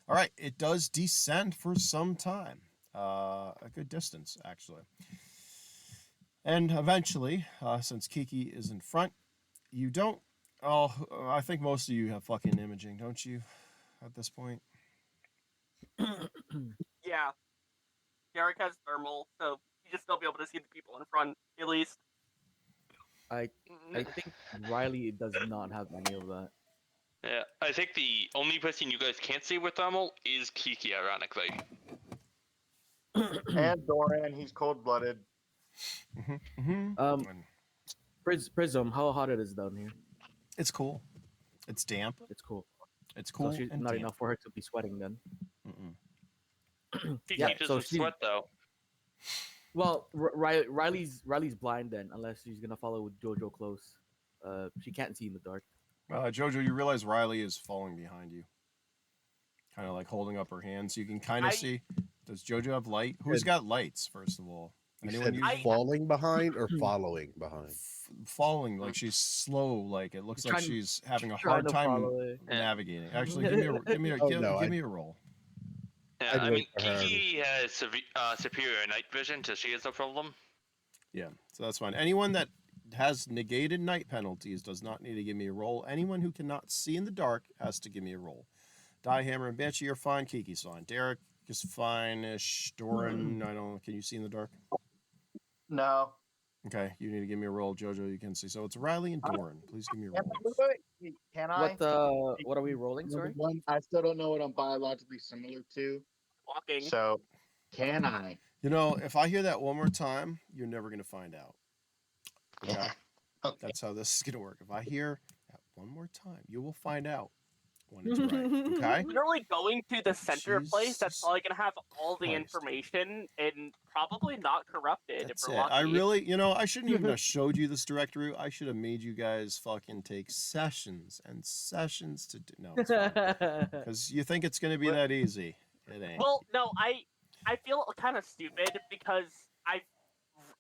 All right. It does descend for some time. A good distance, actually. And eventually, since Kiki is in front, you don't. Oh, I think most of you have fucking imaging, don't you? At this point. Yeah. Derek has thermal, so you just still be able to see the people in front, at least. I think Riley does not have any of that. Yeah, I think the only person you guys can't see with thermal is Kiki, ironically. And Doran, he's cold-blooded. Prism, how hot it is down here? It's cool. It's damp. It's cool. It's cool. So she's and not damp. enough for her to be sweating then. Kiki Yeah, doesn't so she- sweat though. Well, Riley's blind then, unless she's gonna follow with Jojo close. She can't see in the dark. Jojo, you realize Riley is falling behind you. Kind of like holding up her hand, so you can kind of see. Does Jojo have light? Who's got lights, first of all? Anyone using? falling behind or following behind? Falling, like she's slow, like it looks like Trying- she's having a trying hard to time follow it. navigating. Actually, give me a give me a roll. Yeah, I'd I wait mean, for her. Kiki has superior night vision, so she has no problem. Yeah, so that's fine. Anyone that has negated night penalties does not need to give me a roll. Anyone who cannot see in the dark has to give me a roll. Die, Hammer, and Banshee, you're fine. Kiki's fine. Derek is fine-ish. Doran, I don't. Can you see in the dark? No. Okay, you need to give me a roll, Jojo. You can see. So it's Riley and Doran. Please give me Wait, rolls. wait. Can I? What are we rolling? Number Sorry. one, I still don't know what I'm biologically similar to. Walking. So, can I? You know, if I hear that one more time, you're never gonna find out. Okay, Okay. that's how this is gonna work. If I hear that one more time, you will find out when it's right. Okay. Literally going to the center place that's Jesus probably gonna have all the Christ. information and probably not corrupted That's if it. we're lucky. I really, you know, I shouldn't even have showed you this direct route. I should have made you guys fucking take sessions and sessions to do. No, it's fine. Because you think it's gonna be that easy. It ain't. Well, no, I feel kind of stupid because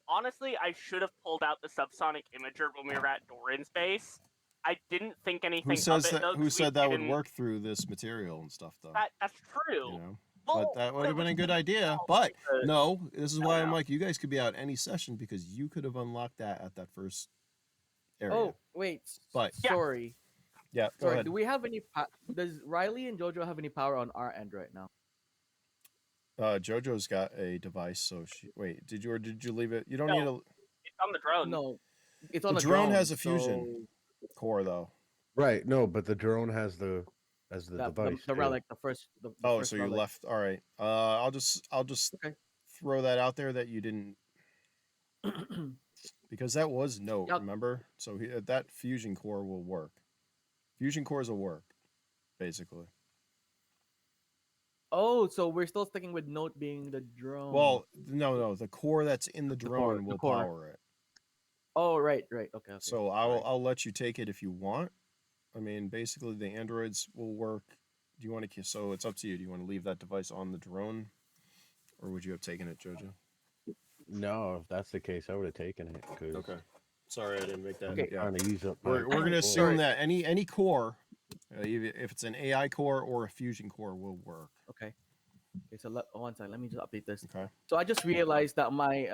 honestly I should have pulled out the subsonic imager when we were at Doran's base. I didn't think anything Who says of it that? though. Who 'cause we said that would didn't- work through this material and stuff, though? That's true. You know, Well, but that would it have been was a good idea. all But because- no, this is No, why I'm no. like, you guys could be out any session because you could have unlocked that at that first area. Oh wait. But- Yeah. Sorry. yeah, go Sorry. ahead. Do we have any? Does Riley and Jojo have any power on our end right now? Jojo's got a device, so she. Wait, did you leave it? You don't No. need a. It's on the drone. No. It's The on the drone drone. has a fusion. Core though. Right. No, but the drone has the The device. the too. relic, the first. The Oh, first so you relic. left. All right. I'll just Okay. throw that out there that you didn't, because that was note. Yep. Remember, so that fusion core will work. Fusion cores will work, basically. Oh, so we're still sticking with Note being the drone. Well, no, the core that's in the core, drone the will core. power it. Oh, right. Okay. So sorry. I'll let you take it if you want. I mean, basically the androids will work. Do you want to? So it's up to you. Do you want to leave that device on the drone, or would you have taken it, Jojo? No, if that's the case, I would have taken it. 'Cause Okay. Sorry, I didn't make that. Okay. Yeah. Trying to use up. We're my going to core. assume Sorry. that any core, if it's an AI core or a fusion core, will work. Okay. Okay. So one second. Let me just update this. Okay. So I just realized that my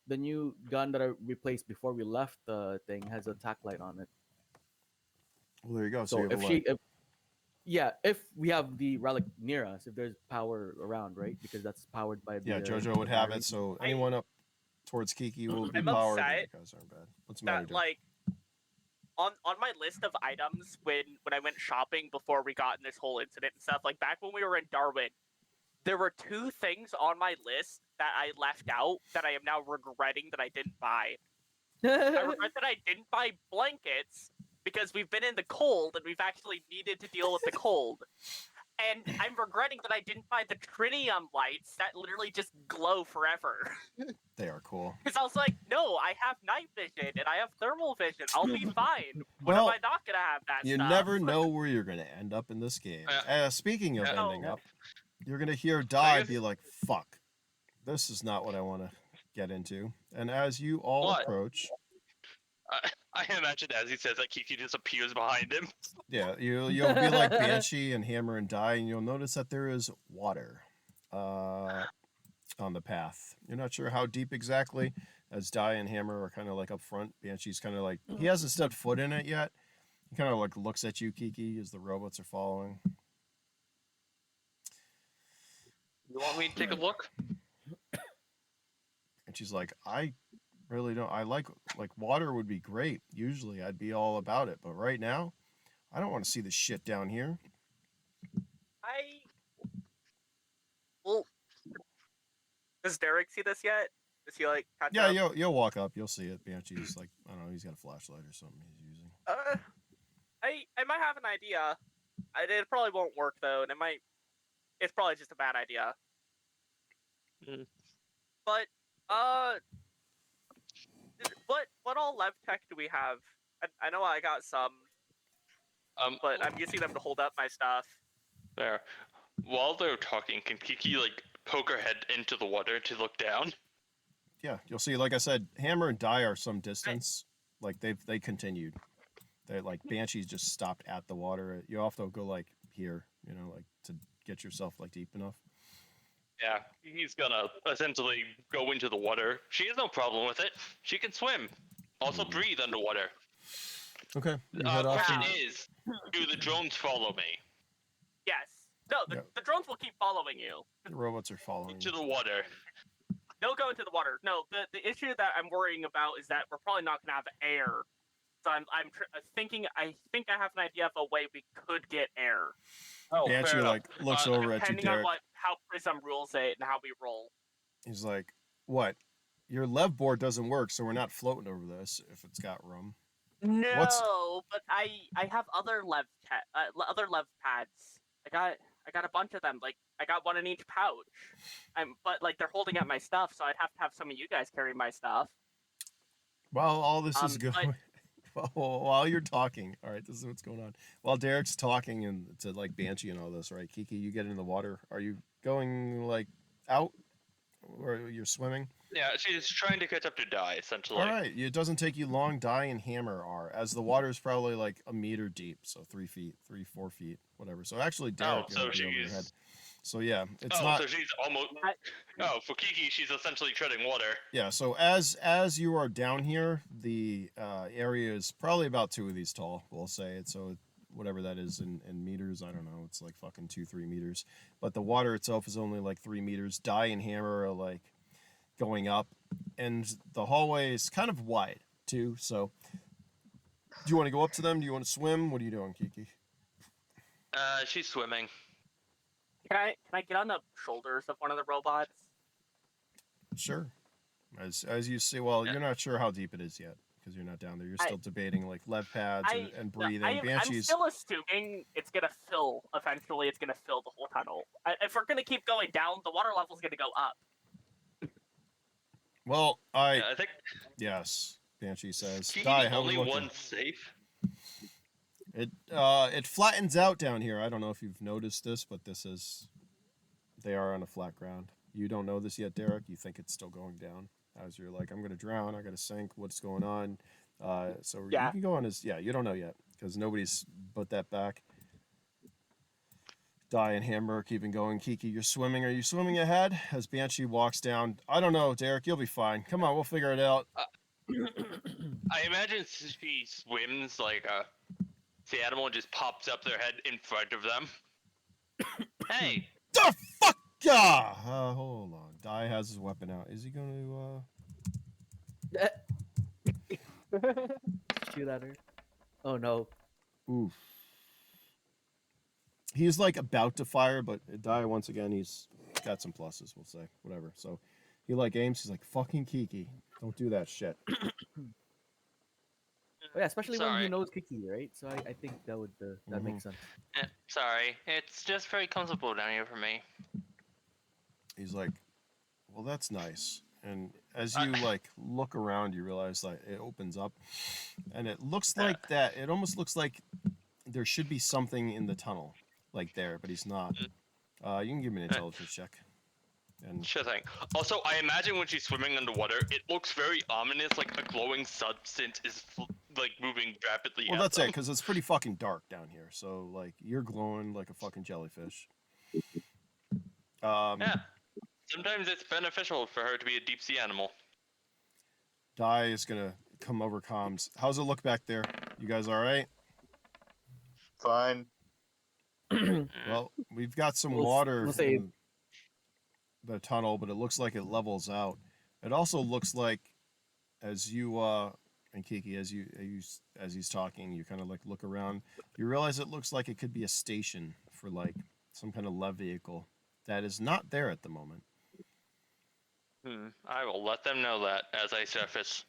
the new gun that I replaced before we left the thing has a tack light on it. Well, there you go. So, So you have if a she, light. if we have the relic near us, if there's power around, right? Because that's powered by the. Yeah, Jojo would have battery. it. So anyone up towards Kiki will be I'm powered. upset You guys aren't bad. What's the matter? That like on my list of items when I went shopping before we got in this whole incident and stuff, like back when we were in Darwin, there were two things on my list that I left out that I am now regretting that I didn't buy. I regret that I didn't buy blankets because we've been in the cold and we've actually needed to deal with the cold. And I'm regretting that I didn't buy the tritium lights that literally just glow forever. They are cool. Because I was like, no, I have night vision and I have thermal vision. I'll be fine. When Well, am I not gonna have that You stuff? never know where you're going to end up in this game. Speaking of Yeah. ending up, you're going to hear Die guess- be like, fuck, this is not what I want to get into. And as you all What? approach, I imagine as he says that Kiki just appears behind him. yeah, you'll be like Banshee and Hammer and Die, and you'll notice that there is water on the path. You're not sure how deep exactly, as Die and Hammer are kind of like up front. Banshee's kind of like, he hasn't stepped foot in it yet. He kind of like looks at you, Kiki, as the robots are following. You want me to take a look? And she's like, I really don't. I like water would be great. Usually I'd be all about it, but right now, I don't want to see this shit down here. Well, does Derek see this yet? Is he like catch Yeah, up? you'll walk up, you'll see it. Banshee's like, I don't know, he's got a flashlight or something he's using. I might have an idea. It probably won't work though, and it's probably just a bad idea. But what all lev tech do we have? I know I got some, but I'm using them to hold up my stuff. There. While they're talking, can Kiki like poke her head into the water to look down? Yeah, you'll see. Like I said, Hammer and Die are some distance. Like they continued. They like Banshee's just stopped at the water. You have to go like here, you know, like to get yourself like deep enough. Yeah, he's gonna essentially go into the water. She has no problem with it. She can swim. Also breathe underwater. Okay. You head off. Question to- is, do the drones follow me Yes. No, Yeah. the drones will keep following you. The robots are following. into you. the water? they'll go into the water. No, the issue that I'm worrying about is that we're probably not gonna have air. So I'm thinking. I think I have an idea of a way we could get air, Oh, He fair actually enough. like looks over at you, depending on Derek. how Prism rules it and how we roll. He's like, "What? Your lev board doesn't work, so we're not floating over this if it's got room." No, but I have other other lev pads. I got a bunch of them. Like I got one in each pouch. But like they're holding up my stuff, so I'd have to have some of you guys carry my stuff. While all this is But going, while you're talking, all right, this is what's going on. While Derek's talking and to like Banshee and all this, right? Kiki, you get in the water. Are you going like out, or you're swimming? Yeah, she's trying to catch up to Die, essentially. All right, it doesn't take you long. Die and Hammer are, as the water is probably like a meter deep, so 3 feet, 4 feet, whatever. So actually, Derek, so over your head. she's. So yeah, it's Oh, not. so she's almost. Oh, for Kiki, she's essentially treading water. Yeah, so as you are down here, the area is probably about 2 of these tall. We'll say it. So whatever that is in meters, I don't know. It's like fucking 2-3 meters. But the water itself is only like 3 meters. Die and Hammer are like going up, and the hallway is kind of wide too. So do you want to go up to them? Do you want to swim? What are you doing, Kiki? She's swimming. can I get on the shoulders of one of the robots? Sure. As you see, well, you're not sure how deep it is yet because you're not down there. You're still debating like lev pads and breathing. I'm Banshees. still assuming it's gonna fill eventually. It's gonna fill the whole tunnel. If we're gonna keep going down, the water level's gonna go up. Well, I think. yes, Banshee says. Kiki, Die, the how only we looking? one safe. It flattens out down here. I don't know if you've noticed this, but they are on a flat ground. You don't know this yet, Derek. You think it's still going down as you're like, I'm gonna drown. I gotta sink. What's going on? So Yeah. you can go on as you don't know yet because nobody's put that back. Die and Hammer are keeping going. Kiki, you're swimming. Are you swimming ahead as Banshee walks down? I don't know, Derek. You'll be fine. Come on, we'll figure it out. I imagine she swims like the animal just pops up their head in front of them. Hey! The fuck! Hold on. Die has his weapon out. Is he going Shoot at her. Oh no. Oof. He's like about to fire, but Die once again. He's got some pluses. We'll say whatever. So he like aims. He's like fucking Kiki. Don't do that shit. Oh, yeah, especially when Sorry. he knows Kiki, right? So I think that would that makes sense. Sorry, it's just very comfortable down here for me. He's like, well, that's nice. And as you like look around, you realize like it opens up, and it looks like that. It almost looks like there should be something in the tunnel, like there, but he's not. You can give me an intelligence check. And Sure thing. Also, I imagine when she's swimming underwater, it looks very ominous, like a glowing substance is like moving rapidly. well, at that's them. it, because it's pretty fucking dark down here. So like you're glowing like a fucking jellyfish. Yeah. Sometimes it's beneficial for her to be a deep sea animal. Die is gonna come over comms. How's it look back there? You guys all right? Fine. Well, we've got some We'll water say- in the tunnel, but it looks like it levels out. It also looks like, as you and Kiki, as he's talking, you kind of like look around. You realize it looks like it could be a station for like some kind of lev vehicle that is not there at the moment. I will let them know that as I surface.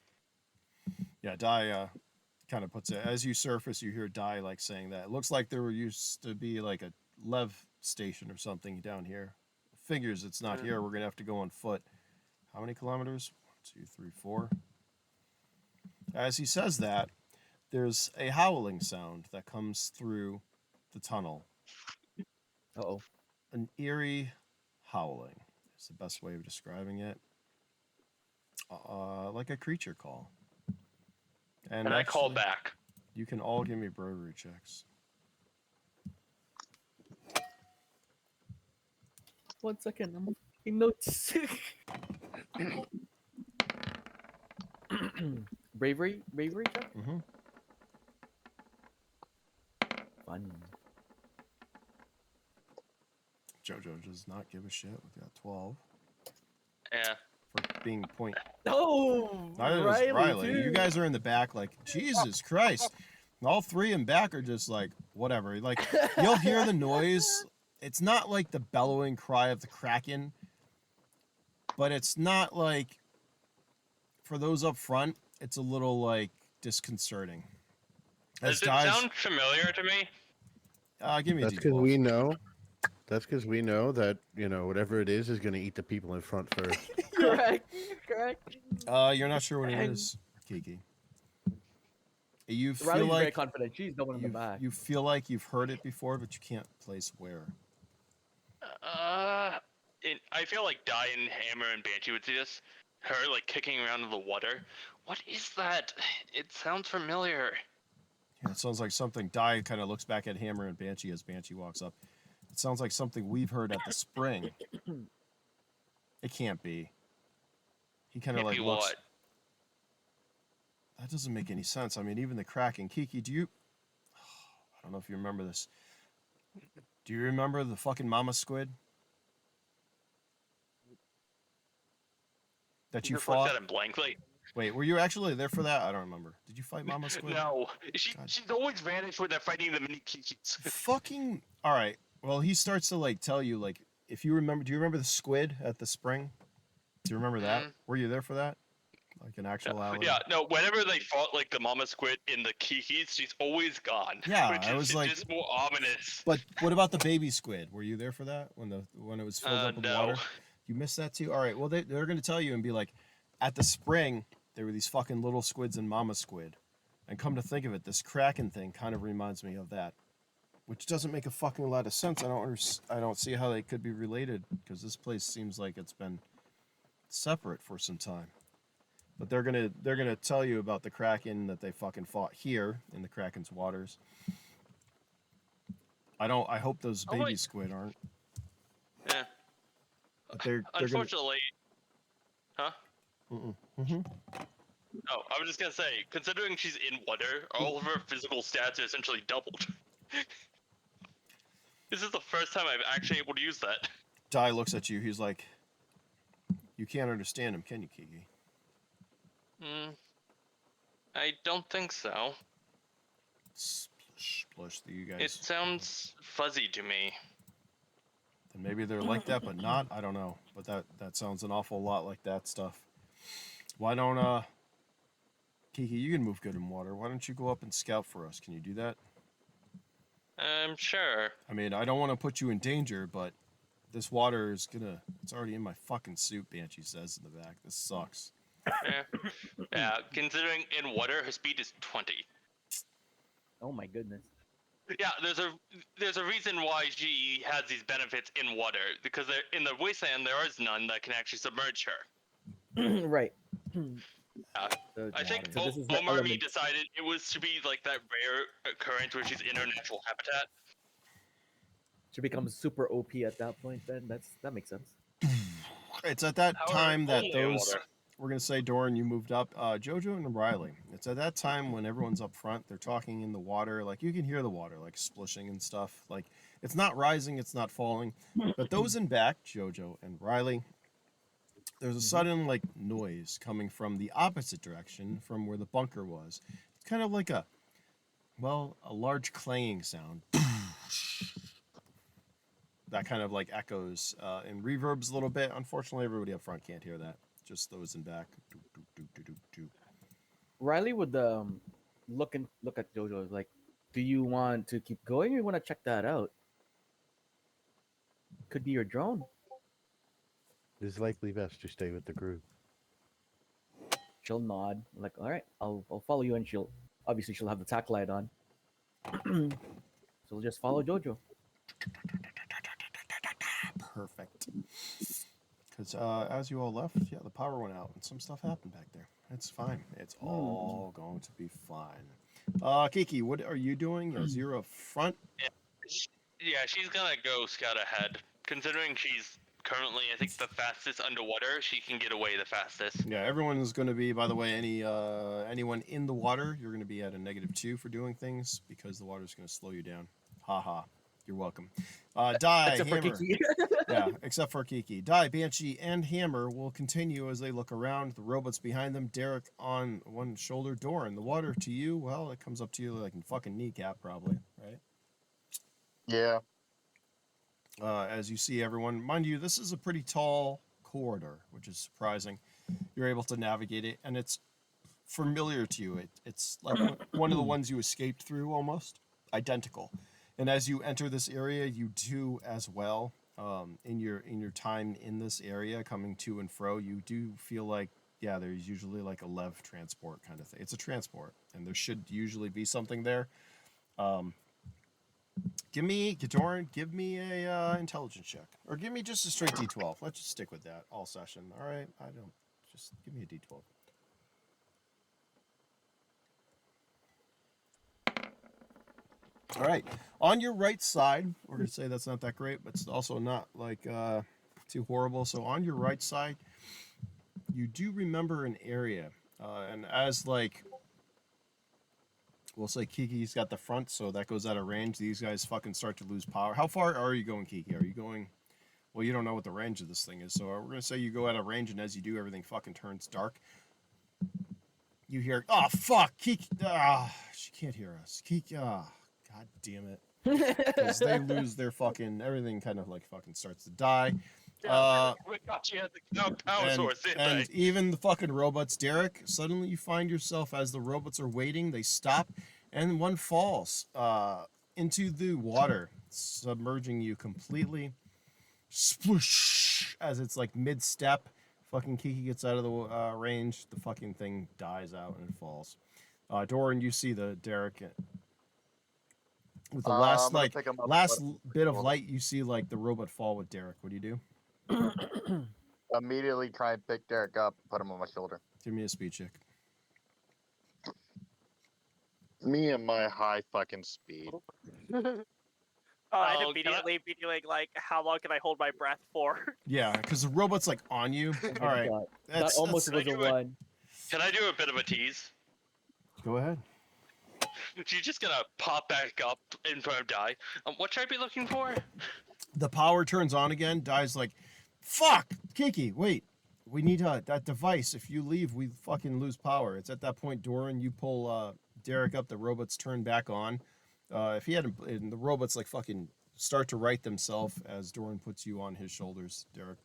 Yeah, Die kind of puts it as you surface. You hear Die like saying that it looks like there used to be like a lev station or something down here. Figures it's not here. We're gonna have to go on foot. How many kilometers? 1, 2, 3, 4. As he says that, there's a howling sound that comes through the tunnel. Uh-oh. An eerie howling is the best way of describing it. Like a creature call. And I call actually, back. You can all give me bravery checks. 1 second, I'm taking notes. bravery check? Mm-hmm. Fun. Jojo does not give a shit. We've got 12. Yeah. For being point. Oh, Neither is Riley. You guys are in the back, like Jesus Christ. All three in back are just like whatever. Like you'll hear the noise. It's not like the bellowing cry of the kraken, but it's not like for those up front. It's a little like disconcerting. Does it sound familiar to me? Give me a That's because D12. we know. That's because we know that whatever it is going to eat the people in front first. Correct. You're not sure what it is, Kiki. You feel Riley's very like confident. She's the one in the back. you feel like you've heard it before, but you can't place where. I feel like Dai and Hammer and Banshee would see this. Her like kicking around in the water. What is that? It sounds familiar. Yeah, it sounds like something. Dai kind of looks back at Hammer and Banshee as Banshee walks up. It sounds like something we've heard at the spring. It can't be. He kind of like looks. What? That doesn't make any sense. I mean, even the Kraken. Kiki, do you? I don't know if you remember this. Do you remember the fucking mama squid that you Just fought? looked at him blankly. Wait, were you actually there for that? I don't remember. Did you fight Mama Squid? No, God. she's always vanished when they're fighting the mini kikis. Fucking. All right. Well, he starts to like tell you like if you remember. Do you remember the squid at the spring? Do you remember that? Were you there for that? Like an actuality? Yeah, no. Whenever they fought like the mama squid in the kikis, she's always gone. Yeah, which I was like, just more ominous. But what about the baby squid? Were you there for that when it was filled up with no. water? You missed that too. All right. Well, they're going to tell you and be like, at the spring there were these fucking little squids and mama squid, and come to think of it, this kraken thing kind of reminds me of that, which doesn't make a fucking lot of sense. I don't see how they could be related because this place seems like it's been separate for some time. But they're gonna tell you about the kraken that they fucking fought here in the kraken's waters. I hope those baby squid aren't. Yeah. But they're Unfortunately. Huh? Mm-hmm. Oh, I was just gonna say, considering she's in water, all of her physical stats are essentially doubled. This is the first time I'm actually able to use that. Dai looks at you. He's like, "You can't understand him, can you, Kiki?" I don't think so. Splush to you guys. It sounds fuzzy to me. And maybe they're like that, but not. I don't know. But that sounds an awful lot like that stuff. Why don't Kiki? You can move good in water. Why don't you go up and scout for us? Can you do that? Sure. I mean, I don't want to put you in danger, but this water is gonna. It's already in my fucking suit. Banshee says in the back. This sucks. Yeah. Considering in water, her speed is 20. Oh my goodness. Yeah, there's a reason why she has these benefits in water, because in the wasteland there is none that can actually submerge her. Right. I think So this is the Omar element. decided it was to be like that rare occurrence where she's in her natural habitat. She becomes super OP at that point. Then that makes sense. It's at that However, time that only in those. water. We're gonna say Doran, you moved up. Jojo and Riley. It's at that time when everyone's up front. They're talking in the water. Like you can hear the water like splishing and stuff. Like it's not rising, it's not falling. But those in back, Jojo and Riley, there's a sudden like noise coming from the opposite direction from where the bunker was. It's kind of like a large clanging sound. That kind of like echoes and reverbs a little bit. Unfortunately, everybody up front can't hear that. Just those in back. Riley would look at Jojo like, do you want to keep going or you want to check that out? Could be your drone. It is likely best to stay with the group. She'll nod like, all right, I'll follow you, and she'll have the tack light on. So we'll just follow Jojo. Perfect. Because as you all left, yeah, the power went out and some stuff happened back there. It's fine. It's all going to be fine. Kiki, what are you doing? As you're up front? Yeah, she's gonna go scout ahead. Considering she's currently, I think, the fastest underwater, she can get away the fastest. Yeah, everyone is going to be, by the way, anyone in the water, you're going to be at a -2 for doing things because the water is going to slow you down. Ha ha. You're welcome. Die, Except for Hammer. Kiki. Yeah, except for Kiki. Die, Banshee, and Hammer will continue as they look around. The robots behind them, Derek on one shoulder, Doran. The water to you, well, it comes up to you like in fucking kneecap, probably, right? Yeah. As you see everyone, mind you, this is a pretty tall corridor, which is surprising. You're able to navigate it, and it's familiar to you. It's like one of the ones you escaped through, almost identical. And as you enter this area, you do as well. In your time in this area, coming to and fro, you do feel like there's usually like a lev transport kind of thing. It's a transport, and there should usually be something there. Give me Gadoran, give me a intelligence check, or give me just a straight D12. Let's just stick with that all session. All right, I don't just give me a D12. All right, on your right side, we're gonna say that's not that great, but it's also not like too horrible. So on your right side, you do remember an area, and as like we'll say Kiki's got the front, so that goes out of range. These guys fucking start to lose power. How far are you going, Kiki? Are you going? Well, you don't know what the range of this thing is, so we're gonna say you go out of range, and as you do, everything fucking turns dark. You hear, oh fuck, Kiki, she can't hear us. Kiki, god damn it. Because they lose their fucking, everything kind of like fucking starts to die. We got you at the power source, didn't and they? even the fucking robots, Derek, suddenly you find yourself as the robots are waiting, they stop, and one falls into the water, submerging you completely. Sploosh! As it's like mid-step, fucking Kiki gets out of the range, the fucking thing dies out and it falls. Doran, you see the Derek with the last I'm gonna like pick 'em up, last but- bit of light. You see like the robot fall with Derek. What do you do? Immediately try and pick Derek up, put him on my shoulder. Give me a speed check. Me and my high fucking speed. I'd Oh, immediately be doing like, how long can I hold my breath for? Yeah, because the robot's like on you. All right, God, that that's almost that's- was a Can I do it? one. Can I do a bit of a tease? Go ahead. She's just gonna pop back up in front of Die. What should I be looking for? The power turns on again. Dies like, fuck, Kiki. Wait, we need that device. If you leave, we fucking lose power. It's at that point, Doran, you pull Derek up. The robots turn back on. If he hadn't, and the robots like fucking start to right themselves as Doran puts you on his shoulders, Derek.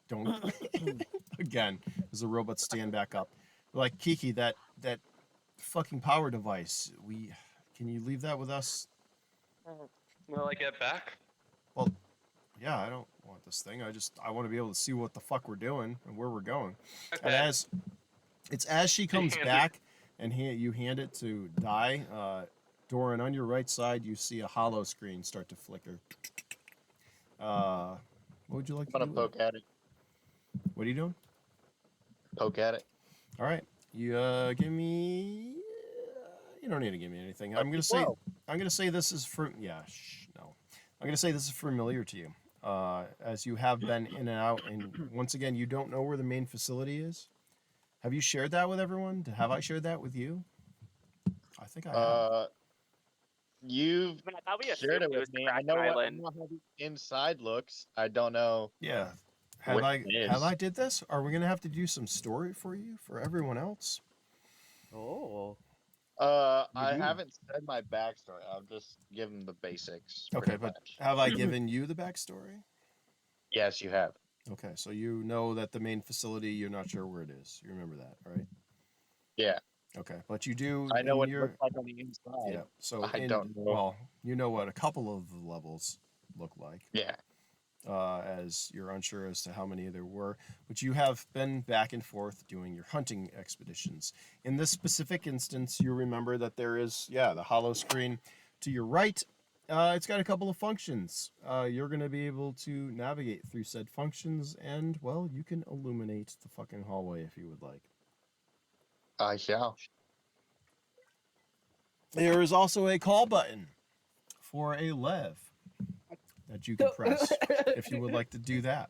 Don't again as the robots stand back up. Like Kiki, that fucking power device. Can you leave that with us? Will I get back? Well, yeah, I don't want this thing. I want to be able to see what the fuck we're doing and where we're going. And as she comes hand it- back and you hand it to Die, Doran, on your right side, you see a hollow screen start to flicker. What would you like I'm to gonna do? with it? poke at it. What are you doing? Poke at it. All right, you give me. You don't need to give me anything. I'm gonna say. Whoa. I'm gonna say this is for. Yeah, no. I'm gonna say this is familiar to you, as you have been in and out, and once again, you don't know where the main facility is. Have you shared that with everyone? Have I shared that with you? I think I have. You've I mean, I thought we shared assumed it it was with me. I Kraken know what I Island. know how the inside looks. I don't know. Yeah. Have what I it is. have I did this? Are we gonna have to do some story for you for everyone else? Oh. I do. haven't said my backstory. I'll just give them the basics. Okay, pretty but much. have I given you the backstory? Yes, you have. Okay, so you know that the main facility, you're not sure where it is. You remember that, right? Yeah, Okay, but you do. I know in what it your, looks like on the inside. Yeah. So I don't know. Well, you know what a couple of the levels look like. Yeah. As you're unsure as to how many there were, but you have been back and forth doing your hunting expeditions. In this specific instance, you remember that there is, the hollow screen to your right. It's got a couple of functions. You're going to be able to navigate through said functions, and, well, you can illuminate the fucking hallway if you would like. I shall. There is also a call button for a lev that you can press if you would like to do that.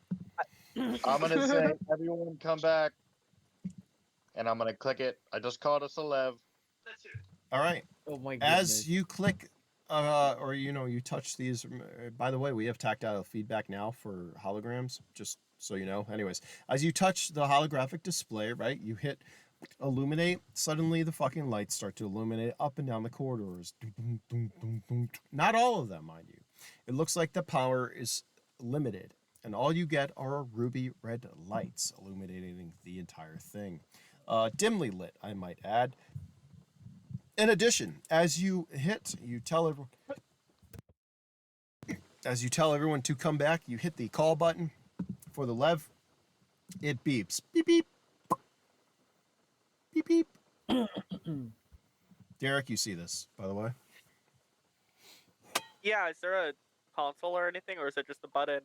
I'm gonna say, everyone come back, and I'm gonna click it. I just called us a lev. That's it. All right. Oh my goodness. As you click, or you touch these. By the way, we have tactile feedback now for holograms. Just so you know. Anyways, as you touch the holographic display, right, you hit illuminate. Suddenly, the fucking lights start to illuminate up and down the corridors. Not all of them, mind you. It looks like the power is limited, and all you get are ruby red lights illuminating the entire thing. Dimly lit, I might add. In addition, as you tell everyone to come back, you hit the call button for the lev. It beeps. Beep beep. Beep beep. Derek, you see this, by the way. Yeah, is there a console or anything, or is it just a button?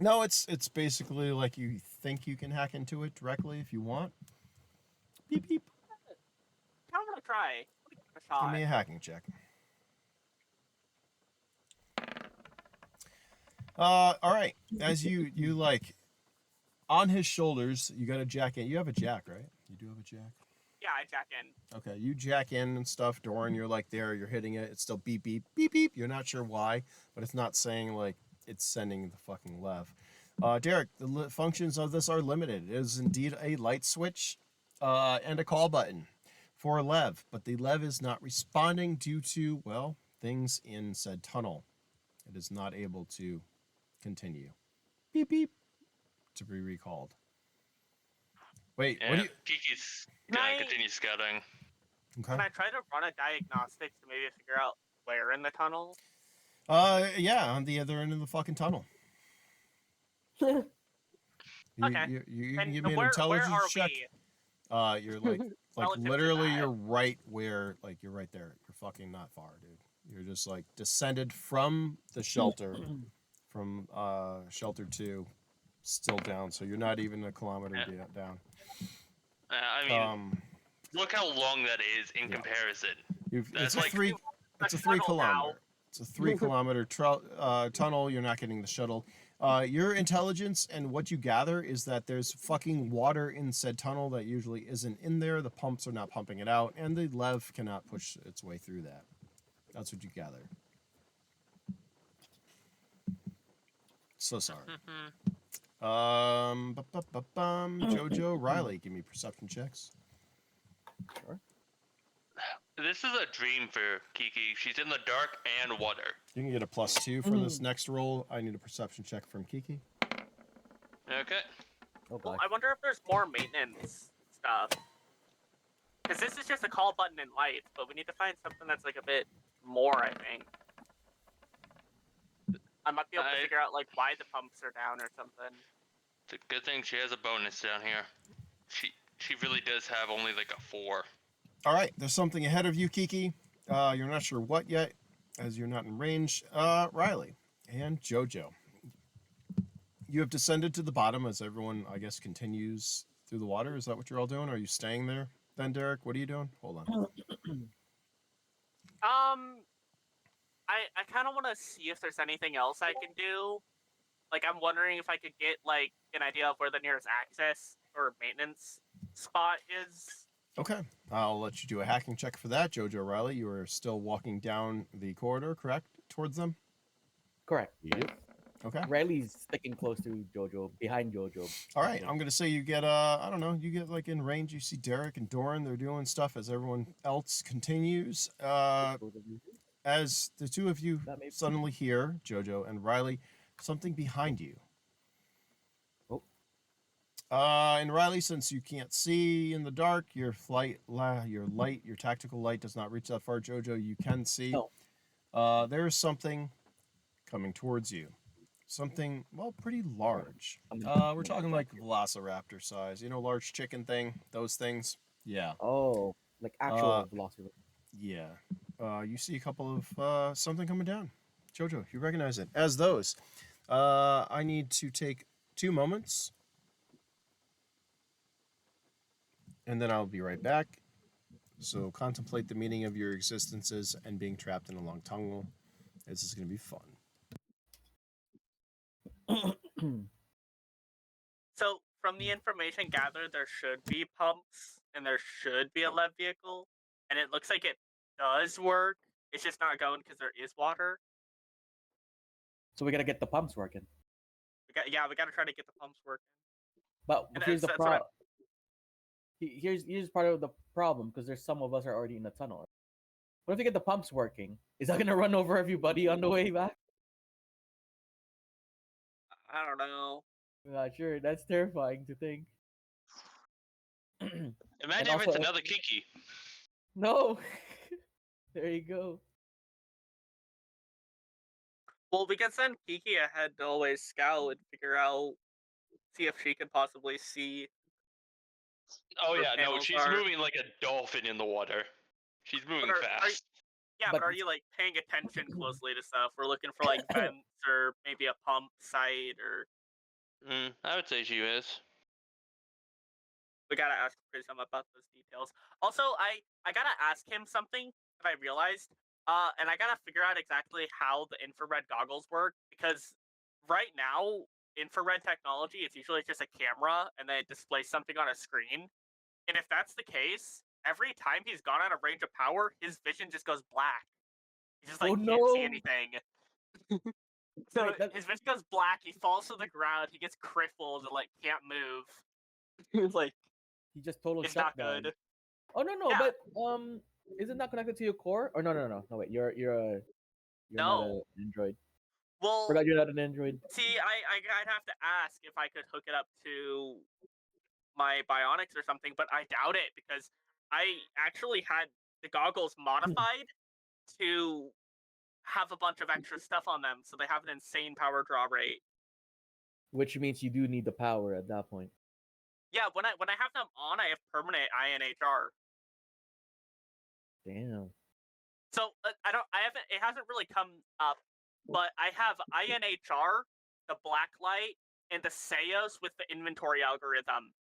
No, it's basically like you think you can hack into it directly if you want. Beep beep. I want to try. Give it a Give shot. me a hacking check. All right. As you like on his shoulders, you got a jack in. You have a jack, right? You do have a jack. Yeah, I jack in. Okay, you jack in and stuff. Doran, you're like there. You're hitting it. It's still beep beep beep beep. You're not sure why, but it's not saying like it's sending the fucking lev. Derek, the functions of this are limited. It is indeed a light switch and a call button for lev, but the lev is not responding due to, well, things in said tunnel. It is not able to continue. Beep beep to be recalled. Wait, Yeah, what do you? Kiki's Can gonna I- continue scouting. Okay. Can I try to run a diagnostics to maybe figure out where in the tunnel? Yeah, on the other end of the fucking tunnel. Okay. You can And give me an where intelligence are check. we? You're like Relative to literally that. you're right where you're right there. You're fucking not far, dude. You're just like descended from the shelter, from shelter 2, still down. So you're not even a kilometer down. I mean, look how long that is in yeah. comparison. It's That's a like- three. It's a 3 tunnel now. kilometer. It's a 3 kilometer tunnel. You're not getting the shuttle. Your intelligence and what you gather is that there's fucking water in said tunnel that usually isn't in there. The pumps are not pumping it out, and the lev cannot push its way through that. That's what you gather. So sorry. Jojo, Riley, give me perception checks. This is a dream for Kiki. She's in the dark and water. You can get a +2 for this next roll. I need a perception check from Okay. Kiki. Oh Well, god. I wonder if there's more maintenance stuff. Because this is just a call button and lights, but we need to find something that's like a bit more, I think. I might be able to figure out like why the pumps are down or something. It's a good thing she has a bonus down here. She really does have only like a 4. All right, there's something ahead of you, Kiki. You're not sure what yet, as you're not in range. Riley and Jojo, you have descended to the bottom as everyone, I guess, continues through the water. Is that what you're all doing? Are you staying there then, Derek? What are you doing? Hold on. I kind of want to see if there's anything else I can do. Like, I'm wondering if I could get like an idea of where the nearest access or maintenance spot is. Okay, I'll let you do a hacking check for that. Jojo, Riley, you are still walking down the corridor, correct? Towards them? Correct. Yep. Okay. Riley's sticking close to Jojo, behind Jojo. All right, I'm gonna say you get I don't know, you get like in range. You see Derek and Doran, they're doing stuff as everyone else continues. As the two of you That may- suddenly hear Jojo and Riley, something behind you. Oh. And Riley, since you can't see in the dark, your tactical light does not reach that far. Jojo, you can see. No. There's something coming towards you. Something, well, pretty large. We're talking like velociraptor size. You know, large chicken thing. Those things. Yeah. Oh, like actual velocity. Yeah. You see a couple of something coming down. Jojo, you recognize it as those. I need to take 2 moments, and then I'll be right back. So contemplate the meaning of your existences and being trapped in a long tunnel. This is going to be fun. So, from the information gathered, there should be pumps and there should be a lev vehicle. and it looks like it does work. It's just not going because there is water. So we gotta get the pumps working. We got to try to get the pumps working. But And here's the that's what problem. Here's part of the problem because there's some of us are already in the tunnel. What if we get the pumps working? Is that gonna run over everybody on the way back? I don't know. I'm not sure. That's terrifying to think. Imagine if also- it's another Kiki. No. There you go. Well, we can send Kiki ahead to always scout and figure out, see if she can possibly see. Oh Her yeah, no, panels she's are- moving like a dolphin in the water. She's moving are- fast. Yeah, But- but are you like paying attention closely to stuff? We're looking for like vents or maybe a pump site, or I would say she is. we gotta ask Prism about those details. Also, I gotta ask him something that I realized, and I gotta figure out exactly how the infrared goggles work, because right now infrared technology, it's usually just a camera and then it displays something on a screen. And if that's the case, every time he's gone out of range of power, his vision just goes black. He just like Oh, can't see no. anything. So Wait, that- his vision goes black. He falls to the ground. He gets crippled and like can't move. It's like He just total it's shut not down. good. Oh no, Yeah. but is it not connected to your core? Or no, wait, you're not No. an android. Well, Forgot you're not an android. see, I'd have to ask if I could hook it up to my bionics or something, but I doubt it because I actually had the goggles modified to have a bunch of extra stuff on them, so they have an insane power draw rate. Which means you do need the power at that point. Yeah, when I have them on, I have permanent INHR. Damn. So it hasn't really come up, but I have INHR, the blacklight, and the Seos with the inventory algorithm.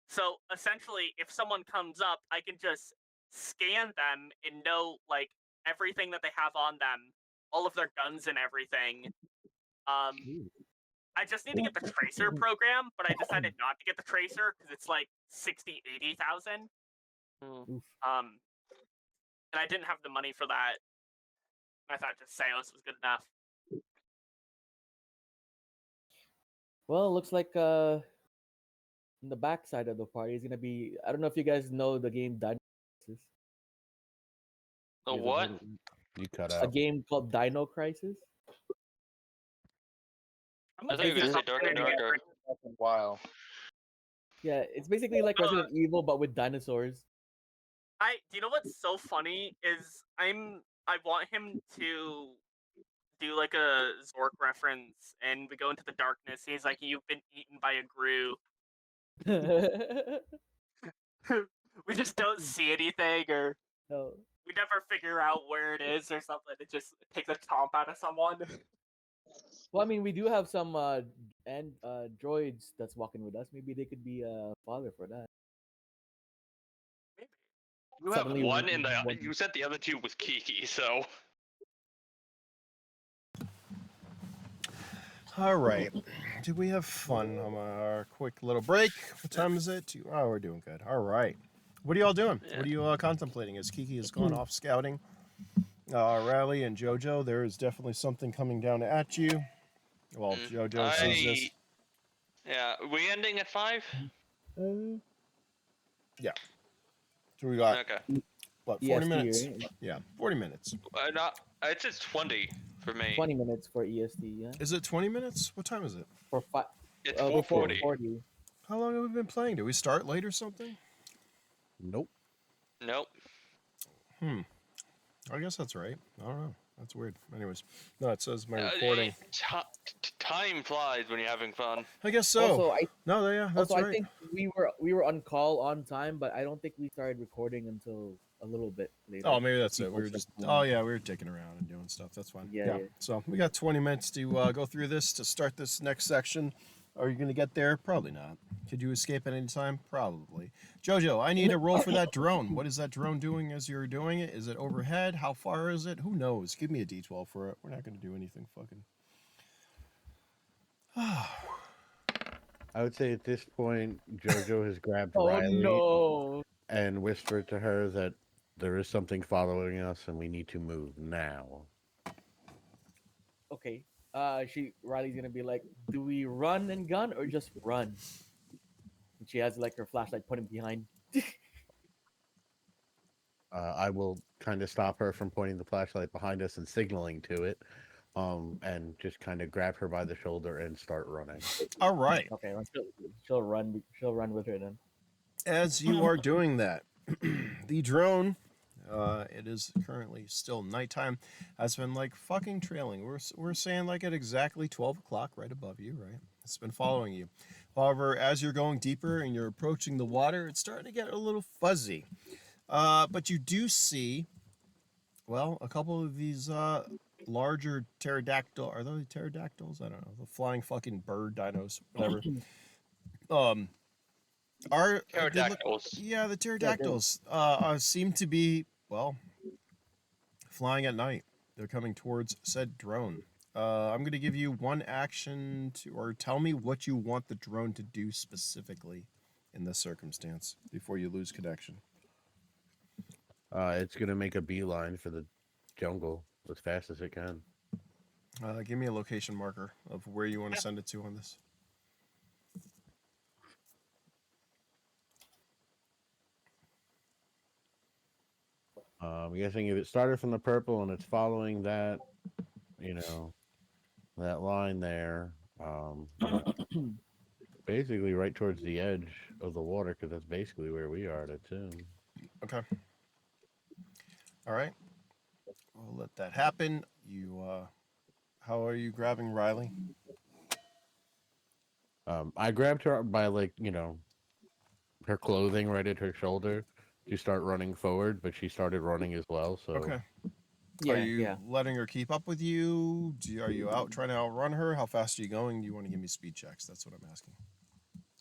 So essentially, if someone comes up, I can just scan them and know like everything that they have on them, all of their guns and everything. I just need to get the tracer program, but I decided not to get the tracer because it's like 60,000-80,000. Oof. And I didn't have the money for that. I thought just Seos was good enough. Well, it looks like the backside of the party is gonna be. I don't know if you guys know the game Dino Crisis. The You guys have what? heard of it? You cut A out. game called Dino Crisis. I'm I thought you were gonna gonna say Darker and Darker. Wow. Yeah, it's basically like Resident Evil but with dinosaurs. Do you know what's so funny is I want him to do like a Zork reference, and we go into the darkness. He's like, "You've been eaten by a Gru." We just don't see anything, or No. we never figure out where it is or something. It just takes a chomp out of someone. Well, I mean, we do have some droids that's walking with us. Maybe they could be father for that. Maybe. You have Suddenly one, and one- you said the other two was Kiki, so All right. Did we have fun on our quick little break? What time is it? Oh, we're doing good. All right. What are y'all doing? What are you contemplating as Kiki has gone off scouting? Riley and JoJo, there is definitely something coming down at you. Well, JoJo says this. Yeah, we ending at 5? So we got, Okay. what, 40 EST, minutes? right? Yeah, 40 minutes. It says 20 for me. 20 minutes for EST, yeah. Is it 20 minutes? What time is it? For It's before 4:40. 40. How long have we been playing? Did we start late or something? Nope. Nope. I guess that's right. I don't know. That's weird. Anyways, no, it says my recording. Time flies when you're having fun. I guess so. Also, Yeah, that's I right. think we were on call on time, but I don't think we started recording until a little bit later. Oh, maybe that's it. People We were check just. the Oh line. yeah, we were dicking around and doing stuff. That's fine. Yeah. So we got 20 minutes to go through this to start this next section. Are you gonna get there? Probably not. Could you escape at any time? Probably. Jojo, I need a roll for that drone. What is that drone doing as you're doing it? Is it overhead? How far is it? Who knows? Give me a D12 for it. We're not gonna do anything fucking. I would say at this point, JoJo has grabbed Oh Riley no! and whispered to her that there is something following us, and we need to move now. Okay. Riley's gonna be like, do we run and gun or just run? And she has like her flashlight pointing behind. I will kind of stop her from pointing the flashlight behind us and signaling to it, and just kind of grab her by the shoulder and start running. All right. Okay, well, she'll run. She'll run with her then. As you are doing that, the drone, it is currently still nighttime, has been like fucking trailing. We're saying like at exactly 12 o'clock right above you, right? It's been following you. However, as you're going deeper and you're approaching the water, it's starting to get a little fuzzy. But you do see, well, a couple of these larger pterodactyl. Are those pterodactyls? I don't know. The flying fucking bird dinos, whatever. Are they look- Pterodactyls. yeah, the pterodactyls seem to be, well, flying at night. They're coming towards said drone. I'm going to give you one action to, or tell me what you want the drone to do specifically in this circumstance before you lose connection. It's gonna make a beeline for the jungle as fast as it can. Give me a location marker of where you want to send it to on this. I'm guessing if it started from the purple and it's following that, that line there, basically right towards the edge of the water, because that's basically where we are, I'd assume. Okay. All right. We'll let that happen. You, how are you grabbing Riley? I grabbed her by her clothing right at her shoulder to start running forward, but she started running as well. So Okay. Yeah, Are you yeah. letting her keep up with you? Are you out trying to outrun her? How fast are you going? Do you want to give me speed checks? That's what I'm asking.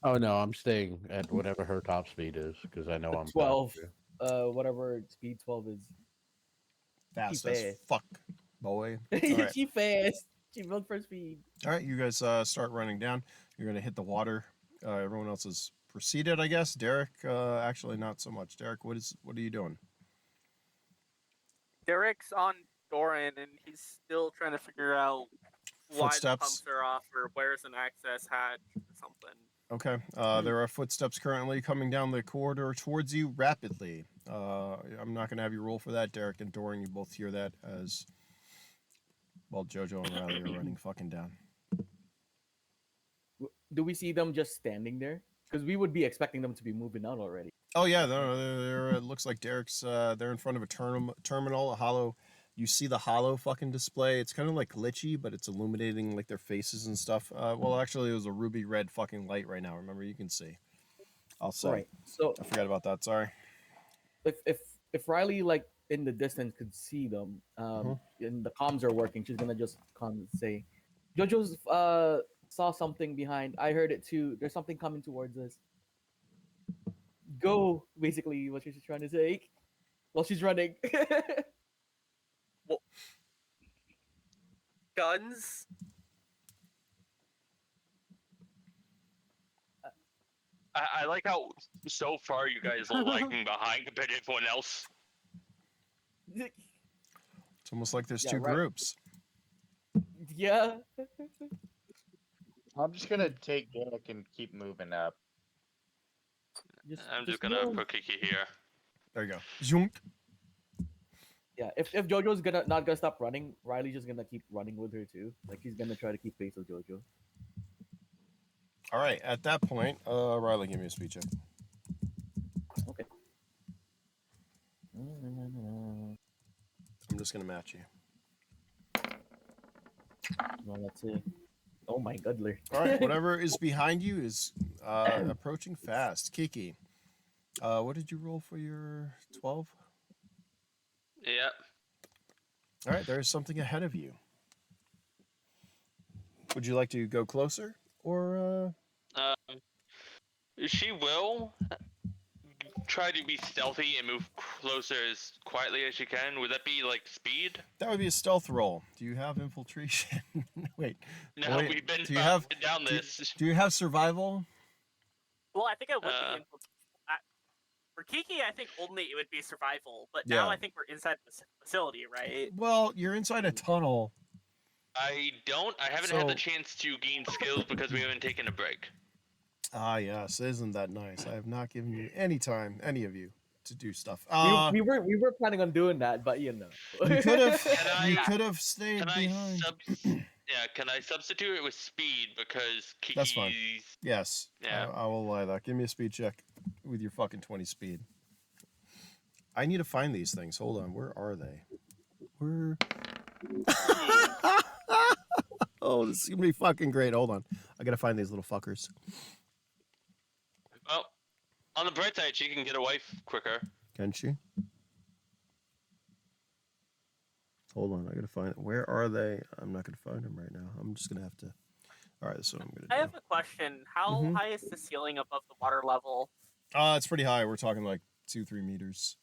Oh no, I'm staying at whatever her top speed is because I know I'm 12. faster. Whatever speed 12 is. Fast She as fast. fuck, boy. All right. She fast. She built for speed. All right, you guys start running down. You're gonna hit the water. Everyone else is proceeded, I guess. Derek, actually not so much. Derek, what are you doing? Derek's on Doran, and he's still trying to figure out why the Footsteps. pumps are off or where's an access hatch or something. Okay. There are footsteps currently coming down the corridor towards you rapidly. I'm not gonna have you roll for that, Derek and Doran. You both hear that as well. Jojo and Riley are running fucking down. Do we see them just standing there? Because we would be expecting them to be moving out already. Oh yeah, it looks like Derek's. They're in front of a terminal, a hollow. You see the hollow fucking display. It's kind of like glitchy, but it's illuminating like their faces and stuff. Well, actually, it was a ruby red fucking light right now. Remember, you can see. I'll say. Right. So I forgot about that. Sorry. if Riley like in the distance could see them, and the comms are working, she's gonna just come and say, "Jojo's saw something behind. I heard it too. There's something coming towards us. Go!" Basically, what she's trying to say while she's running. Guns? I like how so far you guys are lagging behind compared to everyone else. It's almost like there's Yeah, two right. groups. Yeah. I'm just gonna take Derek and keep moving up. I'm just gonna move. put Kiki here. There you go. Zoom. Yeah, if Jojo's not gonna stop running, Riley's just gonna keep running with her too. Like he's gonna try to keep pace with Jojo. All right. At that point, Riley, give me a speed check. Okay. I'm just gonna match you. Well, let's see. Oh my god, Lord. All right. Whatever is behind you is approaching fast. Kiki, what did you roll for your 12? Yep. All right. There is something ahead of you. Would you like to go closer or? She will try to be stealthy and move closer as quietly as she can. Would that be like speed? That would be a stealth roll. Do you have infiltration? Wait. No, Wait, we've been do you have- down this. Do you have survival? Well, I think it would Uh, be. For Kiki, I think only it would be survival, but now Yeah. I think we're inside the facility, right? Well, you're inside a tunnel. I haven't had the chance to gain skills because we haven't taken a break. Ah, yes, isn't that nice? I have not given you any time, any of you, to do stuff. we were planning on doing that, but you know. You could have Can you I- could have stayed Can behind. can I substitute it with speed because Kiki's... That's fine. Yes. Yeah. I will lie that. Give me a speed check with your fucking 20 speed. I need to find these things. Hold on. Where are they? Where? Oh, this is gonna be fucking great. Hold on. I gotta find these little fuckers. Well, on the bright side, she can get a wife quicker. Can she? Hold on. I gotta find it. Where are they? I'm not gonna find them right now. I'm just gonna have to. All right. That's what I'm gonna do. I have a question. How Mhm. high is the ceiling above the water level? It's pretty high. We're talking like 2-3 meters.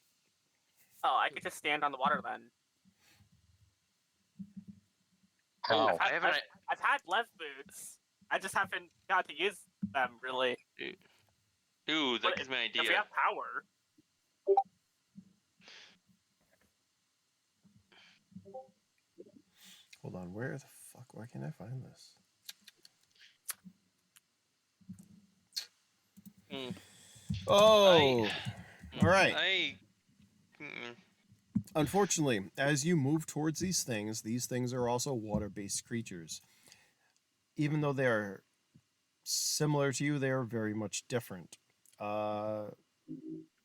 Oh, I could just stand on the water then. How? I've had left boots. I just haven't got to use them really. Ooh, that But gives me an If we idea. have power, Hold on. Where the fuck? Why can't I find this? Hmm. Oh. All right. Mm, Unfortunately, as you move towards these things are also water-based creatures. Even though they are similar to you, they are very much different.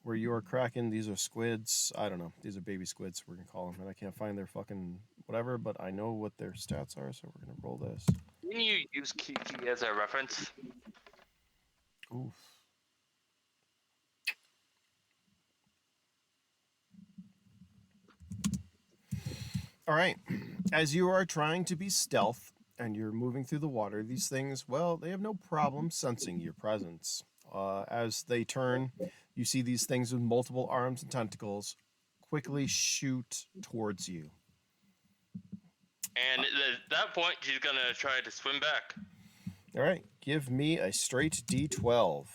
Where you are Kraken, these are squids. I don't know. These are baby squids, we're going to call them. And I can't find their fucking whatever, but I know what their stats are, so we're going to roll this. Can you use Kiki as a reference? Oof. All right. As you are trying to be stealth and you're moving through the water, these things, well, they have no problem sensing your presence. As they turn, you see these things with multiple arms and tentacles quickly shoot towards you. And at that point, she's gonna try to swim back. All right. Give me a straight D12.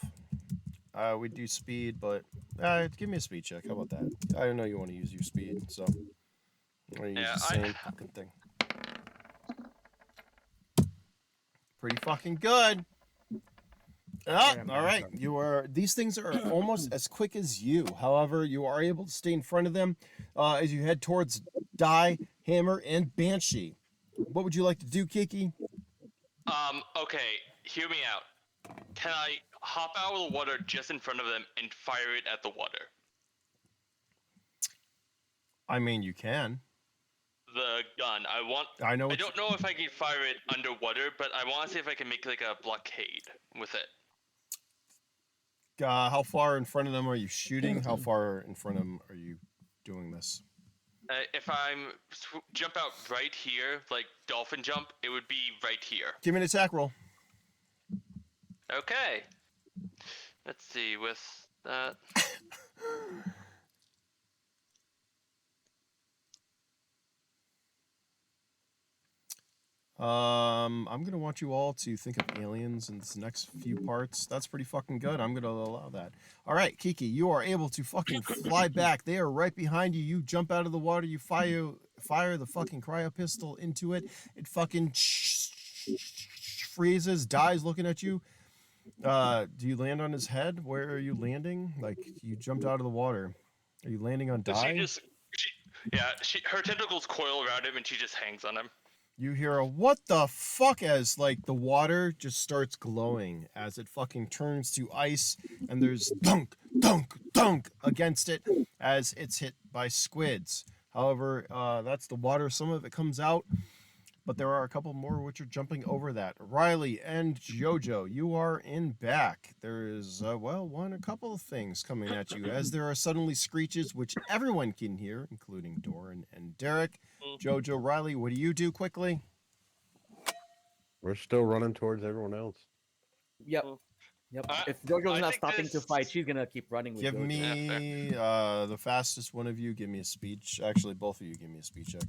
We do speed, but give me a speed check. How about that? I know you want to use your speed, so I'm going to use the same fucking thing. Pretty fucking good. Ah, all right. These things are almost as quick as you. However, you are able to stay in front of them as you head towards Die, Hammer, and Banshee. What would you like to do, Kiki? Okay, hear me out. Can I hop out of the water just in front of them and fire it at the water? I mean, you can. The gun. I know. I don't know if I can fire it underwater, but I want to see if I can make like a blockade with it. How far in front of them are you shooting? How far in front of them are you doing this? If I'm jump out right here, like dolphin jump, it would be right here. Give me an attack roll. Okay. Let's see with that. I'm gonna want you all to think of aliens in this next few parts. That's pretty fucking good. I'm gonna allow that. All right, Kiki, you are able to fucking fly back. They are right behind you. You jump out of the water. You fire the fucking cryo pistol into it. It fucking freezes. Dies looking at you. Do you land on his head? Where are you landing? Like you jumped out of the water. Are you landing on Die? Her tentacles coil around him and she just hangs on him. You hear a what the fuck as like the water just starts glowing as it fucking turns to ice and there's dunk, dunk, dunk against it as it's hit by squids. However, that's the water. Some of it comes out, but there are a couple more which are jumping over that. Riley and Jojo, you are in back. There is, a couple of things coming at you as there are suddenly screeches which everyone can hear, including Doran and Derek. Jojo, Riley, what do you do quickly? We're still running towards everyone else. Yep. If Jojo's I not think stopping to fight, she's gonna keep running with Give Jojo. me the fastest one of you. Give me a speech. Actually, both of you give me a speed check.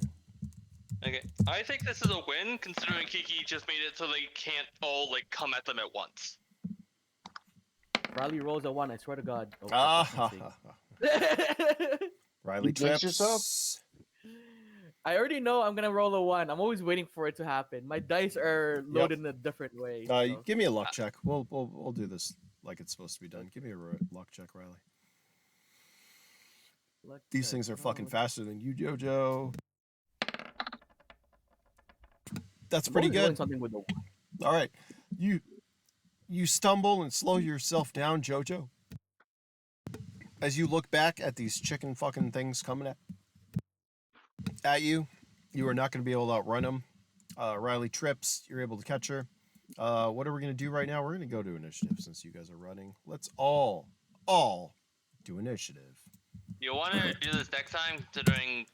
Okay, I think this is a win considering Kiki just made it so they can't all like come at them at once. Riley rolls a 1. I swear to God. Oh, for Ah, fucking ha, sake. ha, ha. Riley You jinxed yourself? trips. I already know I'm gonna roll a 1. I'm always waiting for it to happen. My dice are Yep. loaded in a different way. So. Give me a luck check. We'll do this like it's supposed to be done. Give me a luck check, Riley. Luck These check. things are I don't know fucking what- faster than you, JoJo. That's I'm pretty always rolling good. something with the 1. All right, you stumble and slow yourself down, JoJo. As you look back at these chicken fucking things coming at you, you are not going to be able to outrun them. Riley trips. You're able to catch her. What are we going to do right now? We're going to go to initiative since you guys are running. Let's all do initiative. You want to do this next time, considering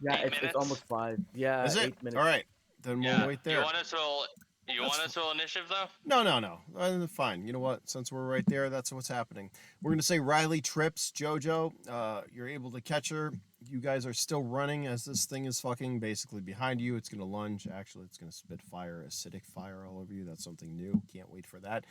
Yeah, 8 minutes? it's almost 5. Yeah, Is it? 8 minutes. All right. Then Yeah. we'll wait there. You want us to roll? You That's want us to roll initiative though? No. Fine. You know what? Since we're right there, that's what's happening. We're gonna say Riley trips. JoJo, you're able to catch her. You guys are still running as this thing is fucking basically behind you. It's gonna lunge. Actually, it's gonna spit fire, acidic fire all over you. That's something new. Can't wait for that.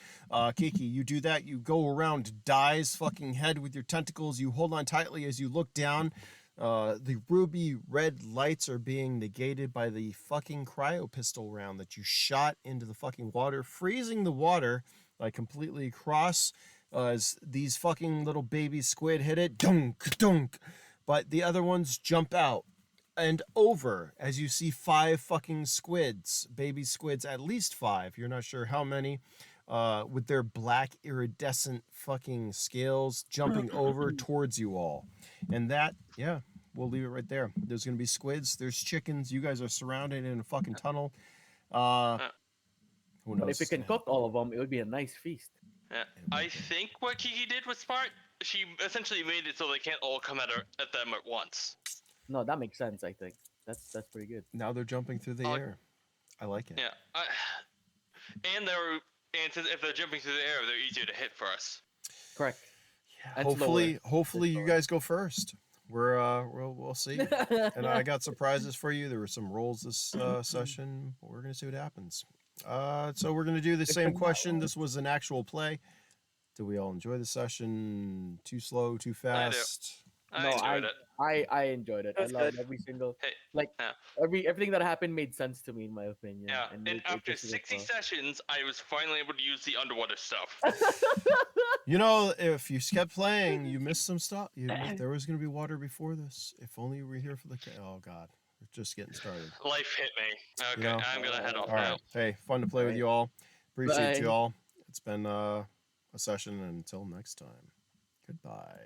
Kiki, you do that. You go around Dai's fucking head with your tentacles. You hold on tightly as you look down. The ruby red lights are being negated by the fucking cryo pistol round that you shot into the fucking water, freezing the water like completely across as these fucking little baby squid hit it. Dunk, dunk. But the other ones jump out and over as you see 5 fucking squids, baby squids, at least 5. You're not sure how many. With their black iridescent fucking scales jumping over towards you all. And that, yeah, we'll leave it right there. There's going to be squids. There's chickens. You guys are surrounded in a fucking tunnel. Who knows? But if we can cook all of them, it would be a nice feast. Yeah. I think what Kiki did was smart. She essentially made it so they can't all come at them at once. No, that makes sense. I think that's pretty good. Now they're jumping through the air. I like it. Yeah. And since if they're jumping through the air, they're easier to hit for us. Correct. Yeah, And hopefully you slower. guys go first. We'll see. And I got surprises for you. There were some rolls this session. But we're gonna see what happens. So we're gonna do the same question. This was an actual play. Did we all enjoy the session? Too slow, too fast? I No, enjoyed it. I enjoyed it. It I was loved good. every single Hey, like yeah. everything that happened made sense to me in my opinion. Yeah. And And it after just 60 worked sessions, I was finally able to use the underwater stuff. well. You know, if you kept playing, you missed some stuff. There was gonna be water before this. If only you were here for the. Oh God, we're just getting started. Life hit me. Okay, know? I'm gonna head off All now. right. Hey, fun to play with you all. Appreciate you Bye. all. It's been a session. Until next time. Goodbye.